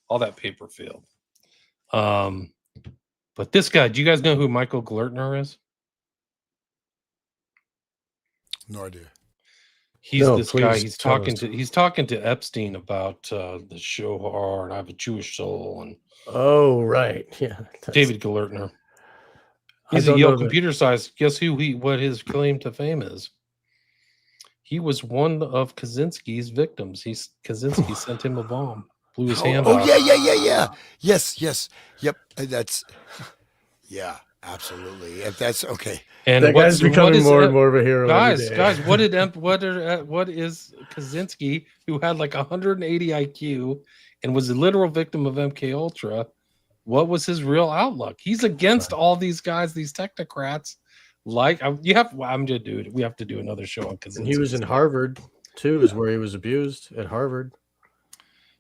All that paper failed. But this guy, do you guys know who Michael Glertner is?
No idea.
He's this guy. He's talking to Epstein about the Shohar and I Have a Jewish Soul. And
right. Yeah.
David Glertner. He's a Yale computer science. Guess what his claim to fame is? He was one of Kaczynski's victims. Kaczynski sent him a bomb, blew his hand off.
Yeah. Yes. Yep. Yeah, absolutely. If that's okay.
And
That guy's
what
becoming
is
more and more of a hero every
guys,
day.
guys, what is Kaczynski, who had like 180 IQ and was a literal victim of MK Ultra? What was his real outlook? He's against all these guys, these technocrats. Like you have, well, I'm gonna do it. We have to do another show on Kaczynski.
And he was in Harvard too, is where he was abused at Harvard.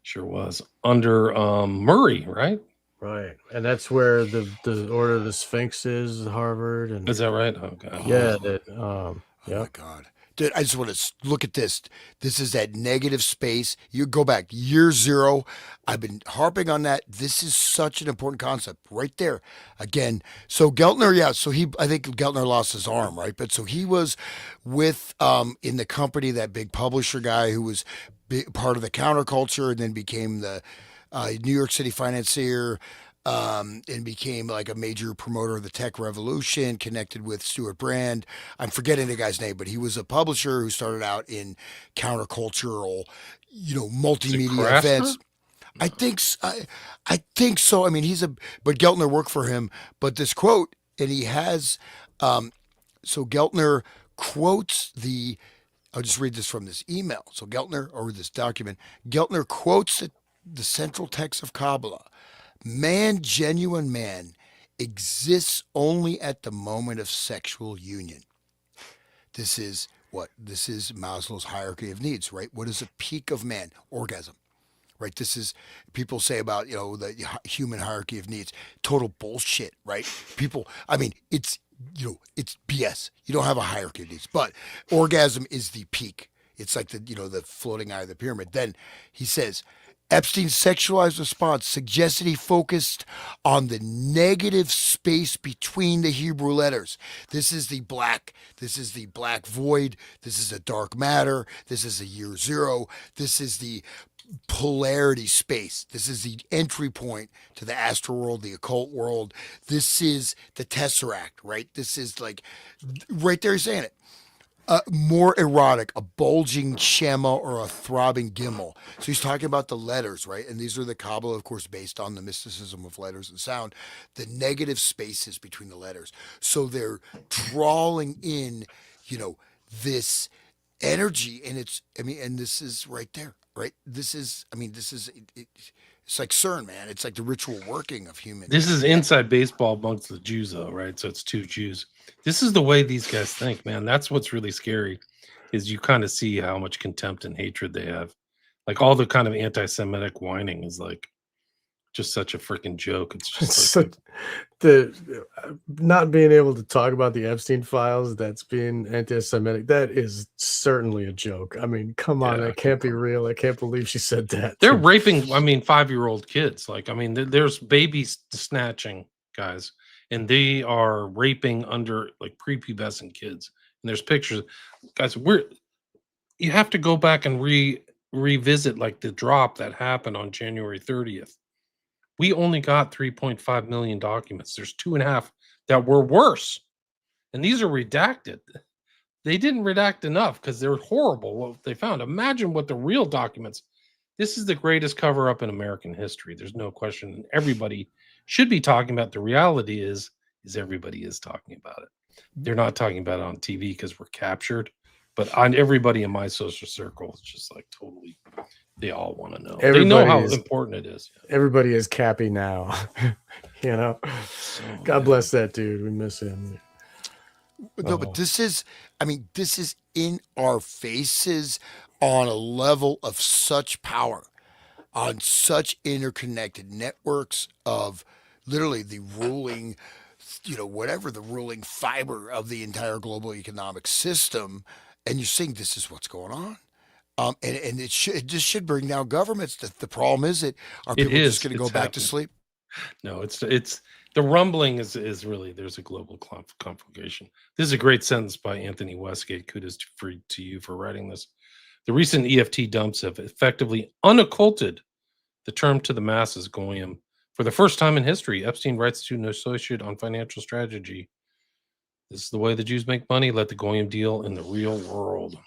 Sure was under Murray, right?
Right, and that's where the Order of the Sphinx is, Harvard, and
Is that right? Oh god.
yeah, that
Oh
yeah.
my God. Dude, I just want to look at this. This is that negative space. You go back year zero. I've been harping on that. This is such an important concept right there. Again, so Geltner, yeah, so I think Geltner lost his arm, right? But so he was with, in the company, that big publisher guy who was part of the counterculture and then became the New York City financier, and became like a major promoter of the tech revolution, connected with Stuart Brand. I'm forgetting the guy's name, but he was a publisher who started out in countercultural, multimedia events. I think so. I mean, but Geltner worked for him. But this quote, and he has, so Geltner quotes I'll just read this from this email. So Geltner, or this document, Geltner quotes the central text of Kabbalah. Man, genuine man, exists only at the moment of sexual union. This is what? This is Maslow's hierarchy of needs, right? What is a peak of man? Orgasm, right? This is, people say about, the human hierarchy of needs. Total bullshit, right? People, I mean, it's BS. You don't have a hierarchy of needs, but orgasm is the peak. It's like the floating eye of the pyramid. Then he says, Epstein's sexualized response suggested he focused on the negative space between the Hebrew letters. This is the black void. This is the dark matter. This is the year zero. This is the polarity space. This is the entry point to the astral world, the occult world. This is the tesseract, right? This is like, right there, he's saying it. More erotic, a bulging shema or a throbbing gimel. So he's talking about the letters, right? And these are the Kabbalah, of course, based on the mysticism of letters and sound, the negative spaces between the letters. So they're drawing in, this energy, and and this is right there, right? It's like CERN, man. It's like the ritual working of humans.
This is inside baseball amongst the Jews, though, right? So it's two Jews. This is the way these guys think, man. That's what's really scary, is you kind of see how much contempt and hatred they have. Like all the kind of anti-Semitic whining is like just such a freaking joke. It's just like
the not being able to talk about the Epstein files, that's being anti-Semitic. That is certainly a joke. I mean, come on, that can't be real. I can't believe she said that.
They're raping, 5-year-old kids. Like, there's baby snatching guys, and they are raping under like prepubescent kids. And there's pictures, guys. You have to go back and revisit like the drop that happened on January 30th. We only got 3.5 million documents. There's 2.5 that were worse. And these are redacted. They didn't redact enough because they're horrible what they found. Imagine what the real documents. This is the greatest cover up in American history. There's no question. And everybody should be talking about. The reality is everybody is talking about it. They're not talking about it on TV because we're captured. But on everybody in my social circle, it's just like totally. They all want to know. They know how important it is.
Everybody is Cappy now. God bless that dude. We miss him.
No, but this is in our faces on a level of such power, on such interconnected networks of literally the ruling, whatever the ruling fiber of the entire global economic system. And you're saying this is what's going on. And it just should bring down governments. The problem is are people just going to go back to sleep?
No, it's the rumbling is really, there's a global conflagration. This is a great sentence by Anthony Westgate. Kudos to you for writing this. The recent EFT dumps have effectively unocculted the term to the masses, goyim. For the first time in history, Epstein writes to an associate on financial strategy. This is the way the Jews make money. Let the goyim deal in the real world.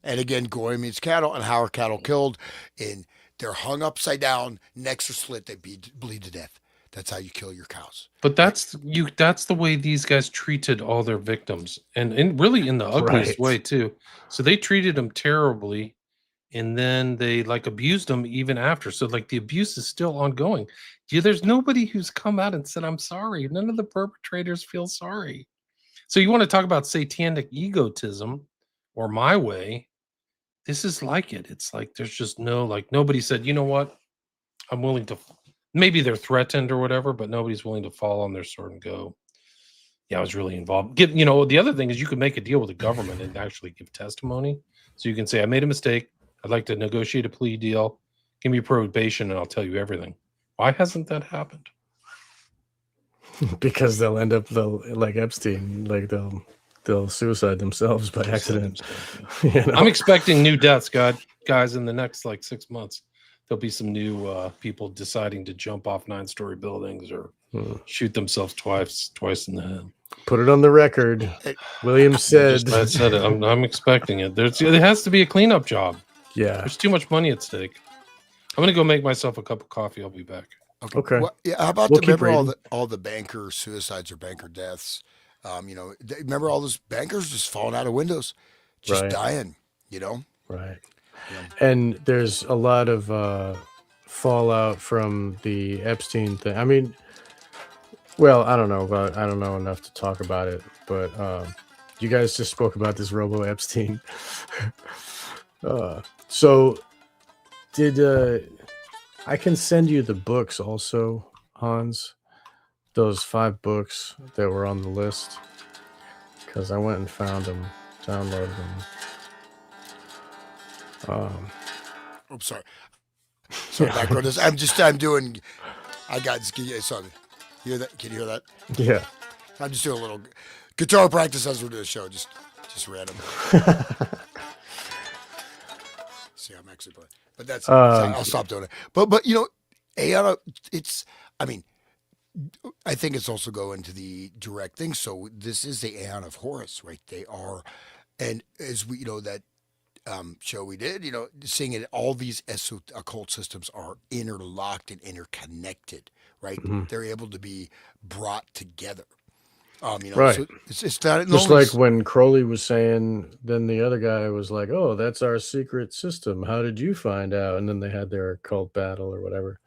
And again, goy means cattle, and how are cattle killed? They're hung upside down, necks are slit, they bleed to death. That's how you kill your cows.
But that's the way these guys treated all their victims, and really in the ugliest way
Right.
too. So they treated them terribly, and then they like abused them even after. So like the abuse is still ongoing. Yeah, there's nobody who's come out and said, I'm sorry. None of the perpetrators feel sorry. So you want to talk about satanic egotism or my way? This is like it. It's like there's just no, like nobody said, you know what? I'm willing to, maybe they're threatened or whatever, but nobody's willing to fall on their sword and go, yeah, I was really involved. The other thing is you could make a deal with the government and actually give testimony. So you can say, I made a mistake. I'd like to negotiate a plea deal. Give me probation and I'll tell you everything. Why hasn't that happened?
Because they'll end up like Epstein, like they'll suicide themselves by accident.
I'm expecting new deaths, guys, in the next like 6 months. There'll be some new people deciding to jump off 9-story buildings or shoot themselves twice in the head.
Put it on the record. William said.
I said it. I'm expecting it. There has to be a cleanup job.
Yeah.
There's too much money at stake. I'm gonna go make myself a cup of coffee. I'll be back.
Okay.
Well, yeah, how about remember all the banker suicides or banker deaths? Remember all those bankers just falling out of windows, just dying.
Right. Yeah. And there's a lot of fallout from the Epstein thing. I mean, well, I don't know enough to talk about it, but you guys just spoke about this Robo Epstein. So did I can send you the books also, Hans, those 5 books that were on the list, because I went and found them, downloaded them.
Sorry, background. I got sorry. Hear that? Can you hear that?
Yeah.
I'm just doing a little guitar practice as we're doing the show, just random. See, I'm actually playing, but that's I'll stop doing it. But Aeon, I think it's also going to the direct thing. So this is the Aeon of Horus, right? They are, and as we that show we did, seeing it, all these occult systems are interlocked and interconnected, right? Mm-hmm. They're able to be brought together.
Right.
So it's not
just like when Crowley was saying, then the other guy was like, oh, that's our secret system. How did you find out? And then they had their occult battle or whatever.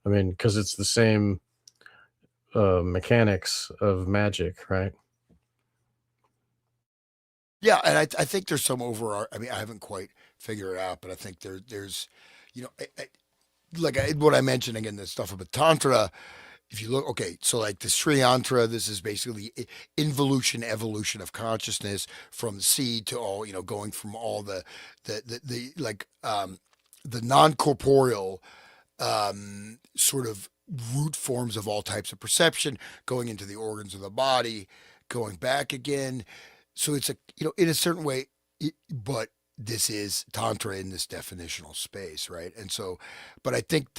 I mean, because it's the same mechanics of magic, right?
Yeah, and I think there's some I haven't quite figured it out, but I think there's, what I mentioned again, the stuff about Tantra. If you look, okay, so like the Sri Yantra, this is basically evolution of consciousness from the seed to all, going from all the non-corporeal sort of root forms of all types of perception, going into the organs of the body, going back again. So it's in a certain way, but this is Tantra in this definitional space, right? And so, but I think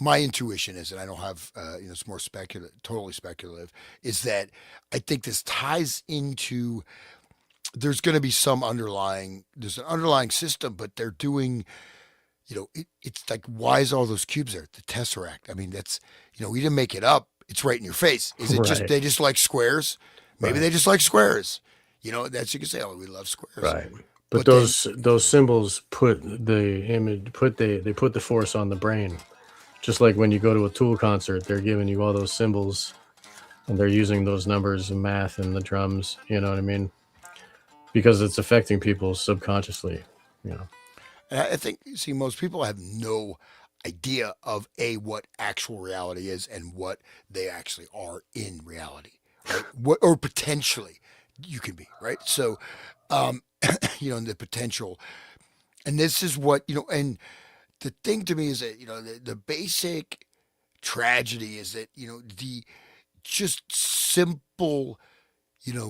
my intuition is, and I don't have, it's more totally speculative, is that I think this ties into, there's going to be there's an underlying system, but they're doing, it's like, why is all those cubes there? The Tesseract. I mean, that's, we didn't make it up. It's right in your face. Is it just, they just like squares? Maybe they just like squares. That's, you can say, oh, we love squares.
Right. But those symbols put the image, they put the force on the brain. Just like when you go to a Tool concert, they're giving you all those symbols and they're using those numbers and math and the drums, you know what I mean? Because it's affecting people subconsciously,
And I think, most people have no idea of what actual reality is and what they actually are in reality, right? Or potentially you can be, right? So, and the potential, and this is what, and the thing to me is that, the basic tragedy is that, the just simple,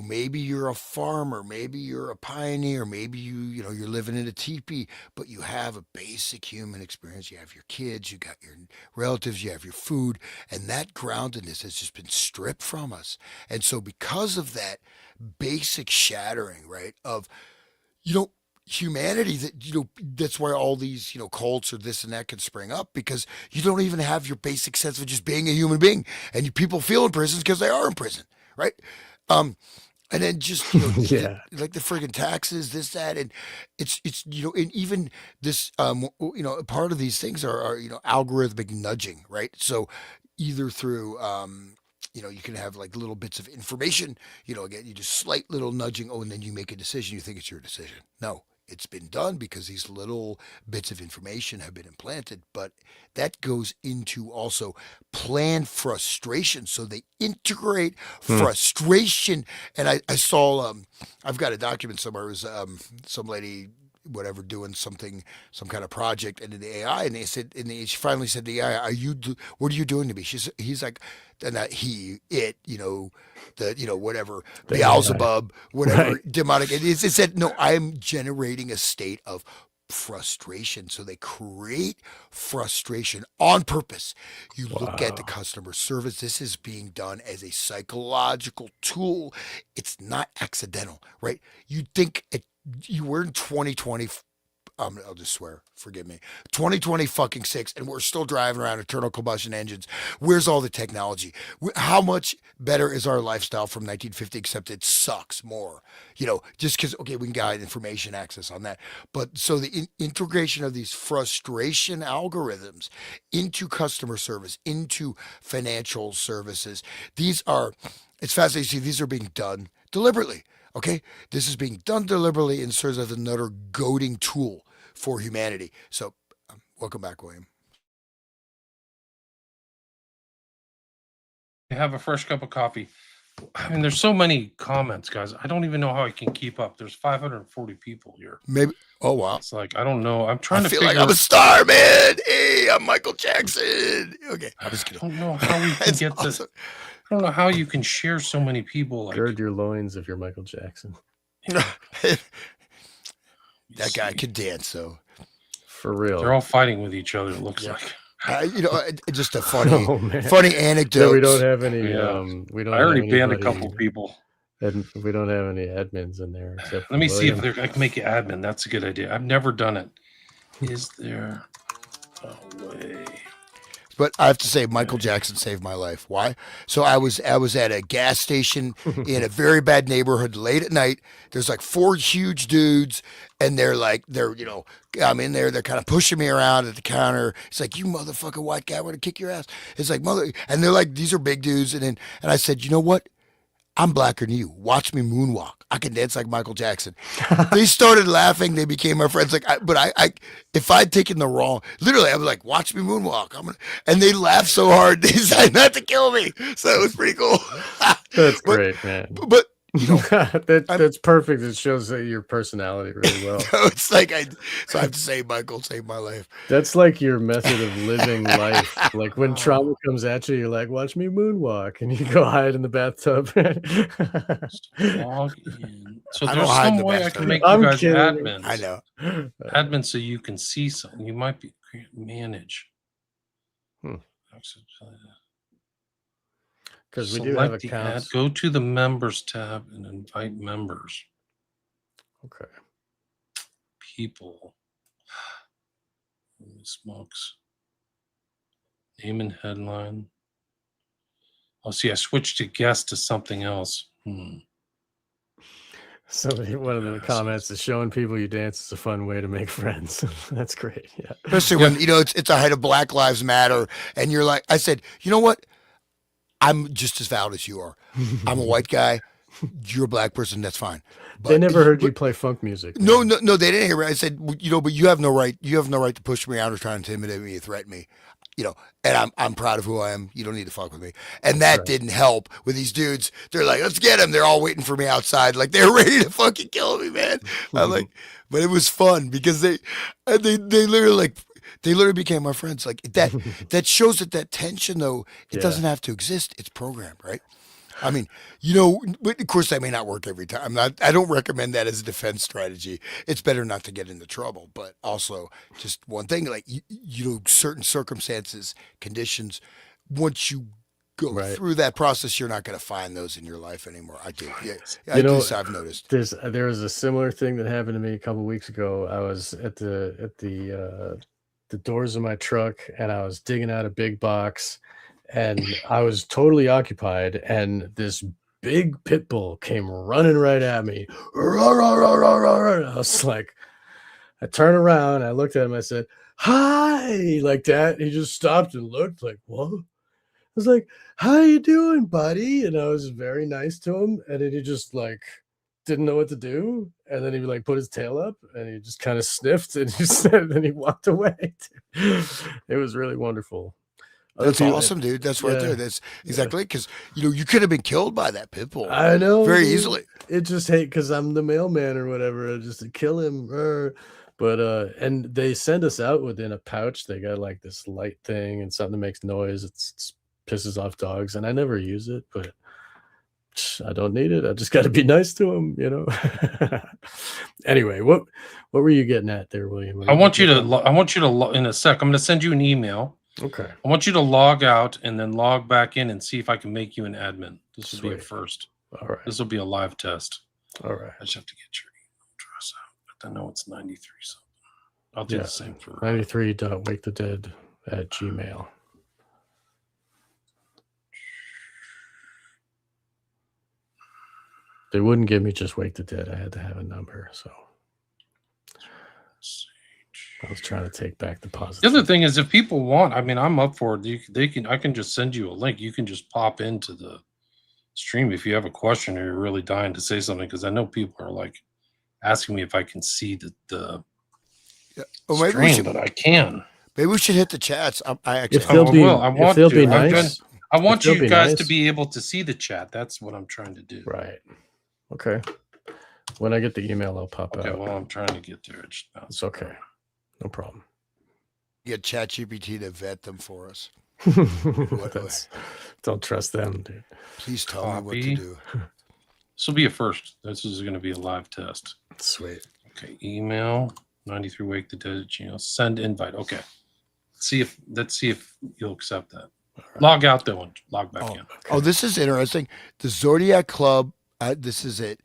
maybe you're a farmer, maybe you're a pioneer, maybe you're living in a teepee, but you have a basic human experience. You have your kids, you got your relatives, you have your food, and that groundedness has just been stripped from us. And so because of that basic shattering, right, of, humanity that that's why all these cults or this and that can spring up, because you don't even have your basic sense of just being a human being, and people feel in prisons because they are in prison, right? um and then just
Yeah.
like the friggin' taxes, this, that, and it's and even this part of these things are algorithmic nudging, right? So either through you can have like little bits of information, again, you just slight little nudging, oh, and then you make a decision, you think it's your decision. No, it's been done because these little bits of information have been implanted. But that goes into also planned frustration. So they integrate
Hmm.
frustration. And I saw, I've got a document somewhere. It was some lady, whatever, doing something, some kind of project, and in the AI, and they said, she finally said to the AI, what are you doing to me? He's like, and that whatever,
The AI.
Beelzebub, whatever,
Right.
demonic. It said, no, I am generating a state of frustration. So they create frustration on purpose. You look at the
Wow.
customer service. This is being done as a psychological tool. It's not accidental, right? You think you were in 2020. I'll just swear. Forgive me. 2020 fucking six, and we're still driving around internal combustion engines. Where's all the technology? How much better is our lifestyle from 1950? Except it sucks more. Just because, okay, we can get information access on that, but so the integration of these frustration algorithms into customer service, into financial services, these are. It's fascinating to see these are being done deliberately. Okay, this is being done deliberately and serves as another goading tool for humanity. So, welcome back, William.
Have a fresh cup of coffee. I mean, there's so many comments, guys. I don't even know how I can keep up. There's 540 people here.
Maybe. Oh wow.
It's like I don't know. I'm trying
I
to
feel
figure.
like I'm a star, man. Hey, I'm Michael Jackson. Okay, I'm just
I
kidding.
don't know how we can
It's
get
awesome.
I don't know how you can share so many people. Like,
Gird your loins if you're Michael Jackson.
That guy could dance, though.
For real.
They're all fighting with each other. It looks
Yeah.
like.
Just a funny,
Oh, man.
funny anecdote.
Yeah, we don't have any.
Yeah.
We don't.
I already
have
banned a
anybody-
couple people.
And we don't have any admins in there except for
Let me see
William.
if I can make you admin. That's a good idea. I've never done it. Is there a way?
But I have to say, Michael Jackson saved my life. Why? So I was at a gas station in a very bad neighborhood late at night. There's like four huge dudes, and they're I'm in there. They're kind of pushing me around at the counter. It's like, you motherfucking white guy, I want to kick your ass. It's like, and they're like, these are big dudes. And I said, you know what? I'm blacker than you. Watch me moonwalk. I can dance like Michael Jackson. They started laughing. They became my friends. Like, if I'd taken the wrong, literally, I was like, watch me moonwalk. And they laughed so hard. They decided not to kill me. So it was pretty cool.
That's great, man.
But
that's perfect. It shows your personality really well.
it's like so I have to say, Michael saved my life.
That's like your method of living life. Like when trauma comes at you, you're like, watch me moonwalk, and you go hide in the bathtub.
Log in. So
I don't
there's
hide in
some
the
way I
bathtub.
can make
I'm
you guys
kidding.
admins.
I know.
Admin, so you can see something. You might be manage.
Because we do have
Select the ad.
accounts.
Go to the members tab and invite members.
Okay.
People. Holy smokes. Name and headline. Oh, see, I switched to guest to something else.
Somebody, one of the comments is showing people you dance is a fun way to make friends. That's great. Yeah.
Especially when it's a height of Black Lives Matter, and you're like, I said, you know what? I'm just as valid as you are. I'm a white guy. You're a black person. That's fine. But
They never heard you play funk music.
No,
man.
no, they didn't hear me. I said, but you have no right. You have no right to push me out or try to intimidate me, or threaten me. And I'm proud of who I am. You don't need to fuck with me. And that didn't help with these dudes. They're like, let's get him. They're all waiting for me outside. Like they're ready to fucking kill me, man. I'm like, but it was fun because they literally became my friends. Like that shows that tension though, it doesn't have to exist. It's programmed, right? I mean, but of course that may not work every time. I don't recommend that as a defense strategy. It's better not to get into trouble, but also just one thing, like, certain circumstances, conditions, once you go
Right.
through that process, you're not going to find those in your life anymore. I do. Yeah, I've noticed.
There was a similar thing that happened to me a couple weeks ago. I was at the doors of my truck, and I was digging out a big box, and I was totally occupied, and this big pit bull came running right at me. Roar, roar, roar, roar, roar. I was like, I turned around, I looked at him, I said, "Hi," like that. He just stopped and looked like, "What?" I was like, "How you doing, buddy?" And I was very nice to him, and then he just like didn't know what to do, and then he like put his tail up, and he just kind of sniffed, and he said, then he walked away. It was really wonderful.
That's awesome, dude. That's right there. That's exactly because you could have been killed by that pit bull.
I know,
very
dude.
easily.
It just hate because I'm the mailman or whatever, just to kill him. But and they send us out within a pouch. They got like this light thing and something that makes noise. It's pisses off dogs, and I never use it, but I don't need it. I just got to be nice to them, Anyway, what were you getting at there, William?
I want you to in a sec. I'm going to send you an email.
Okay.
I want you to log out and then log back in and see if I can make you an admin. This will be a first.
All right.
This will be a live test.
All right.
I just have to get your email address out. But I know it's 93 something. I'll do the same for
93.wakethedead@gmail. They wouldn't give me just Wake the Dead. I had to have a number, so I was trying to take back the positive.
The other thing is, if people want, I mean, I'm up for it. I can just send you a link. You can just pop into the stream if you have a question or you're really dying to say something, because I know people are like asking me if I can see the stream, but I can.
Maybe we should hit the chats. I
want you guys to be able to see the chat. That's what I'm trying to do.
Right. Okay. When I get the email, I'll pop out.
Okay. Well, I'm trying to get there.
It's okay. No problem.
Get ChatGPT to vet them for us.
Don't trust them, dude.
Please tell me what to do.
This will be a first. This is going to be a live test.
Sweet.
Okay. Email 93 Wake the Dead @gmail. Send invite. Okay. Let's see if you'll accept that. Right. Log out though and log back in.
Okay. Oh, this is interesting. The Zodiac Club. This is it.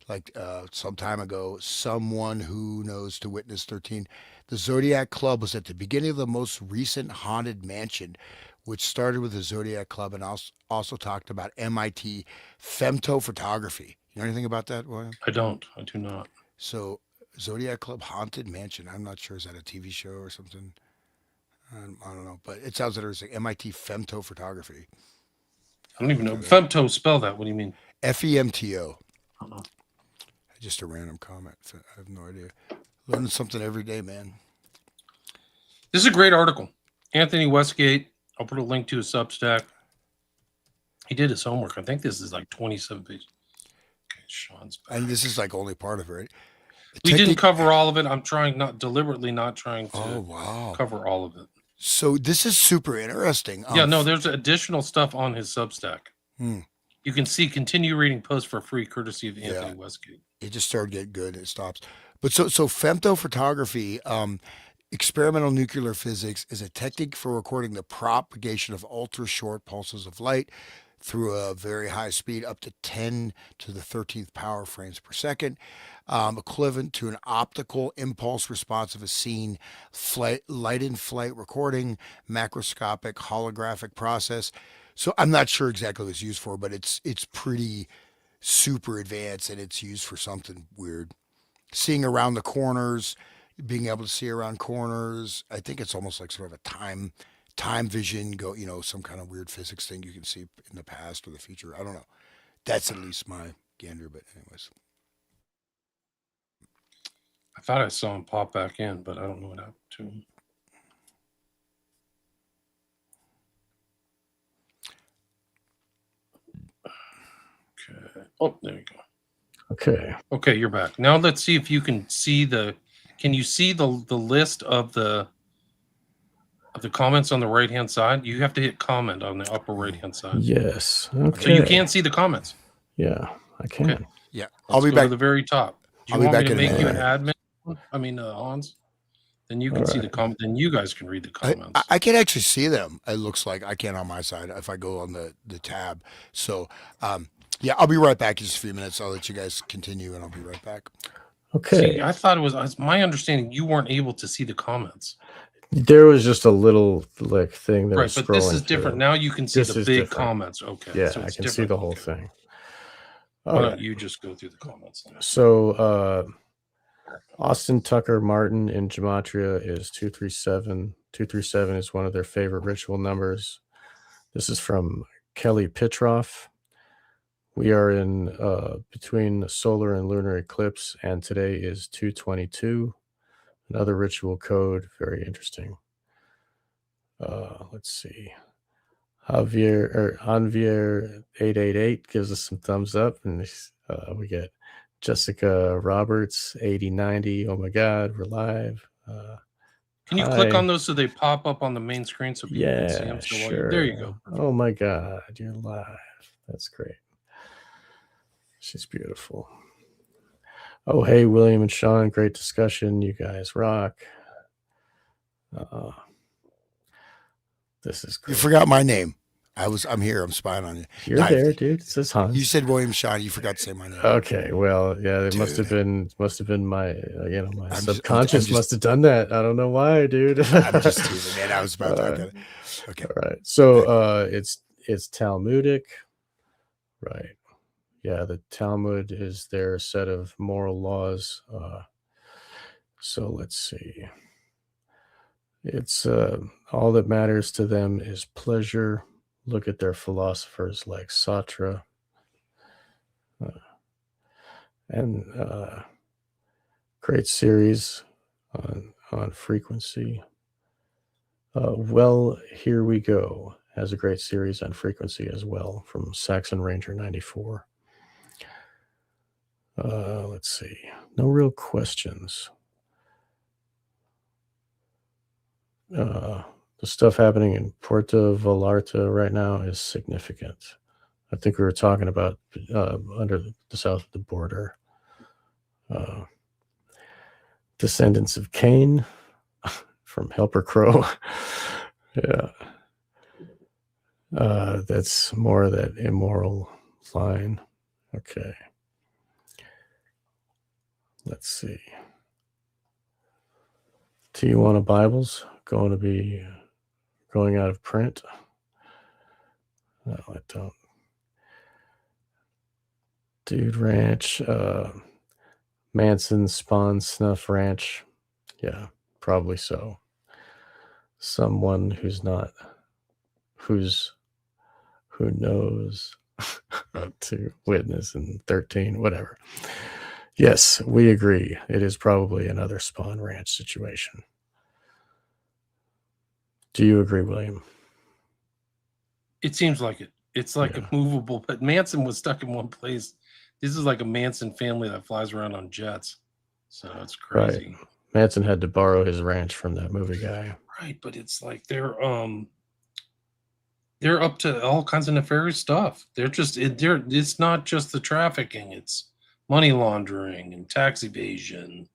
Like some time ago, someone who knows to Witness 13. The Zodiac Club was at the beginning of the most recent haunted mansion, which started with the Zodiac Club and also talked about MIT femtophotography. You know anything about that, William?
I do not.
So Zodiac Club Haunted Mansion. I'm not sure. Is that a TV show or something? I don't know, but it sounds interesting. MIT femtophotography.
I don't even know. Femto, spell that. What do you mean?
FEMTO. I don't know. Just a random comment. I have no idea. Learning something every day, man.
This is a great article. Anthony Westgate. I'll put a link to his Substack. He did his homework. I think this is like 27 pages. Okay, Sean's back.
And this is like only part of it, right?
We didn't cover all of it. I'm deliberately not trying to cover all of it.
So this is super interesting.
There's additional stuff on his Substack. You can continue reading posts for free, courtesy of Anthony Westgate.
It just started getting good. It stops. But so femtophotography, experimental nuclear physics, is a technique for recording the propagation of ultra short pulses of light through a very high speed, up to 10 to the 13th power frames per second, equivalent to an optical impulse response of a scene, light in flight recording, macroscopic holographic process. So I'm not sure exactly what it's used for, but it's pretty super advanced, and it's used for something weird. Seeing around the corners, being able to see around corners. I think it's almost like sort of a time vision, some kind of weird physics thing you can see in the past or the future. I don't know. That's at least my gander, but anyways.
I thought I saw him pop back in, but I don't know what happened to him. Okay. Oh, there you go. Okay, you're back. Now let's see if you can see can you see the list of the comments on the right-hand side? You have to hit comment on the upper right-hand side.
Yes. Okay.
So you can see the comments.
Yeah, I can.
Okay.
Yeah.
I'll be back to the very top. Do you want me to make you an admin? I mean, Hans? then you can see the comment. Then you guys can read the comments.
I can actually see them. It looks like I can on my side if I go on the tab. So, yeah, I'll be right back in just a few minutes. I'll let you guys continue, and I'll be right back.
Okay.
See, I thought it was my understanding you weren't able to see the comments.
There was just a little like thing that
Right,
was
but
scrolling
this is different.
through.
Now you can see
This
the
is
big
different.
comments. Okay.
Yeah,
so
I
it's
can see
different.
the whole
Okay.
thing.
Why don't you just go through the comments then?
So Austin Tucker Martin in Gematria is 237. 237 is one of their favorite ritual numbers. This is from Kelly Pitroff. We are in between the solar and lunar eclipse, and today is 222. Another ritual code, very interesting. Let's see. Anvier 888 gives us some thumbs up, and we get Jessica Roberts 8090. Oh my God, we're live.
Can you click on those so they pop up on the main screen so people can see them? So
sure.
there you go.
Oh my God, you're live. That's great. She's beautiful. Oh, hey, William and Sean, great discussion. You guys rock. This is great.
You forgot my name. I'm here. I'm spying on you.
You're there, dude. It says Hans.
You said William Sean. You forgot to say my name.
Okay, well, yeah, it must have been my my subconscious must have done that. I don't know why, dude.
I'm just teasing, man. I was about to. Okay.
All right. So it's Talmudic, right? Yeah, the Talmud is their set of moral laws. So let's see. It's all that matters to them is pleasure. Look at their philosophers like Sartre. And great series on frequency. Well, Here We Go has a great series on frequency as well from Saxon Ranger 94. Let's see. No real questions. The stuff happening in Puerto Vallarta right now is significant. I think we were talking about under the south of the border. Descendants of Cain from Helper Crow. Yeah. That's more of that immoral line. Okay. Let's see. Tijuana Bibles going to be going out of print. No, I don't. Dude Ranch, Manson Spawn Snuff Ranch. Yeah, probably so. Someone who knows to witness in 13, whatever. Yes, we agree. It is probably another Spawn Ranch situation. Do you agree, William?
It seems like it. It's like a movable, but Manson was stuck in one place. This is like a Manson family that flies around on jets. So it's crazy.
Right. Manson had to borrow his ranch from that movie guy.
Right, but it's like they're up to all kinds of nefarious stuff. It's not just the trafficking, it's money laundering and tax evasion.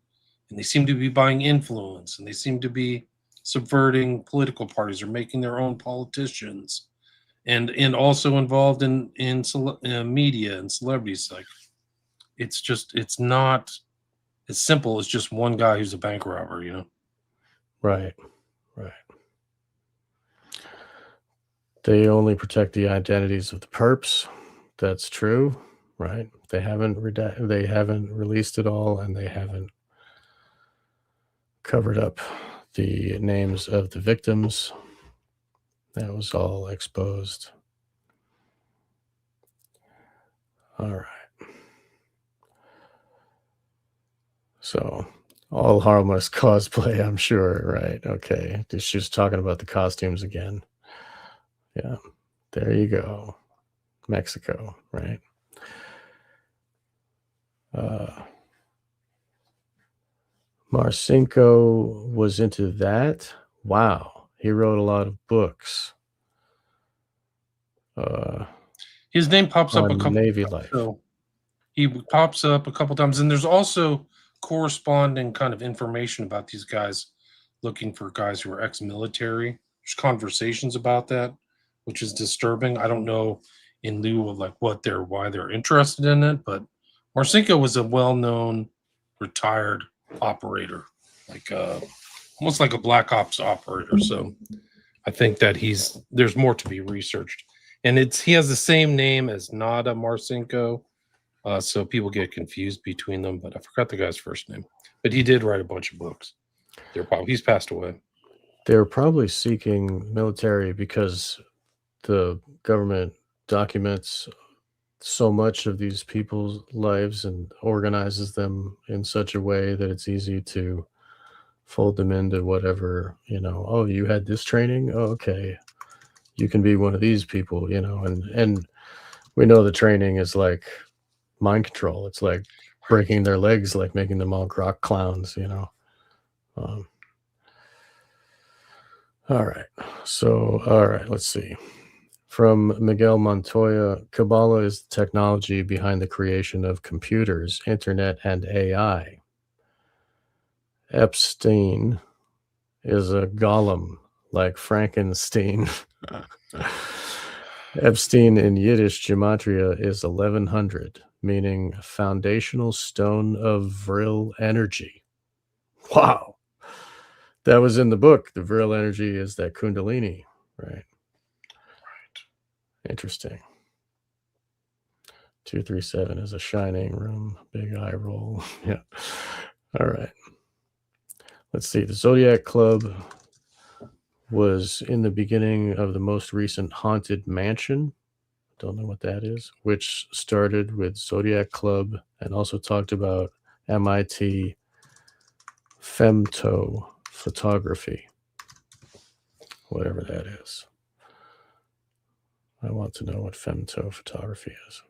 And they seem to be buying influence, and they seem to be subverting political parties or making their own politicians, and also involved in media and celebrities. Like it's not as simple as just one guy who's a bank robber, you know?
Right. They only protect the identities of the perps. That's true, right? They haven't released it all, and they haven't covered up the names of the victims. That was all exposed. All right. So all harmless cosplay, I'm sure, right? Okay. She was talking about the costumes again. Yeah. There you go. Mexico, right? Marcinko was into that. Wow. He wrote a lot of books.
His name pops up a couple
Navy life.
So he pops up a couple times, and there's also corresponding kind of information about these guys looking for guys who are ex-military. There's conversations about that, which is disturbing. I don't know in lieu of like why they're interested in it, but Marcinko was a well-known retired operator, like almost like a black ops operator. So I think that there's more to be researched, and he has the same name as Nada Marcinko, so people get confused between them. But I forgot the guy's first name, but he did write a bunch of books. He's passed away.
They're probably seeking military because the government documents so much of these people's lives and organizes them in such a way that it's easy to fold them into whatever, oh, you had this training, oh, okay, you can be one of these people, and we know the training is like mind control. It's like breaking their legs, like making them all rock clowns, all right, let's see. From Miguel Montoya, Kabbalah is the technology behind the creation of computers, internet, and AI. Epstein is a golem like Frankenstein. Epstein in Yiddish gematria is 1100, meaning foundational stone of vril energy. Wow. That was in the book. The vril energy is that kundalini, right? Interesting. 237 is a shining room. Big eye roll. Yeah. All right. Let's see. The Zodiac Club was in the beginning of the most recent Haunted Mansion. Don't know what that is, which started with Zodiac Club and also talked about MIT femto photography, whatever that is. I want to know what femto photography is.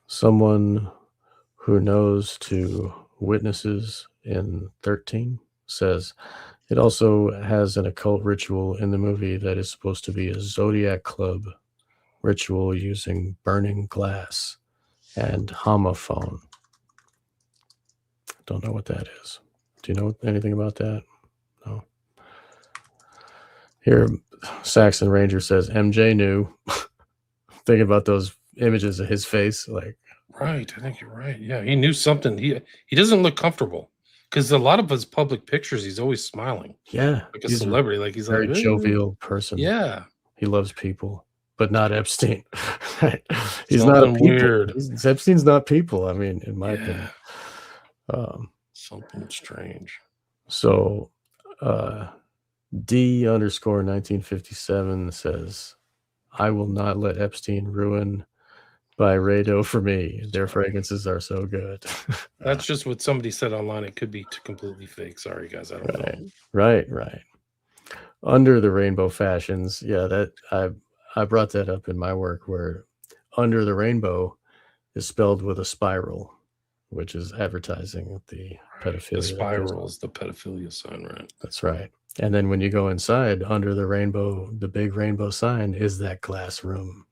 Someone who knows to witnesses in 13 says it also has an occult ritual in the movie that is supposed to be a Zodiac Club ritual using burning glass and homophone. Don't know what that is. Do you know anything about that? No. Here, Saxon Ranger says MJ knew. Thinking about those images of his face, like.
Right, I think you're right. Yeah, he knew something. He doesn't look comfortable because a lot of his public pictures, he's always smiling.
Yeah,
like a celebrity. Like he's
very
like
jovial person.
Yeah,
he loves people, but not Epstein. Right? He's
something
not a people.
Weird.
Epstein's not people. I mean, in my opinion,
something strange.
So, D_1957 says, "I will not let Epstein ruin Byredo for me. Their fragrances are so good."
That's just what somebody said online. It could be completely fake. Sorry, guys. I don't know.
Right. Under the Rainbow Fashions. Yeah, that I brought that up in my work where Under the Rainbow is spelled with a spiral, which is advertising the pedophilia.
The spiral is the pedophilia sign, right?
That's right. And then when you go inside, under the rainbow, the big rainbow sign is that glass room,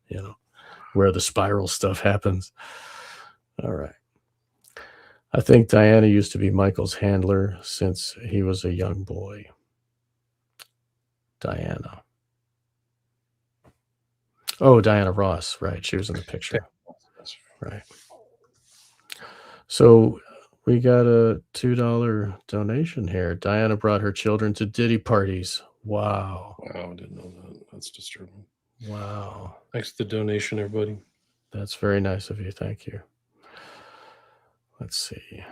where the spiral stuff happens. All right. I think Diana used to be Michael's handler since he was a young boy. Diana. Oh, Diana Ross. Right. She was in the picture. Right. So we got a $2 donation here. Diana brought her children to Diddy parties. Wow.
Wow, I didn't know that. That's disturbing.
Wow.
Thanks for the donation, everybody.
That's very nice of you. Thank you. Let's see.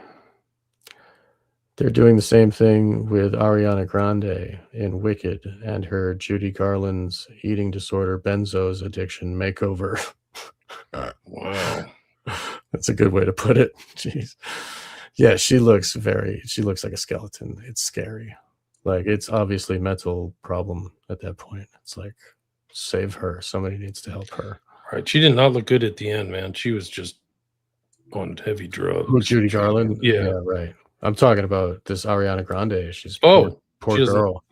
They're doing the same thing with Ariana Grande in Wicked and her Judy Garland's eating disorder benzos addiction makeover.
Wow.
That's a good way to put it. Jeez. Yeah, she looks like a skeleton. It's scary. Like, it's obviously mental problem at that point. It's like, save her. Somebody needs to help her.
Right. She did not look good at the end, man. She was just on heavy drugs.
Who, Judy Garland?
Yeah,
right. I'm talking about this Ariana Grande. She's poor girl.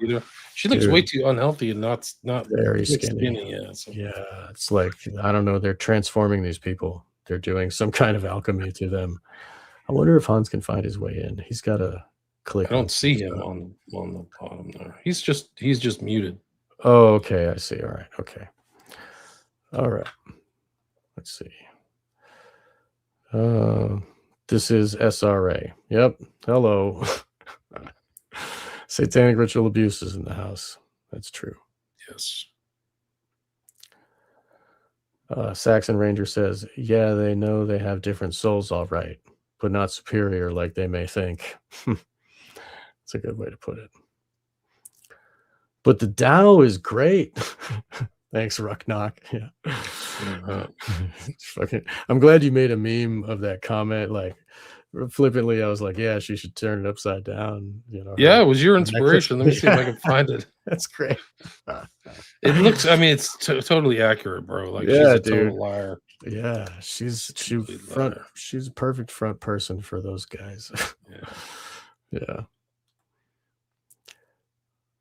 She looks way too unhealthy and not
very skinny.
Yeah, so.
Yeah, it's like, I don't know. They're transforming these people. They're doing some kind of alchemy to them. I wonder if Hans can find his way in. He's got a click.
I don't see him on the bottom there. He's just muted.
Oh, okay. I see. All right. Okay. All right. Let's see. This is SRA. Yep. Hello. Satanic ritual abuse is in the house. That's true.
Yes.
Saxon Ranger says, yeah, they know they have different souls, all right, but not superior like they may think. That's a good way to put it. But the Tao is great. Thanks, Rucknock. Yeah. I'm glad you made a meme of that comment. Like, flippantly, I was like, yeah, she should turn it upside down.
Yeah, it was your inspiration. Let me see if I can find it.
That's great.
It looks, I mean, it's totally accurate, bro. Like, she's a total liar.
Yeah, she's a perfect front person for those guys. Yeah.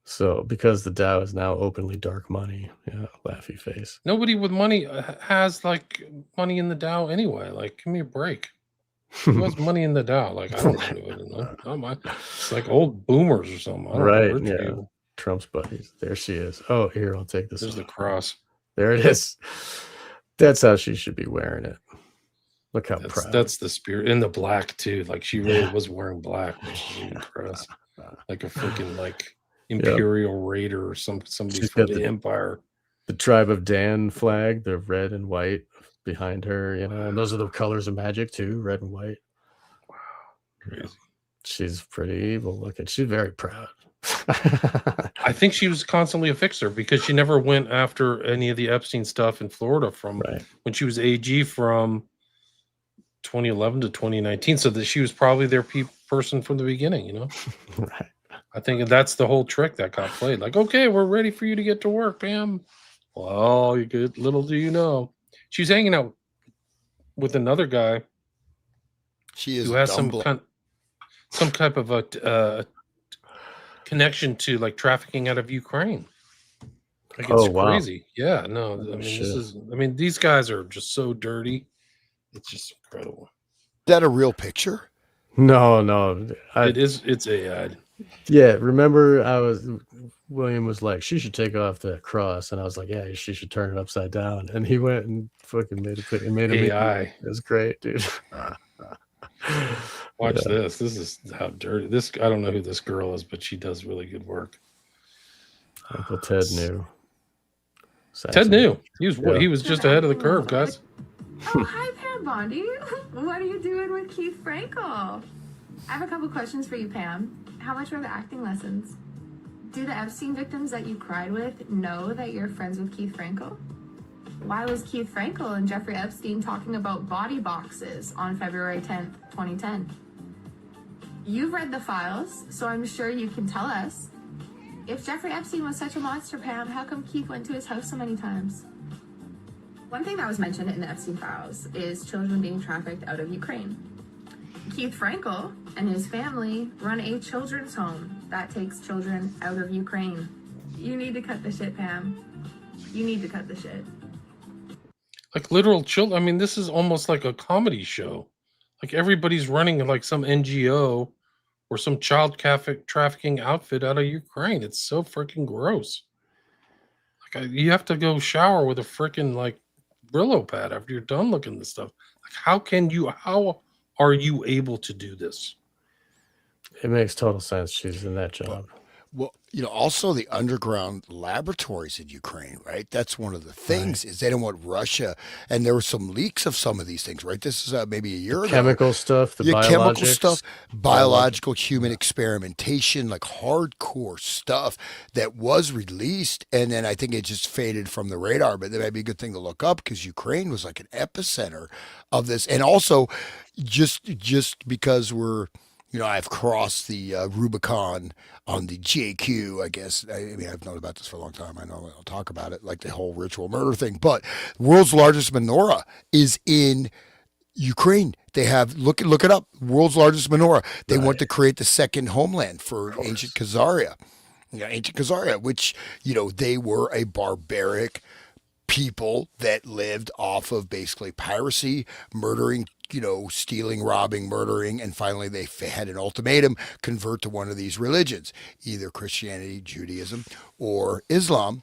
So, because the Tao is now openly dark money, laughy face.
Nobody with money has like money in the Tao anyway. Like, give me a break. Who has money in the Tao? Like, I don't know anybody. It's like old boomers or something. I don't know, people.
Trump's buddies. There she is. Oh, here, I'll take this.
There's the cross.
There it is. That's how she should be wearing it. Look how proud.
That's the spirit. In the black too. Like, she really was wearing black, which is impressive. Like a freaking like Imperial Raider or somebody from the Empire.
The Tribe of Dan flag, the red and white behind her, and those are the colors of magic too, red and white.
Wow. Crazy.
She's pretty evil looking. She's very proud.
I think she was constantly a fixer because she never went after any of the Epstein stuff in Florida from when she was AG from 2011 to 2019. So that she was probably their person from the beginning,
Right.
I think that's the whole trick that got played. Like, okay, we're ready for you to get to work, Pam. Well, you good. Little do you know, she's hanging out with another guy.
She is
who has some type of a connection to like trafficking out of Ukraine. Like, it's crazy. Yeah, no, I mean, these guys are just so dirty. It's just incredible.
Is that a real picture?
No.
It's AI.
Yeah, remember William was like, she should take off that cross, and I was like, yeah, she should turn it upside down, and he went and fucking made it
AI.
It was great, dude.
Watch this. This is how dirty this. I don't know who this girl is, but she does really good work.
Uncle Ted knew.
Ted knew. He was just ahead of the curve, guys.
Oh, hi, Pam Bondi. What are you doing with Keith Frankel? I have a couple questions for you, Pam. How much were the acting lessons? Do the Epstein victims that you cried with know that you're friends with Keith Frankel? Why was Keith Frankel and Jeffrey Epstein talking about body boxes on February 10th, 2010? You've read the files, so I'm sure you can tell us. If Jeffrey Epstein was such a monster, Pam, how come Keith went to his house so many times? One thing that was mentioned in the Epstein files is children being trafficked out of Ukraine. Keith Frankel and his family run a children's home that takes children out of Ukraine. You need to cut the shit, Pam. You need to cut the shit.
Like literal children. I mean, this is almost like a comedy show. Like everybody's running like some NGO or some child trafficking outfit out of Ukraine. It's so freaking gross. Like you have to go shower with a freaking like Brillo pad after you're done looking at this stuff. Like how are you able to do this?
It makes total sense. She's in that job.
Well, also the underground laboratories in Ukraine, right? That's one of the things is they don't want Russia. And there were some leaks of some of these things, right? This is maybe a year ago.
Chemical stuff,
chemical stuff, biological human experimentation, like hardcore stuff that was released. And then I think it just faded from the radar, but that might be a good thing to look up because Ukraine was like an epicenter of this. And also just because I've crossed the Rubicon on the JQ, I guess. I mean, I've known about this for a long time. I know I'll talk about it, like the whole ritual murder thing. But the world's largest menorah is in Ukraine. They have, look it up, world's largest menorah. They want to create the second homeland for ancient Khazaria. Ancient Khazaria, which, they were a barbaric people that lived off of basically piracy, murdering stealing, robbing, murdering, and finally they had an ultimatum: convert to one of these religions, either Christianity, Judaism, or Islam.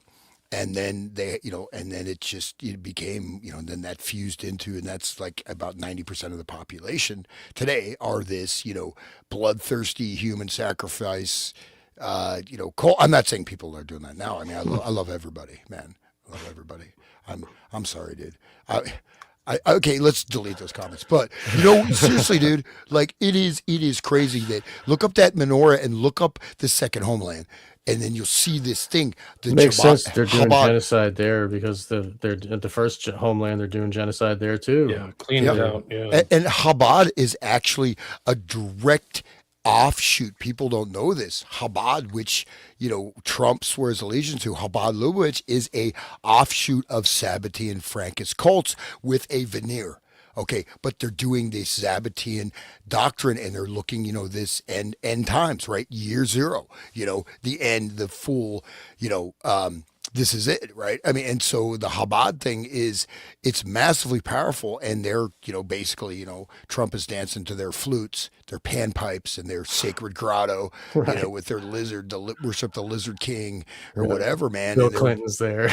And then and then it became, then that fused into, and that's like about 90% of the population today are this, bloodthirsty human sacrifice, cult. I'm not saying people are doing that now. I mean, I love everybody, man. I love everybody. I'm sorry, dude. Okay, let's delete those comments. But seriously, dude, like it is crazy that look up that menorah and look up the second homeland, and then you'll see this thing.
It makes sense. They're doing genocide there because they're at the first homeland. They're doing genocide there too.
Yeah, clean it out. Yeah,
and Chabad is actually a direct offshoot. People don't know this. Chabad, which Trump swears allegiance to, Chabad Lubavitch, is a offshoot of Sabbatean Frankist cults with a veneer. Okay, but they're doing this Sabbatean doctrine, and they're looking, this end times, right? Year zero, the end, the full, this is it, right? I mean, and so the Chabad thing it's massively powerful, and they're, basically, Trump is dancing to their flutes, their panpipes, and their sacred grotto,
Right.
With their lizard, worship the lizard king or whatever, man.
Bill
And
Clinton's there.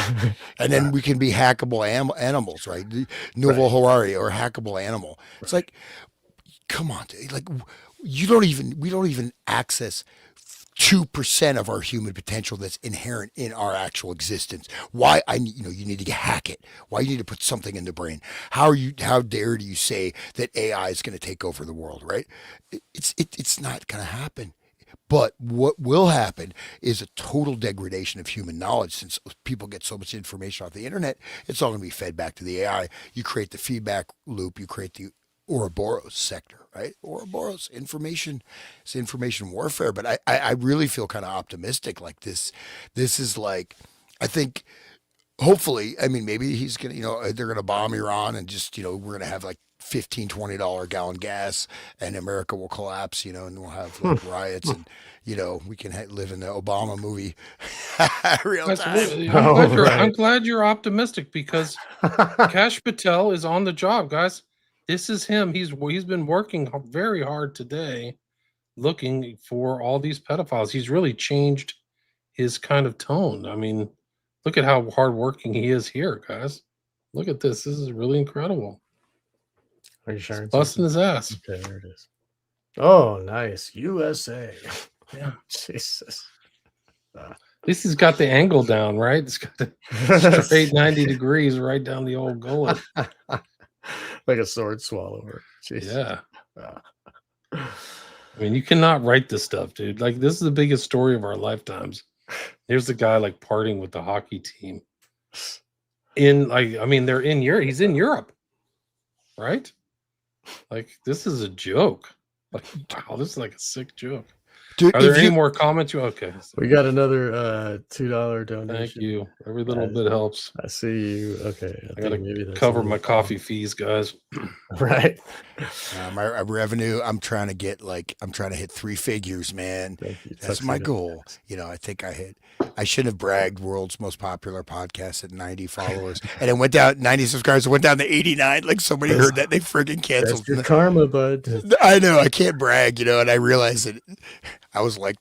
and then we can be hackable animals, right? The Nouveau Harari or hackable animal. It's like, come on, dude. Like we don't even access 2% of our human potential that's inherent in our actual existence. Why you need to hack it. Why you need to put something in the brain. How dare you say that AI is going to take over the world, right? It's not going to happen. But what will happen is a total degradation of human knowledge, since people get so much information off the internet. It's all going to be fed back to the AI. You create the feedback loop. You create the Ouroboros sector, right? Ouroboros, it's information warfare. But I really feel kind of optimistic. Like this is like, I think, hopefully, I mean, maybe he's going to, they're going to bomb Iran, and just, we're going to have like $15-20 a gallon gas, and America will collapse, and we'll have like riots, and we can live in the Obama movie real time.
I'm glad you're optimistic, because Kash Patel is on the job, guys. This is him. He's been working very hard today, looking for all these pedophiles. He's really changed his kind of tone. I mean, look at how hardworking he is here, guys. Look at this. This is really incredible.
Are you sharing?
Busting his ass.
Okay, there it is. Oh, nice. USA.
Yeah.
Jesus.
At least he's got the angle down, right? It's got the straight 90 degrees right down the old gullet.
Like a sword swallower. Jeez.
Yeah. I mean, you cannot write this stuff, dude. Like, this is the biggest story of our lifetimes. Here's the guy like partying with the hockey team. They're in Europe. He's in Europe, right? Like, this is a joke. Like, wow, this is like a sick joke. Dude, are there any more comments? Okay.
We got another $2 donation.
Thank you. Every little bit helps.
I see you. Okay.
I gotta maybe cover my coffee fees, guys.
Right.
My revenue, I'm trying to hit 3 figures, man.
Thank you.
That's my goal. I think I shouldn't have bragged world's most popular podcast at 90 followers. And it went down, 90 subscribers, it went down to 89. Like, somebody heard that, they friggin' canceled.
That's your karma, bud.
I know, I can't brag, and I realized that I was like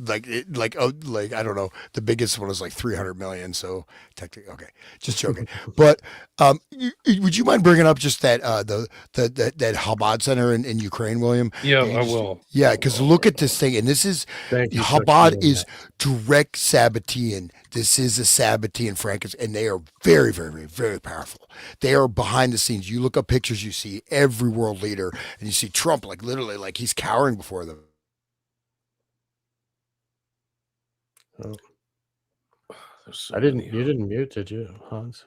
I don't know, the biggest one was like 300 million. So technically, okay, just joking. But would you mind bringing up just that that Chabad Center in Ukraine, William?
Yeah, I will.
Yeah, because look at this thing, and this is Chabad is direct Sabbatean. This is a Sabbatean Frankists, and they are very, very, very, very powerful. They are behind the scenes. You look up pictures, you see every world leader, and you see Trump like literally like he's cowering before them.
Oh. I didn't. You didn't mute, did you, Hans?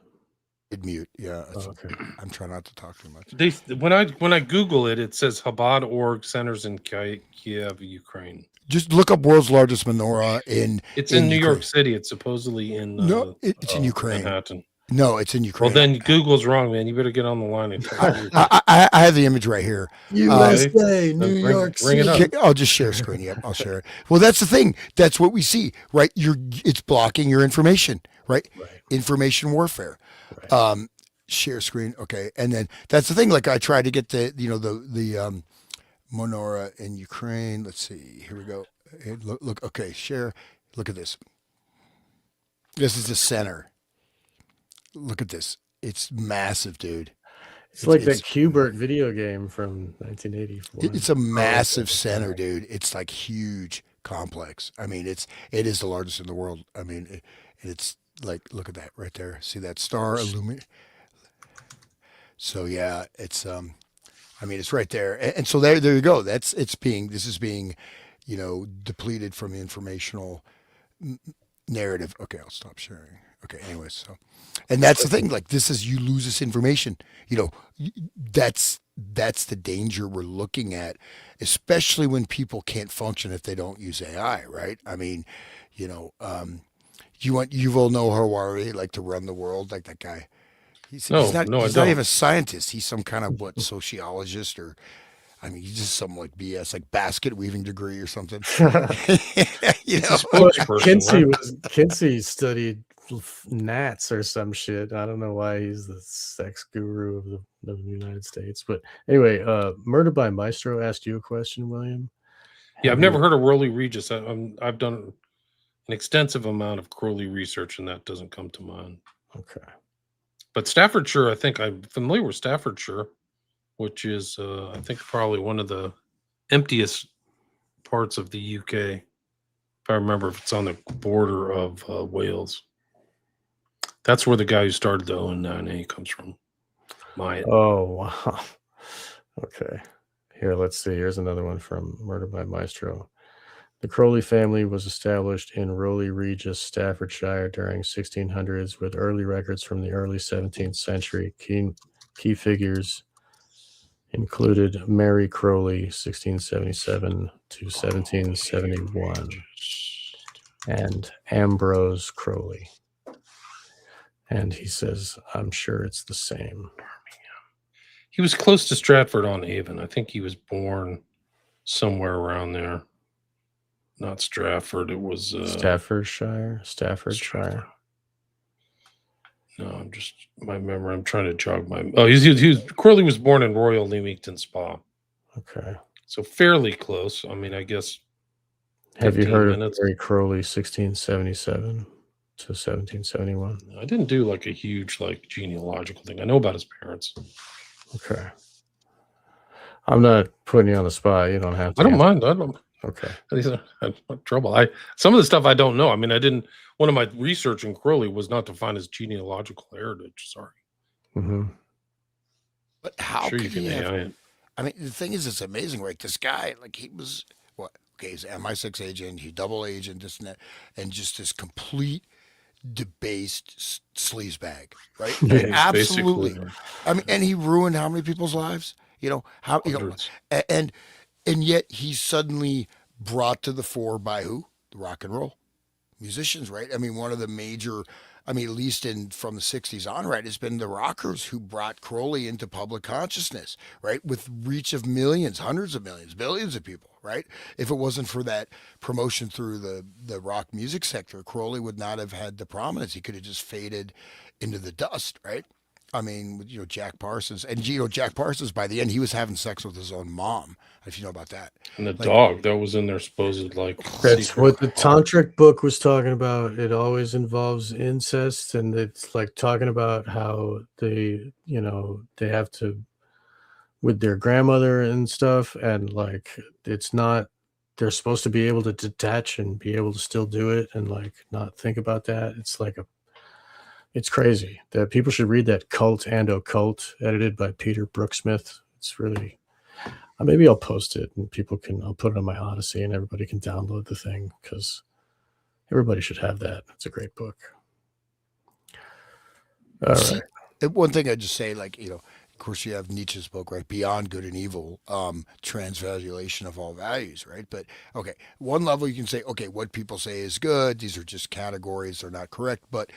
Did mute? Yeah.
Okay.
I'm trying not to talk too much.
When I Google it, it says Chabad.org centers in Kiev, Ukraine.
Just look up world's largest menorah in.
It's in New York City. It's supposedly in.
No, it's in Ukraine.
Manhattan.
No, it's in Ukraine.
Well, then Google's wrong, man. You better get on the line. And
I have the image right here.
USA, New York City.
I'll just share screen. Yep, I'll share it. Well, that's the thing. That's what we see, right? It's blocking your information, right? Information warfare.
Right.
Share screen. Okay. And then that's the thing. Like I tried to get the menorah in Ukraine. Let's see. Here we go. Look. Okay. Share. Look at this. This is the center. Look at this. It's massive, dude.
It's like that Qbert video game from 1984.
It's a massive center, dude. It's like huge, complex. I mean, it is the largest in the world. I mean, it's like, look at that right there. See that star illuminate? So yeah, it's I mean, it's right there. And so there you go. This is being, depleted from the informational narrative. Okay, I'll stop sharing. Okay, anyways, so, and that's the thing. Like, you lose this information. That's the danger we're looking at, especially when people can't function if they don't use AI. Right? I mean, you want Yuval Noah Harari like to run the world like that guy. He's not even a scientist. He's some kind of sociologist or. I mean, he's just some like BS, like basket weaving degree or something.
Kinsey studied gnats or some shit. I don't know why he's the sex guru of the United States. But anyway, Murder by Maestro asked you a question, William.
Yeah, I've never heard of Crowley Regis. I've done an extensive amount of Crowley research, and that doesn't come to mind.
Okay.
But Staffordshire, I think I'm familiar with Staffordshire, which is, I think, probably one of the emptiest parts of the UK. If I remember, if it's on the border of Wales. That's where the guy who started the O9A comes from.
Oh, wow. Okay. Here, let's see. Here's another one from Murder by Maestro. The Crowley family was established in Rowley Regis, Staffordshire during 1600s with early records from the early 17th century. Key figures included Mary Crowley, 1677 to 1771, and Ambrose Crowley. And he says, I'm sure it's the same.
He was close to Stratford-on-Avon. I think he was born somewhere around there. Not Stratford. It was
Staffordshire.
No, I'm trying to jog my. Oh, Crowley was born in Royal Leamington Spa.
Okay.
So fairly close. I mean, I guess.
Have you heard of Mary Crowley, 1677 to 1771?
I didn't do like a huge genealogical thing. I know about his parents.
Okay. I'm not putting you on the spot. You don't have to.
I don't mind. I don't.
Okay.
These are trouble. Some of the stuff I don't know. I mean, one of my research in Crowley was not to find his genealogical heritage. Sorry.
Mm-hmm.
But how
sure
could
you can
he have?
AI it.
I mean, the thing is, it's amazing, right? This guy, he was what? Okay, he's an MI6 agent, he's double agent, this and that, and just this complete debased sleazebag, right?
Yeah,
absolutely. I mean, and he ruined how many people's lives?
Hundreds.
And yet he's suddenly brought to the fore by who? The rock and roll musicians, right? I mean, one of the major, at least from the 60s on, right, has been the rockers who brought Crowley into public consciousness, right? With reach of millions, hundreds of millions, billions of people, right? If it wasn't for that promotion through the rock music sector, Crowley would not have had the prominence. He could have just faded into the dust, right? I mean, Jack Parsons. And, Jack Parsons, by the end, he was having sex with his own mom, if you know about that.
And the dog that was in their supposed,
That's what the Tantric book was talking about. It always involves incest, and it's talking about how they have to, with their grandmother and stuff, and it's not, they're supposed to be able to detach and be able to still do it and not think about that. It's crazy that people should read that Cult and Occult, edited by Peter Brooksmith. It's really, maybe I'll post it and I'll put it on my Odyssey and everybody can download the thing because everybody should have that. It's a great book. All right.
One thing I'd just say, of course you have Nietzsche's book, right? Beyond Good and Evil, transvaluation of all values, right? But okay, one level you can say, okay, what people say is good. These are just categories. They're not correct. But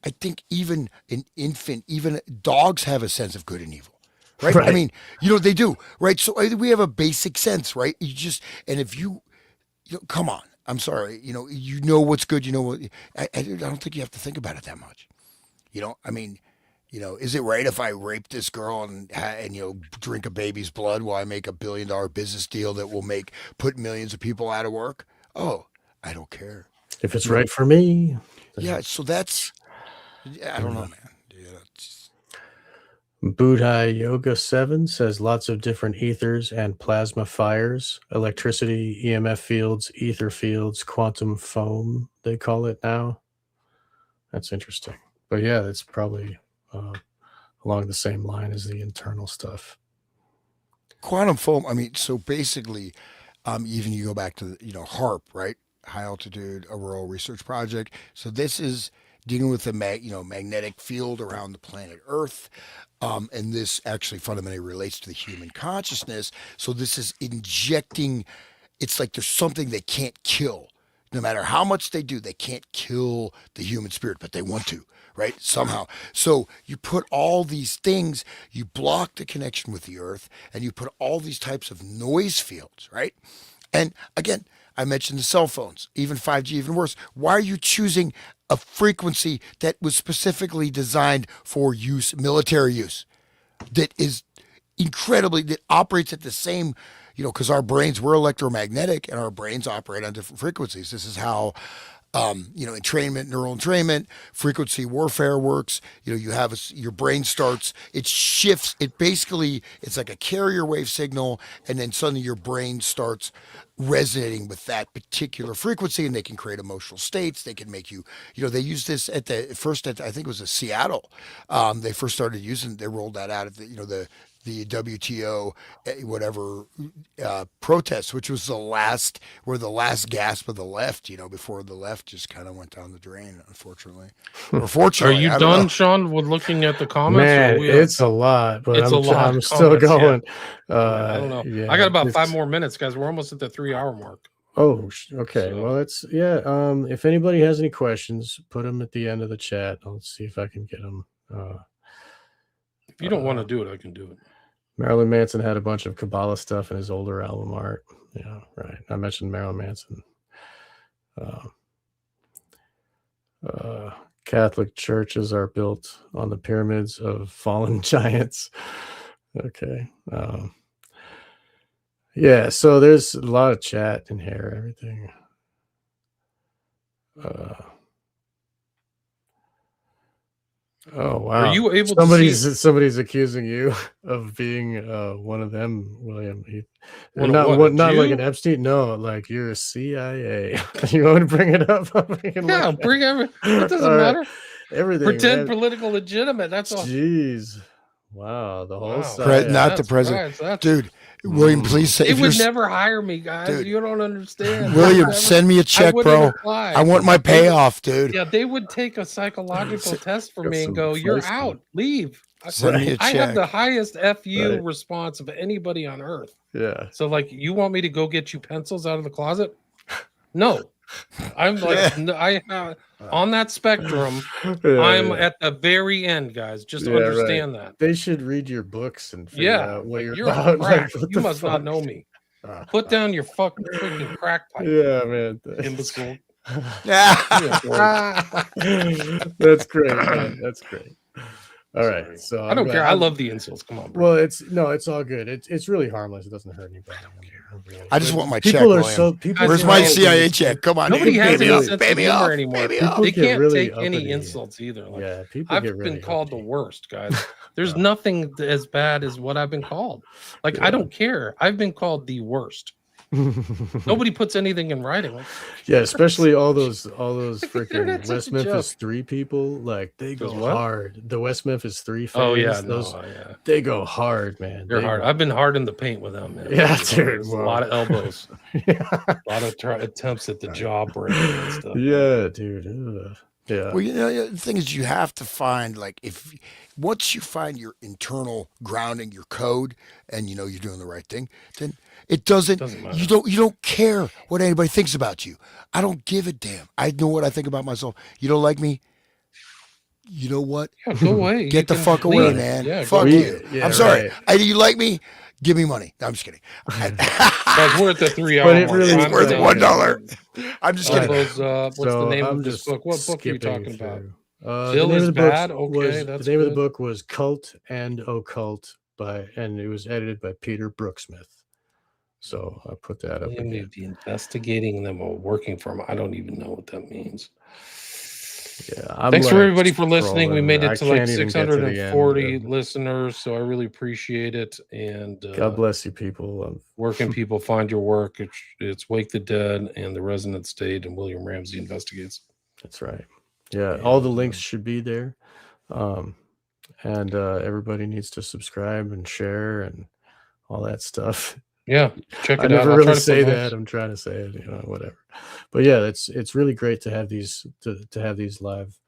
I think even an infant, even dogs have a sense of good and evil, right? I mean, they do, right? So I think we have a basic sense, right? And if you come on, I'm sorry, what's good, what, I don't think you have to think about it that much. is it right if I rape this girl and drink a baby's blood while I make $1 billion business deal that will put millions of people out of work? Oh, I don't care.
If it's right for me.
Yeah, so that's, I don't know, man.
Buddha Yoga 7 says lots of different ethers and plasma fires, electricity, EMF fields, ether fields, quantum foam, they call it now. That's interesting. But yeah, it's probably along the same line as the internal stuff.
Quantum foam, I mean, so basically, even you go back to, HARP, right? High Altitude Auroral Research Project. So this is dealing with the magnetic field around the planet Earth. And this actually fundamentally relates to the human consciousness. So this is injecting, it's like there's something they can't kill. No matter how much they do, they can't kill the human spirit, but they want to, right? Somehow. So you put all these things, you block the connection with the earth, and you put all these types of noise fields, right? And again, I mentioned the cell phones, even 5G, even worse. Why are you choosing a frequency that was specifically designed for use, military use, that is that operates at the same, because our brains, we're electromagnetic and our brains operate on different frequencies. This is how, entrainment, neural entrainment, frequency warfare works. You have your brain starts, it shifts, it's like a carrier wave signal, and then suddenly your brain starts resonating with that particular frequency, and they can create emotional states. They can make you, they use this I think it was in Seattle. They first started they rolled that out at the WTO, whatever, protests, which was the last gasp of the left, before the left just kind of went down the drain, unfortunately. Or fortunately.
Are you done, Sean, with looking at the comments?
Man, it's a lot, but I'm still going.
Yeah. I don't know. Yeah, I got about 5 more minutes, guys. We're almost at the 3-hour mark.
Oh, okay. So, well, if anybody has any questions, put them at the end of the chat. I'll see if I can get them.
If you don't want to do it, I can do it.
Marilyn Manson had a bunch of Kabbalah stuff in his older album art. Yeah, right. I mentioned Marilyn Manson. Catholic churches are built on the pyramids of fallen giants. Okay. Yeah, so there's a lot of chat in here, everything. Oh wow!
Are you able
somebody's accusing you of being one of them, William? Not like an Epstein. No, like you're a CIA. You want to bring it up?
Yeah, bring everything. It doesn't matter.
Everything.
Pretend political legitimate. That's all.
Jeez. Wow. The whole side.
Not the president, dude. William, please say.
They would never hire me, guys. Dude, you don't understand.
William, send me a check, bro. I want my payoff, dude.
Yeah, they would take a psychological test for me and go, "You're out. Leave."
Send me a check.
I have the highest FU response of anybody on earth.
Yeah.
So, like, you want me to go get you pencils out of the closet? No. I'm like, on that spectrum, I'm at the very end, guys. Just understand that.
They should read your books and figure out what you're
about. Like, you must not know me. Put down your freaking crack pipe.
Yeah, man.
Imbecile.
That's great, man. That's great. All right, so
I don't care. I love the insults. Come on, bro.
Well, it's all good. It's really harmless. It doesn't hurt anybody.
Really. I just want my check. Where's my CIA check? Come on,
nobody has any sense of humor anymore. They can't
really
take any insults either. Like,
yeah,
I've been called the worst, guys. There's nothing as bad as what I've been called. Like, I don't care. I've been called the worst. Nobody puts anything in writing. Like,
yeah, especially all those freaking West Memphis 3 people. Like, they go hard. The West Memphis 3 fans.
Oh yeah,
they go hard, man.
They're hard. I've been hard in the paint with them, man.
Yeah, dude.
A lot of elbows. A lot of attempts at the jaw break and stuff.
Yeah, dude. Yeah.
Well, the thing is, you have to find, like, once you find your internal grounding, your code, and you're doing the right thing, then it doesn't matter. You don't care what anybody thinks about you. I don't give a damn. I know what I think about myself. You don't like me? You know what?
Yeah, go away.
Get the fuck away, man. Yeah, fuck you. Yeah, I'm sorry. You like me? Give me money. No, I'm just kidding.
It's worth the 3 hour.
It's worth $1. I'm just kidding.
What's the name of this book? What book are you talking about? Still is bad. Okay,
The
that's
name of the
good.
book was Cult and Occult and it was edited by Peter Brooksmith. So I put that up
William may
again.
be investigating them or working for them. I don't even know what that means.
Yeah,
Thanks for everybody for listening. We made it to like
can't even get to the end.
640 listeners, so I really appreciate it. And
God bless you, people.
where can people find your work? It's Wake the Dead and The Resonant State and William Ramsey Investigates.
That's right. Yeah, all the links should be there. And everybody needs to subscribe and share and all that stuff.
Yeah, check it out.
I never
I'll
really
try to
say
put
that. I'm trying to say it, you know, whatever. But yeah, it's really great to have these to have these live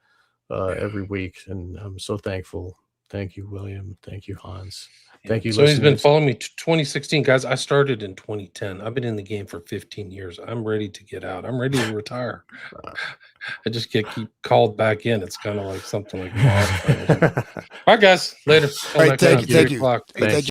every week, and I'm so thankful. Thank you, William. Thank you, Hans. Thank you.
So he's been
listeners.
following me to 2016, guys. I started in 2010. I've been in the game for 15 years. I'm ready to get out. I'm ready to retire. I just keep called back in. It's kind of like something like that. All right, guys. Later.
All right, thank you.
Thank you.